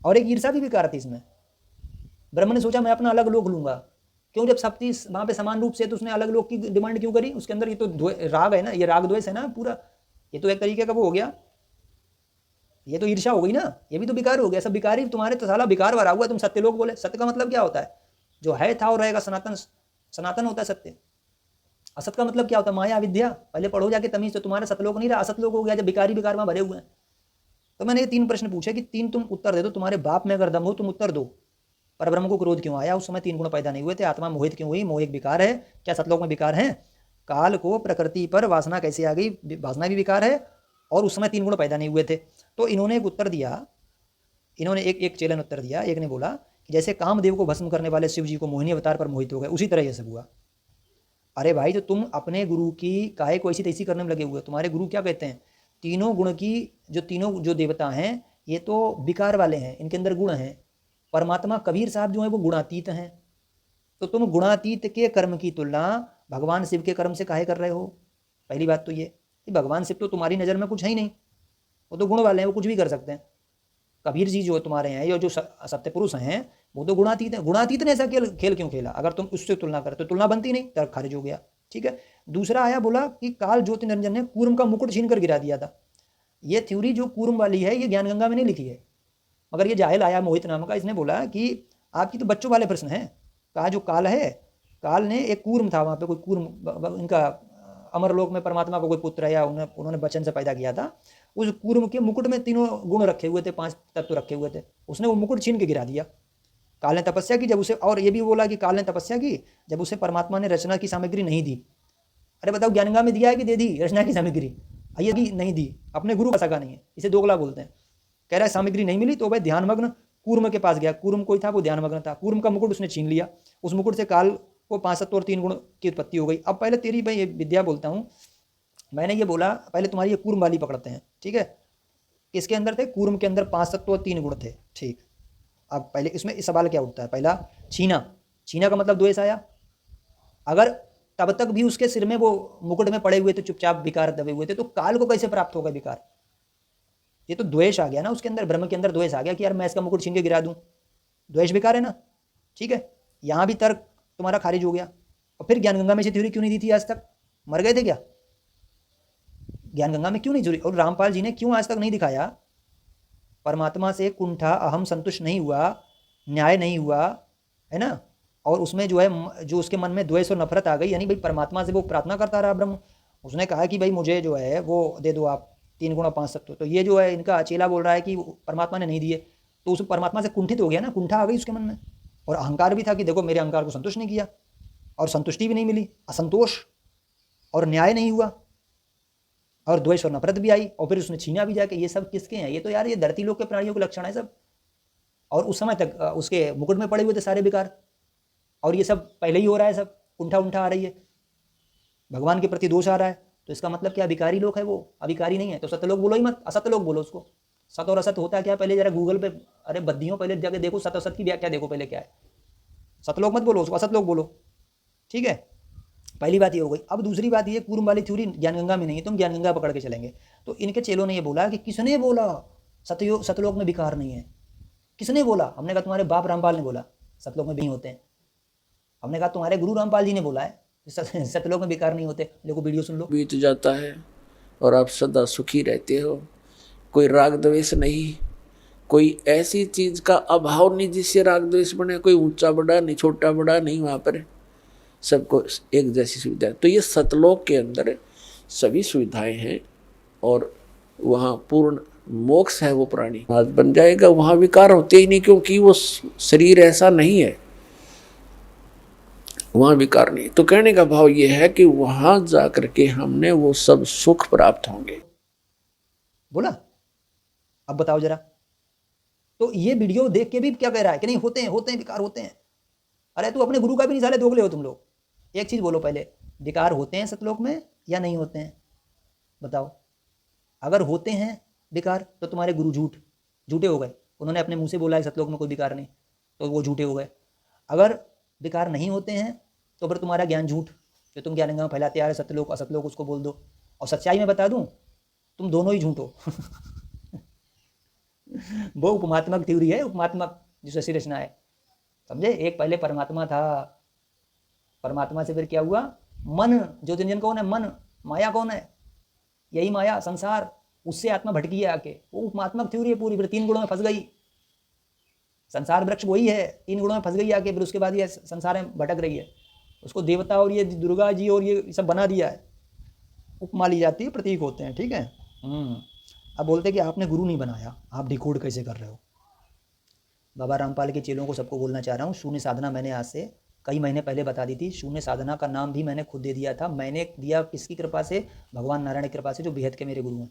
और एक ईर्षा भी विकार थी इसमें। ब्रह्म ने सोचा मैं अपना अलग लोक लूंगा। क्यों? जब सब चीज वहां पे समान रूप से, तो उसने अलग लोक की डिमांड क्यों करी? उसके अंदर ये तो राग है ना, ये राग द्वेष है ना पूरा, ये तो एक तरीके का वो हो गया, ये तो ईर्षा हो गई ना, ये भी तो विकार हो गया। सब विकार ही तुम्हारे, तो साला विकार भरा हुआ। तुम सत्य लोग बोले, सत्य का मतलब क्या होता है? जो है था और रहेगा, सनातन, सनातन होता है सत्य। असत का मतलब क्या होता है? माया विद्या। पहले पढ़ो जाके तमीज, तो तुम्हारा सतलोक नहीं रहा, असतलोक हो गया, जब विकारी विकार वहां भरे हुए हैं। तो मैंने ये 3 प्रश्न पूछे कि 3 तुम उत्तर दे दो, तुम्हारे बाप में अगर दम हो तुम उत्तर दो। परब्रह्म को क्रोध क्यों आया? उस समय 3 गुण पैदा नहीं हुए थे। आत्मा मोहित क्यों हुई? मोह एक विकार है। क्या सतलोक में विकार है? काल को प्रकृति पर वासना कैसे आ गई? वासना भी विकार है। और उस समय 3 गुण पैदा नहीं हुए थे। तो इन्होंने एक उत्तर दिया, इन्होंने एक चेलन उत्तर दिया। एक ने बोला कि जैसे कामदेव को भस्म करने वाले शिव जी को मोहिनी अवतार पर मोहित हो गए, उसी तरह यह सब हुआ। अरे भाई, तो तुम अपने गुरु की काहे को ऐसी तैसी करने में लगे हुए? तुम्हारे गुरु क्या कहते हैं? तीनों गुण की, जो तीनों जो देवता हैं ये तो विकार वाले हैं, इनके अंदर गुण हैं। परमात्मा कबीर साहब जो है वो गुणातीत हैं। तो तुम गुणातीत के कर्म की तुलना भगवान शिव के कर्म से काहे कर रहे हो? पहली बात तो ये कि भगवान शिव तो तुम्हारी नज़र में कुछ है ही नहीं, वो तो गुण वाले हैं, वो कुछ भी कर सकते हैं। कबीर जी जो तुम्हारे हैं, ये जो सत्य पुरुष हैं, वो तो गुणातीत है। गुणातीत ने ऐसा खेल क्यों खेला? अगर तुम उससे तुलना करें तो तुलना बनती नहीं, तर्क खारिज हो गया। ठीक है। दूसरा आया, बोला कि काल ज्योति निरंजन ने कूर्म का मुकुट छीन कर गिरा दिया था। ये थ्योरी जो कूर्म वाली है, ये ज्ञान गंगा में नहीं लिखी है, मगर ये जाहिल आया मोहित नाम का, इसने बोला कि आपकी तो बच्चों वाले प्रश्न हैं। कहा जो काल है, काल ने एक कूर्म था वहाँ पे, कोई कूर्म, इनका अमरलोक में परमात्मा को कोई पुत्र है या उन्होंने बचन से पैदा किया था। उस कूर्म के मुकुट में तीनों गुण रखे हुए थे, 5 तत्व रखे हुए थे, उसने वो मुकुट छीन के गिरा दिया। काल ने तपस्या की जब उसे, और ये भी बोला कि काल ने तपस्या की जब उसे परमात्मा ने रचना की सामग्री नहीं दी। अरे बताओ, ज्ञानगंगा में दिया है कि दे दी रचना की सामग्री? ये भी नहीं दी, अपने गुरु का सका नहीं है, इसे दोगला बोलते हैं। कह रहा है सामग्री नहीं मिली तो भाई ध्यानमग्न कूर्म के पास गया। कूर्म कोई था, वो ध्यानमग्न था। कूर्म का मुकुट उसने छीन लिया। उस मुकुट से काल को 5 तत्व और 3 गुण की उत्पत्ति हो गई। अब पहले तेरी भाई ये विद्या बोलता हूँ, मैंने ये बोला पहले तुम्हारी ये कूर्म वाली पकड़ते हैं, ठीक है? किसके अंदर थे? कूर्म के अंदर 5 तत्व और 3 गुण थे, ठीक। अब पहले इसमें इस सवाल क्या उठता है? पहला, छीना। छीना का मतलब द्वेष आया। अगर तब तक भी उसके सिर में वो मुकुट में पड़े हुए थे, चुपचाप विकार दबे हुए थे, तो काल को कैसे प्राप्त होगा विकार? ये तो द्वेष आ गया ना उसके अंदर, ब्रह्म के अंदर द्वेष आ गया कि यार मैं इसका मुकुट छीन के गिरा दूं। द्वेष विकार है ना, ठीक है। यहां भी तर्क तुम्हारा खारिज हो गया। और फिर ज्ञानगंगा में से थ्योरी क्यों नहीं दी थी आज तक? मर गए थे क्या? ज्ञानगंगा में क्यों नहीं जुड़ी? और रामपाल जी ने क्यों आज तक नहीं दिखाया? परमात्मा से कुंठा अहम संतुष्ट नहीं हुआ, न्याय नहीं हुआ, है ना? और उसमें जो है, जो उसके मन में द्वेष और नफरत आ गई, यानी भाई परमात्मा से वो प्रार्थना करता रहा ब्रह्म। उसने कहा कि भाई मुझे जो है वो दे दो आप 3 गुण और 5 तत्व। तो ये जो है इनका अचेला बोल रहा है कि परमात्मा ने नहीं दिए, तो उस परमात्मा से कुंठित हो गया ना, कुंठा आ गई उसके मन में। और अहंकार भी था कि देखो मेरे अहंकार को संतुष्ट नहीं किया, और संतुष्टि भी नहीं मिली, असंतोष और न्याय नहीं हुआ, और द्वेष और नफरत भी आई, और फिर उसने छीना भी जाके। ये सब किसके हैं? ये तो यार ये धरती लोक के प्राणियों के लक्षण है सब। और उस समय तक उसके मुकुट में पड़े हुए थे सारे विकार, और ये सब पहले ही हो रहा है, सब कुंठा उंठा आ रही है, भगवान के प्रति दोष आ रहा है। तो इसका मतलब क्या? अभिकारी लोक है वो, अभिकारी नहीं है। तो सत्यलोक बोलो ही मत, असत्यलोक बोलो उसको। सत और असत होता है क्या? पहले जरा गूगल पे, अरे बद्दियों, पहले जाके देखो सत असत की व्याख्या देखो पहले क्या है। सतलोक मत बोलो उसको, असतलोक बोलो, ठीक है। पहली बात ये हो गई। अब दूसरी बात ये, कूर्म वाली थ्योरी ज्ञानगंगा में नहीं है, तुम ज्ञानगंगा पकड़ के चलेंगे। तो इनके चेलों ने ये बोला कि किसने बोला सतलोक में विकार नहीं है? किसने बोला? हमने कहा तुम्हारे बाप रामपाल ने बोला सतलोक में भी होते हैं। हमने कहा तुम्हारे गुरु रामपाल जी ने बोला है सतलोक में विकार नहीं होते। देखो वीडियो सुन लो। बीत जाता है और आप सदा सुखी रहते हो, कोई राग द्वेष नहीं, कोई ऐसी चीज का अभाव नहीं जिससे राग द्वेष बने। कोई ऊंचा बड़ा नहीं, छोटा बड़ा नहीं, वहां पर सबको एक जैसी सुविधा है। तो ये सतलोक के अंदर सभी सुविधाएं हैं और वहाँ पूर्ण मोक्ष है। वो प्राणी आज बन जाएगा, वहाँ विकार होते ही नहीं, क्योंकि वो शरीर ऐसा नहीं है, वहाँ विकार नहीं। तो कहने का भाव ये है कि वहां जाकर के हमने वो सब सुख प्राप्त होंगे। बोला? अब बताओ जरा। तो ये वीडियो देख के भी क्या कह रहा है कि नहीं होते हैं विकार होते हैं? अरे तू अपने गुरु का भी नहीं साले दोगले हो तुम लोग। एक चीज बोलो पहले, विकार होते हैं सतलोक में या नहीं होते हैं? बताओ। अगर होते हैं विकार तो तुम्हारे गुरु झूठे हो गए। उन्होंने अपने मुंह से बोला है सतलोक में कोई विकार नहीं, तो वो झूठे हो गए। अगर विकार नहीं होते हैं तो फिर तुम्हारा ज्ञान झूठ, जो तुम ज्ञानगंगा में फैलाते आ रहे सतलोक असतलोक, उसको बोल दो। और सच्चाई में बता दूं, तुम दोनों ही झूठ हो वो उपमात्मक थ्योरी है, उपमात्मक जो शशि रचना है, समझे? एक पहले परमात्मा था, परमात्मा से फिर क्या हुआ? मन, ज्योतिर्जन कौन है? मन। माया कौन है? यही माया, संसार। उससे आत्मा भटकी है आके। वो उपमात्मक थ्योरी है पूरी, फिर 3 गुणों में फंस गई। संसार वृक्ष वही है, 3 गुणों में फंस गई आके, फिर उसके बाद ये संसार में भटक रही है। उसको देवता और ये दुर्गा जी और ये सब बना दिया है। उपमा ली जाती है, प्रतीक होते हैं, ठीक है। अब बोलते हैं कि आपने गुरु नहीं बनाया, आप डिकोड कैसे कर रहे हो? बाबा रामपाल के चेलों को सबको बोलना चाह रहा हूँ, शून्य साधना मैंने आज से कई महीने पहले बता दी थी। शून्य साधना का नाम भी मैंने खुद दे दिया था। मैंने दिया किसकी कृपा से? भगवान नारायण की कृपा से, जो बेहद के मेरे गुरु हैं।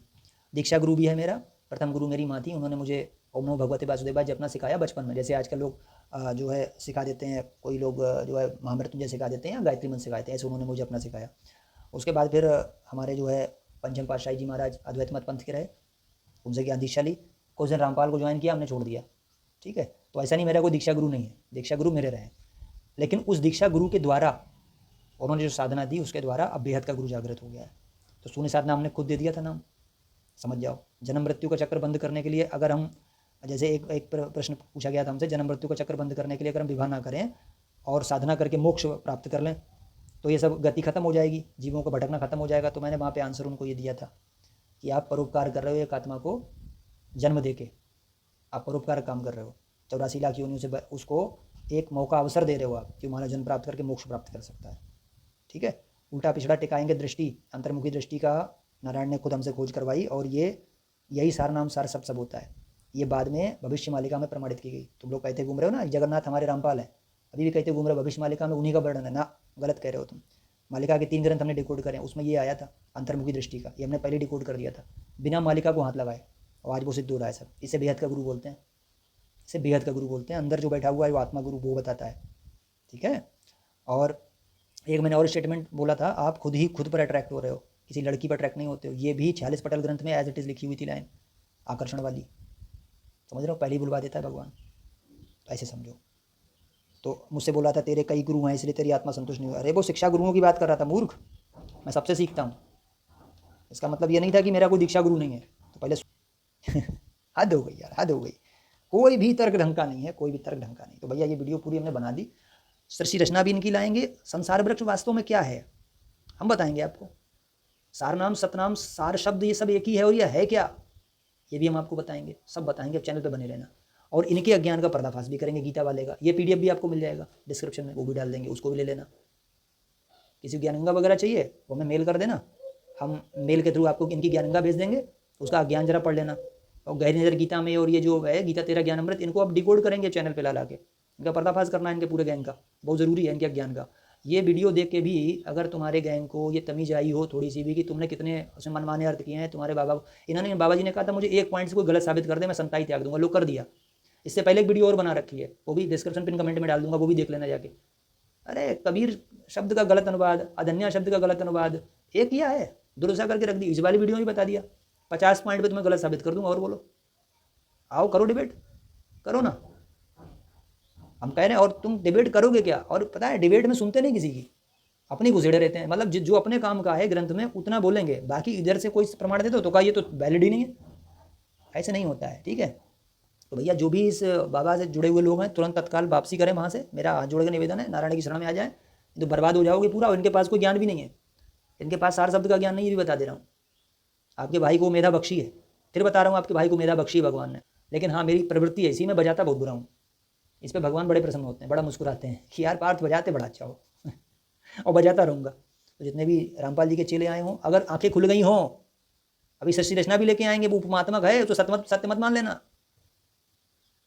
दीक्षा गुरु भी है मेरा। प्रथम गुरु मेरी माँ थी, उन्होंने मुझे ओम नमो भगवते वासुदेवाय जपना सिखाया बचपन में। जैसे आजकल लोग जो है सिखा देते हैं, कोई लोग जो है महामृत्युंजय सिखा देते हैं या गायत्री मंत्र सिखाते हैं, ऐसे उन्होंने मुझे अपना सिखाया। उसके बाद फिर हमारे जो है पंचम पातशाही जी महाराज अद्वैत मत पंथ के रहे, उनसे ज्ञान दीक्षा ली। कुछ दिन रामपाल को ज्वाइन किया, हमने छोड़ दिया, ठीक है। तो ऐसा नहीं मेरा कोई दीक्षा गुरु नहीं है, दीक्षा गुरु मेरे रहे। लेकिन उस दीक्षा गुरु के द्वारा उन्होंने जो साधना दी, उसके द्वारा अब बेहद का गुरु जागृत हो गया है। तो शून्य साधना हमने खुद दे दिया था नाम, समझ जाओ। जन्म मृत्यु का चक्कर बंद करने के लिए अगर हम, जैसे एक प्रश्न पूछा गया था हमसे, जन्म मृत्यु का चक्कर बंद करने के लिए अगर हम विवाह ना करें और साधना करके मोक्ष प्राप्त कर लें तो ये सब गति खत्म हो जाएगी, जीवों का भटकना खत्म हो जाएगा। तो मैंने वहाँ पे आंसर उनको ये दिया था कि आप परोपकार कर रहे हो, एक आत्मा को जन्म दे के आप परोपकार काम कर रहे हो। 84 लाख योनियों से उसको एक मौका अवसर दे रहे हो आप कि हमारा जन्म प्राप्त करके मोक्ष प्राप्त कर सकता है, ठीक है। उल्टा पिछड़ा टिकाएंगे दृष्टि, अंतर्मुखी दृष्टि का नारायण ने खुद हमसे खोज करवाई, और ये यही सार नाम सार सब होता है। ये बाद में भविष्य मालिका में प्रमाणित की गई। तुम लोग कहते घूम रहे हो ना जगन्नाथ हमारे रामपाल है, अभी भी कहते घूम रहे हो भविष्य मालिका में उन्हीं का वर्णन है ना, गलत कह रहे हो तुम। मालिका के 3 ग्रंथ हमने डिकोड करे हैं, उसमें ये आया था अंतर्मुखी दृष्टि का, ये हमने पहले डिकोड कर दिया था बिना मालिका को हाथ लगाए, और आज वो सिद्ध हो रहा है सब। इसे बेहद का गुरु बोलते हैं, इसे बेहद का गुरु बोलते हैं। अंदर जो बैठा हुआ है वो आत्मा गुरु वो बताता है, ठीक है। और एक मैंने और स्टेटमेंट बोला था, आप खुद ही खुद पर अट्रैक्ट हो रहे हो, किसी लड़की पर अट्रैक्ट नहीं होते हो। ये भी 46 पटल ग्रंथ में एज इट इज़ लिखी हुई थी लाइन, आकर्षण वाली, समझ रहे हो, पहले ही बुलवा देता है भगवान, ऐसे समझो। तो मुझसे बोला था तेरे कई गुरु हैं इसलिए तेरी आत्मा संतुष्ट नहीं हुआ। अरे वो शिक्षा गुरुओं की बात कर रहा था मूर्ख, मैं सबसे सीखता हूँ। इसका मतलब ये नहीं था कि मेरा कोई दीक्षा गुरु नहीं है। तो पहले हद हो गई यार, हद हो गई। कोई भी तर्क ढंग का नहीं है, कोई भी तर्क ढंग का नहीं। तो भैया ये वीडियो पूरी हमने बना दी, सृष्टि रचना भी इनकी लाएंगे। संसार वृक्ष वास्तव में क्या है हम बताएंगे आपको। सार नाम सतनाम सार शब्द ये सब एक ही है, और ये है क्या ये भी हम आपको बताएंगे, सब बताएंगे। अब चैनल पे बने रहना। और इनके अज्ञान का पर्दाफाश भी करेंगे गीता वाले का। ये PDF भी आपको मिल जाएगा डिस्क्रिप्शन में, वो भी डाल देंगे, उसको भी ले लेना। किसी ज्ञानगंगा वगैरह चाहिए वो हमें मेल कर देना, हम मेल के थ्रू आपको इनकी ज्ञानगंगा भेज देंगे, उसका ज्ञान जरा पढ़ लेना। और गहरी नजर गीता में और ये जो है गीता तेरा ज्ञान अमृत, इनको आप डिकोड करेंगे चैनल पे ला के, इनका पर्दाफाश करना है इनके पूरे ज्ञान का, बहुत ज़रूरी है इनके ज्ञान का। ये वीडियो देख के भी अगर तुम्हारे ज्ञान को ये तमीज आई हो थोड़ी सी भी कि तुमने कितने उसमें मनमाने अर्थ किए हैं, तुम्हारे इन्होंने बाबा जी ने कहा था मुझे एक पॉइंट से कोई गलत साबित कर दे मैं संताई त्याग दूंगा, लोग कर दिया। इससे पहले एक वीडियो और बना रखी है, वो भी डिस्क्रिप्शन पिन कमेंट में डाल दूंगा, वो भी देख लेना जाके। अरे कबीर शब्द का गलत अनुवाद, अदन्या शब्द का गलत अनुवाद एक किया है, दुरुसा करके रख दी। इस वाली वीडियो में बता दिया, 50 पॉइंट पे तुम्हें गलत साबित कर दूंगा। और बोलो, आओ करो डिबेट, करो ना, हम कह रहे हैं। और तुम डिबेट करोगे क्या, और पता है डिबेट में सुनते नहीं किसी की, अपनी घुसेड़े रहते हैं। मतलब जो अपने काम का है ग्रंथ में उतना बोलेंगे, बाकी इधर से कोई प्रमाण दे दो तो कहा ये तो वैलिड ही नहीं है, ऐसे नहीं होता है, ठीक है। तो भैया जो भी इस बाबा से जुड़े हुए लोग हैं तुरंत तत्काल वापसी करें वहाँ से, मेरा हाथ जोड़ के निवेदन है, नारायण की शरण में आ जाए, तो बर्बाद हो जाओगे पूरा। और इनके पास कोई ज्ञान भी नहीं है, इनके पास सार शब्द का ज्ञान नहीं है, ये भी बता दे रहा हूँ। आपके भाई को मेधा बख्शी है, फिर बता रहा हूँ, आपके भाई को मेधा बख्शी भगवान ने। लेकिन हाँ मेरी प्रवृत्ति है, इसी में बजाता बहुत बुरा हूँ। इस पर भगवान बड़े प्रसन्न होते हैं, बड़ा मुस्कुराते हैं कि यार पार्थ बजाते बड़ा अच्छा हो और बजाता रहूँगा। तो जितने भी रामपाल जी के चेले आए हों, अगर आंखें खुल गई हों, अभी सृष्टि रचना भी लेके आएंगे, वो उपमात्मक है, तो सत्य मत मान लेना।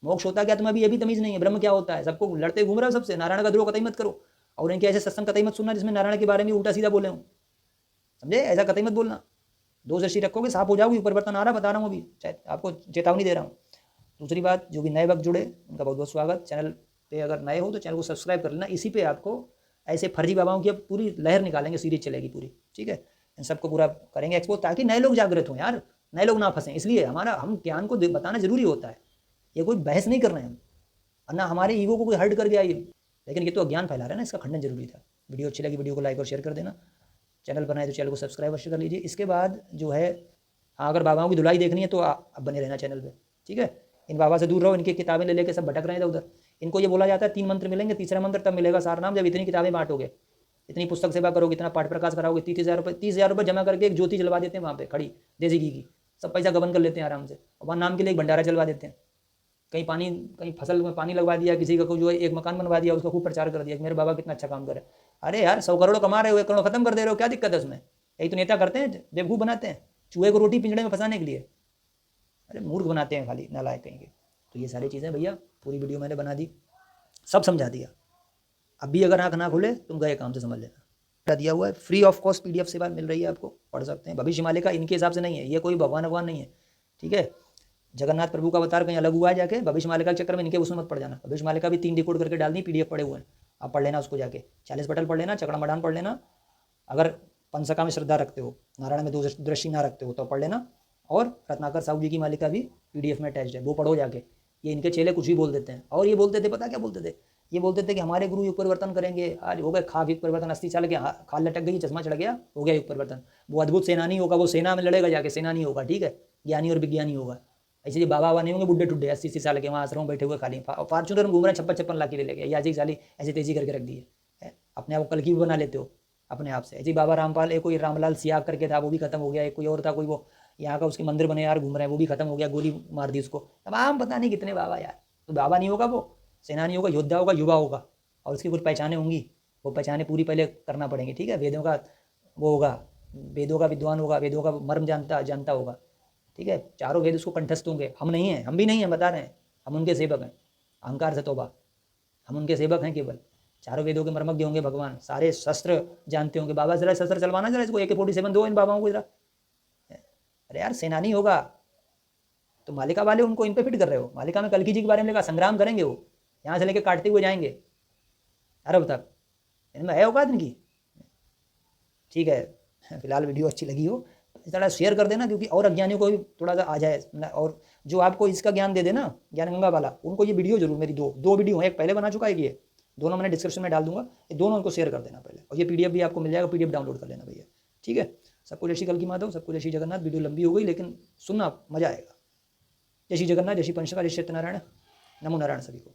मोक्ष होता क्या तुम्हें अभी ये भी तमीज नहीं है, ब्रह्म क्या होता है, सबको लड़ते घूम रहे हो सबसे। नारायण का द्रोह कतई मत करो, और इनके ऐसे सत्संग कतई मत सुनना जिसमें नारायण के बारे में उल्टा सीधा बोले हूँ, समझे, ऐसा कतई मत बोलना। 2 सृष्टि रखोगे साफ हो जाओगी, परिवर्तन आ रहा बता रहा हूँ अभी, आपको चेतावनी दे रहा हूँ। दूसरी बात, जो भी नए वक्त जुड़े उनका बहुत बहुत स्वागत। चैनल पे अगर नए हो तो चैनल को सब्सक्राइब कर लेना। इसी पे आपको ऐसे फर्जी बाबाओं की अब पूरी लहर निकालेंगे, सीरीज चलेगी पूरी, ठीक है। इन सबको पूरा करेंगे एक्सपोज, ताकि नए लोग जागृत हों यार, नए लोग ना फंसें। इसलिए हम ज्ञान को बताना जरूरी होता है, ये कोई बहस नहीं कर रहे हैं हम, और ना हमारे ईगो को कोई हर्ट कर गया ये, लेकिन ये तो अज्ञान फैला रहा है ना, इसका खंडन जरूरी था। वीडियो अच्छी लगी वीडियो को लाइक और शेयर कर देना, चैनल बनाए तो चैनल को सब्सक्राइब अवश्य कर लीजिए। इसके बाद जो है, हाँ अगर बाबाओं की धुलाई देखनी है तो आप बने रहना चैनल पर, ठीक है। इन बाबा से दूर रहो, इनकी किताबें ले लेके सब भटक रहे हैं इधर उधर। इनको ये बोला जाता है 3 मंत्र मिलेंगे, तीसरा मंत्र तब मिलेगा सार नाम जब इतनी किताबें बांटोगे, इतनी पुस्तक सेवा करोगे, इतना पाठ प्रकाश कराओगे। 30,000 रुपये जमा करके एक ज्योति जलवा देते हैं वहाँ पे खड़ी, देसी घी की, सब पैसा गबन कर लेते हैं आराम से, और वहाँ नाम के लिए एक भंडारा चलवा देते हैं। कहीं फसल में पानी लगवा दिया, किसी का को जो है एक मकान बनवा दिया, उसका खूब प्रचार कर दिया कि मेरे बाबा कितना अच्छा काम करे। अरे यार 100 करोड़ कमा रहे हो, 1 करोड़ खत्म कर दे रहे हो, क्या दिक्कत है उसमें। यही तो नेता करते हैं, बेवकूफ़ बनाते हैं, चूहे को रोटी पिंजड़े में फंसाने के लिए। अरे मूर्ख बनाते हैं खाली, नालायक कहीं के। तो ये सारी चीज़ें भैया पूरी वीडियो मैंने बना दी, सब समझा दिया। अब भी अगर आँख ना खुले तुम गए काम से, समझ लेना। दिया हुआ है, फ्री ऑफ कॉस्ट PDF सेवा मिल रही है आपको, पढ़ सकते हैं। भविष्य मालिका इनके हिसाब से नहीं है, ये कोई भगवान नहीं है, ठीक है। जगन्नाथ प्रभु का अवतार कहीं अलग हुआ है जाके, भविष्य मालिका के चक्कर में इनके उसमें मत पड़ जाना। भविष्य मालिका भी 3 डिकोड करके डाल दी, PDF पड़े हुए हैं, आप पढ़ लेना उसको जाके। 40 पटल पढ़ लेना, चकड़ा मडान पढ़ लेना। अगर पंचका में श्रद्धा रखते हो, नारायण में दृष्टि ना रखते हो तो पढ़ लेना। और रत्नाकर साहू जी की मालिका भी PDF में अटैच है, वो पढ़ो जाके। ये इनके चेले कुछ भी बोल देते हैं, और ये बोलते थे, पता क्या बोलते थे, ये बोलते थे कि हमारे गुरु युग परिवर्तन करेंगे। आज हो गए खाब युग परिवर्तन, 80 साल के खाल लटक गई, चश्मा चढ़ गया, हो गया युग परिवर्तन। वो अद्भुत सेनानी होगा, वो सेना में लड़ेगा जाके, सेनानी होगा, ठीक है, ज्ञानी और विज्ञानी होगा। ऐसे बाबा नहीं होंगे बुढ़े ठुड्डे 80 साल के, वहाँ आश्रम में बैठे हुए खाली फॉर्चूनर में घूम रहे हैं, 56-56 लाख के ले गए, या जी साली ऐसे तेजी करके रख दी है। अपने आप को कल की भी बना लेते हो अपने आप से। ऐसे बाबा रामपाल, एक कोई रामलाल सियाग करके था, वो भी खत्म हो गया। एक कोई और था, कोई वो यहाँ का उसके मंदिर बने यार घूम रहे हैं, वो भी खत्म हो गया, गोली मार दी उसको। तमाम पता नहीं कितने बाबा यार। तो बाबा नहीं होगा, वो सेनानी होगा, योद्धा होगा, युवा होगा, और उसकी कुछ पहचानें होंगी, वो पहचानें पूरी पहले करना पड़ेंगी, ठीक है। वेदों का वो होगा, वेदों का विद्वान होगा, वेदों का मर्म जानता होगा, ठीक है, चारों वेद उसको कंठस्थ होंगे। हम नहीं हैं, हम भी नहीं हैं, बता रहे हैं, हम उनके सेवक हैं। अहंकार से तौबा, हम उनके सेवक हैं केवल। चारों वेदों के मर्मज्ञ होंगे भगवान, सारे शस्त्र जानते होंगे। बाबा जरा शस्त्र चलवाना, जरा इसको AK-47 दो इन बाबाओं को जरा। अरे यार सेनानी होगा तो मालिका वाले उनको इन पे फिट कर रहे हो। मालिका में कल्कि जी के बारे में लिखा, संग्राम करेंगे वो, यहाँ से लेके काटते हुए जाएंगे अरब तक, इनमें है औकात इनकी। ठीक है, फिलहाल वीडियो अच्छी लगी हो इस तरह शेयर कर देना, क्योंकि और अज्ञानियों को भी थोड़ा सा आ जाए, और जो आपको इसका ज्ञान दे देना, ज्ञान गंगा वाला, उनको ये वीडियो जरूर, मेरी दो वीडियो हैं, एक पहले बना चुका है, ये दोनों मैंने डिस्क्रिप्शन में डाल दूंगा, ये दोनों उनको शेयर कर देना पहले। और ये PDF भी आपको मिल जाएगा, PDF डाउनलोड कर लेना भैया। ठीक है, सबको जय श्री कल्कि माधव, सबको जय श्री जगन्नाथ। वीडियो लंबी हो गई लेकिन सुनना मजा आएगा। जय श्री जगन्नाथ, जय श्री पंचका, जय श्री सत्यनारायण, नमो नारायण सभी को।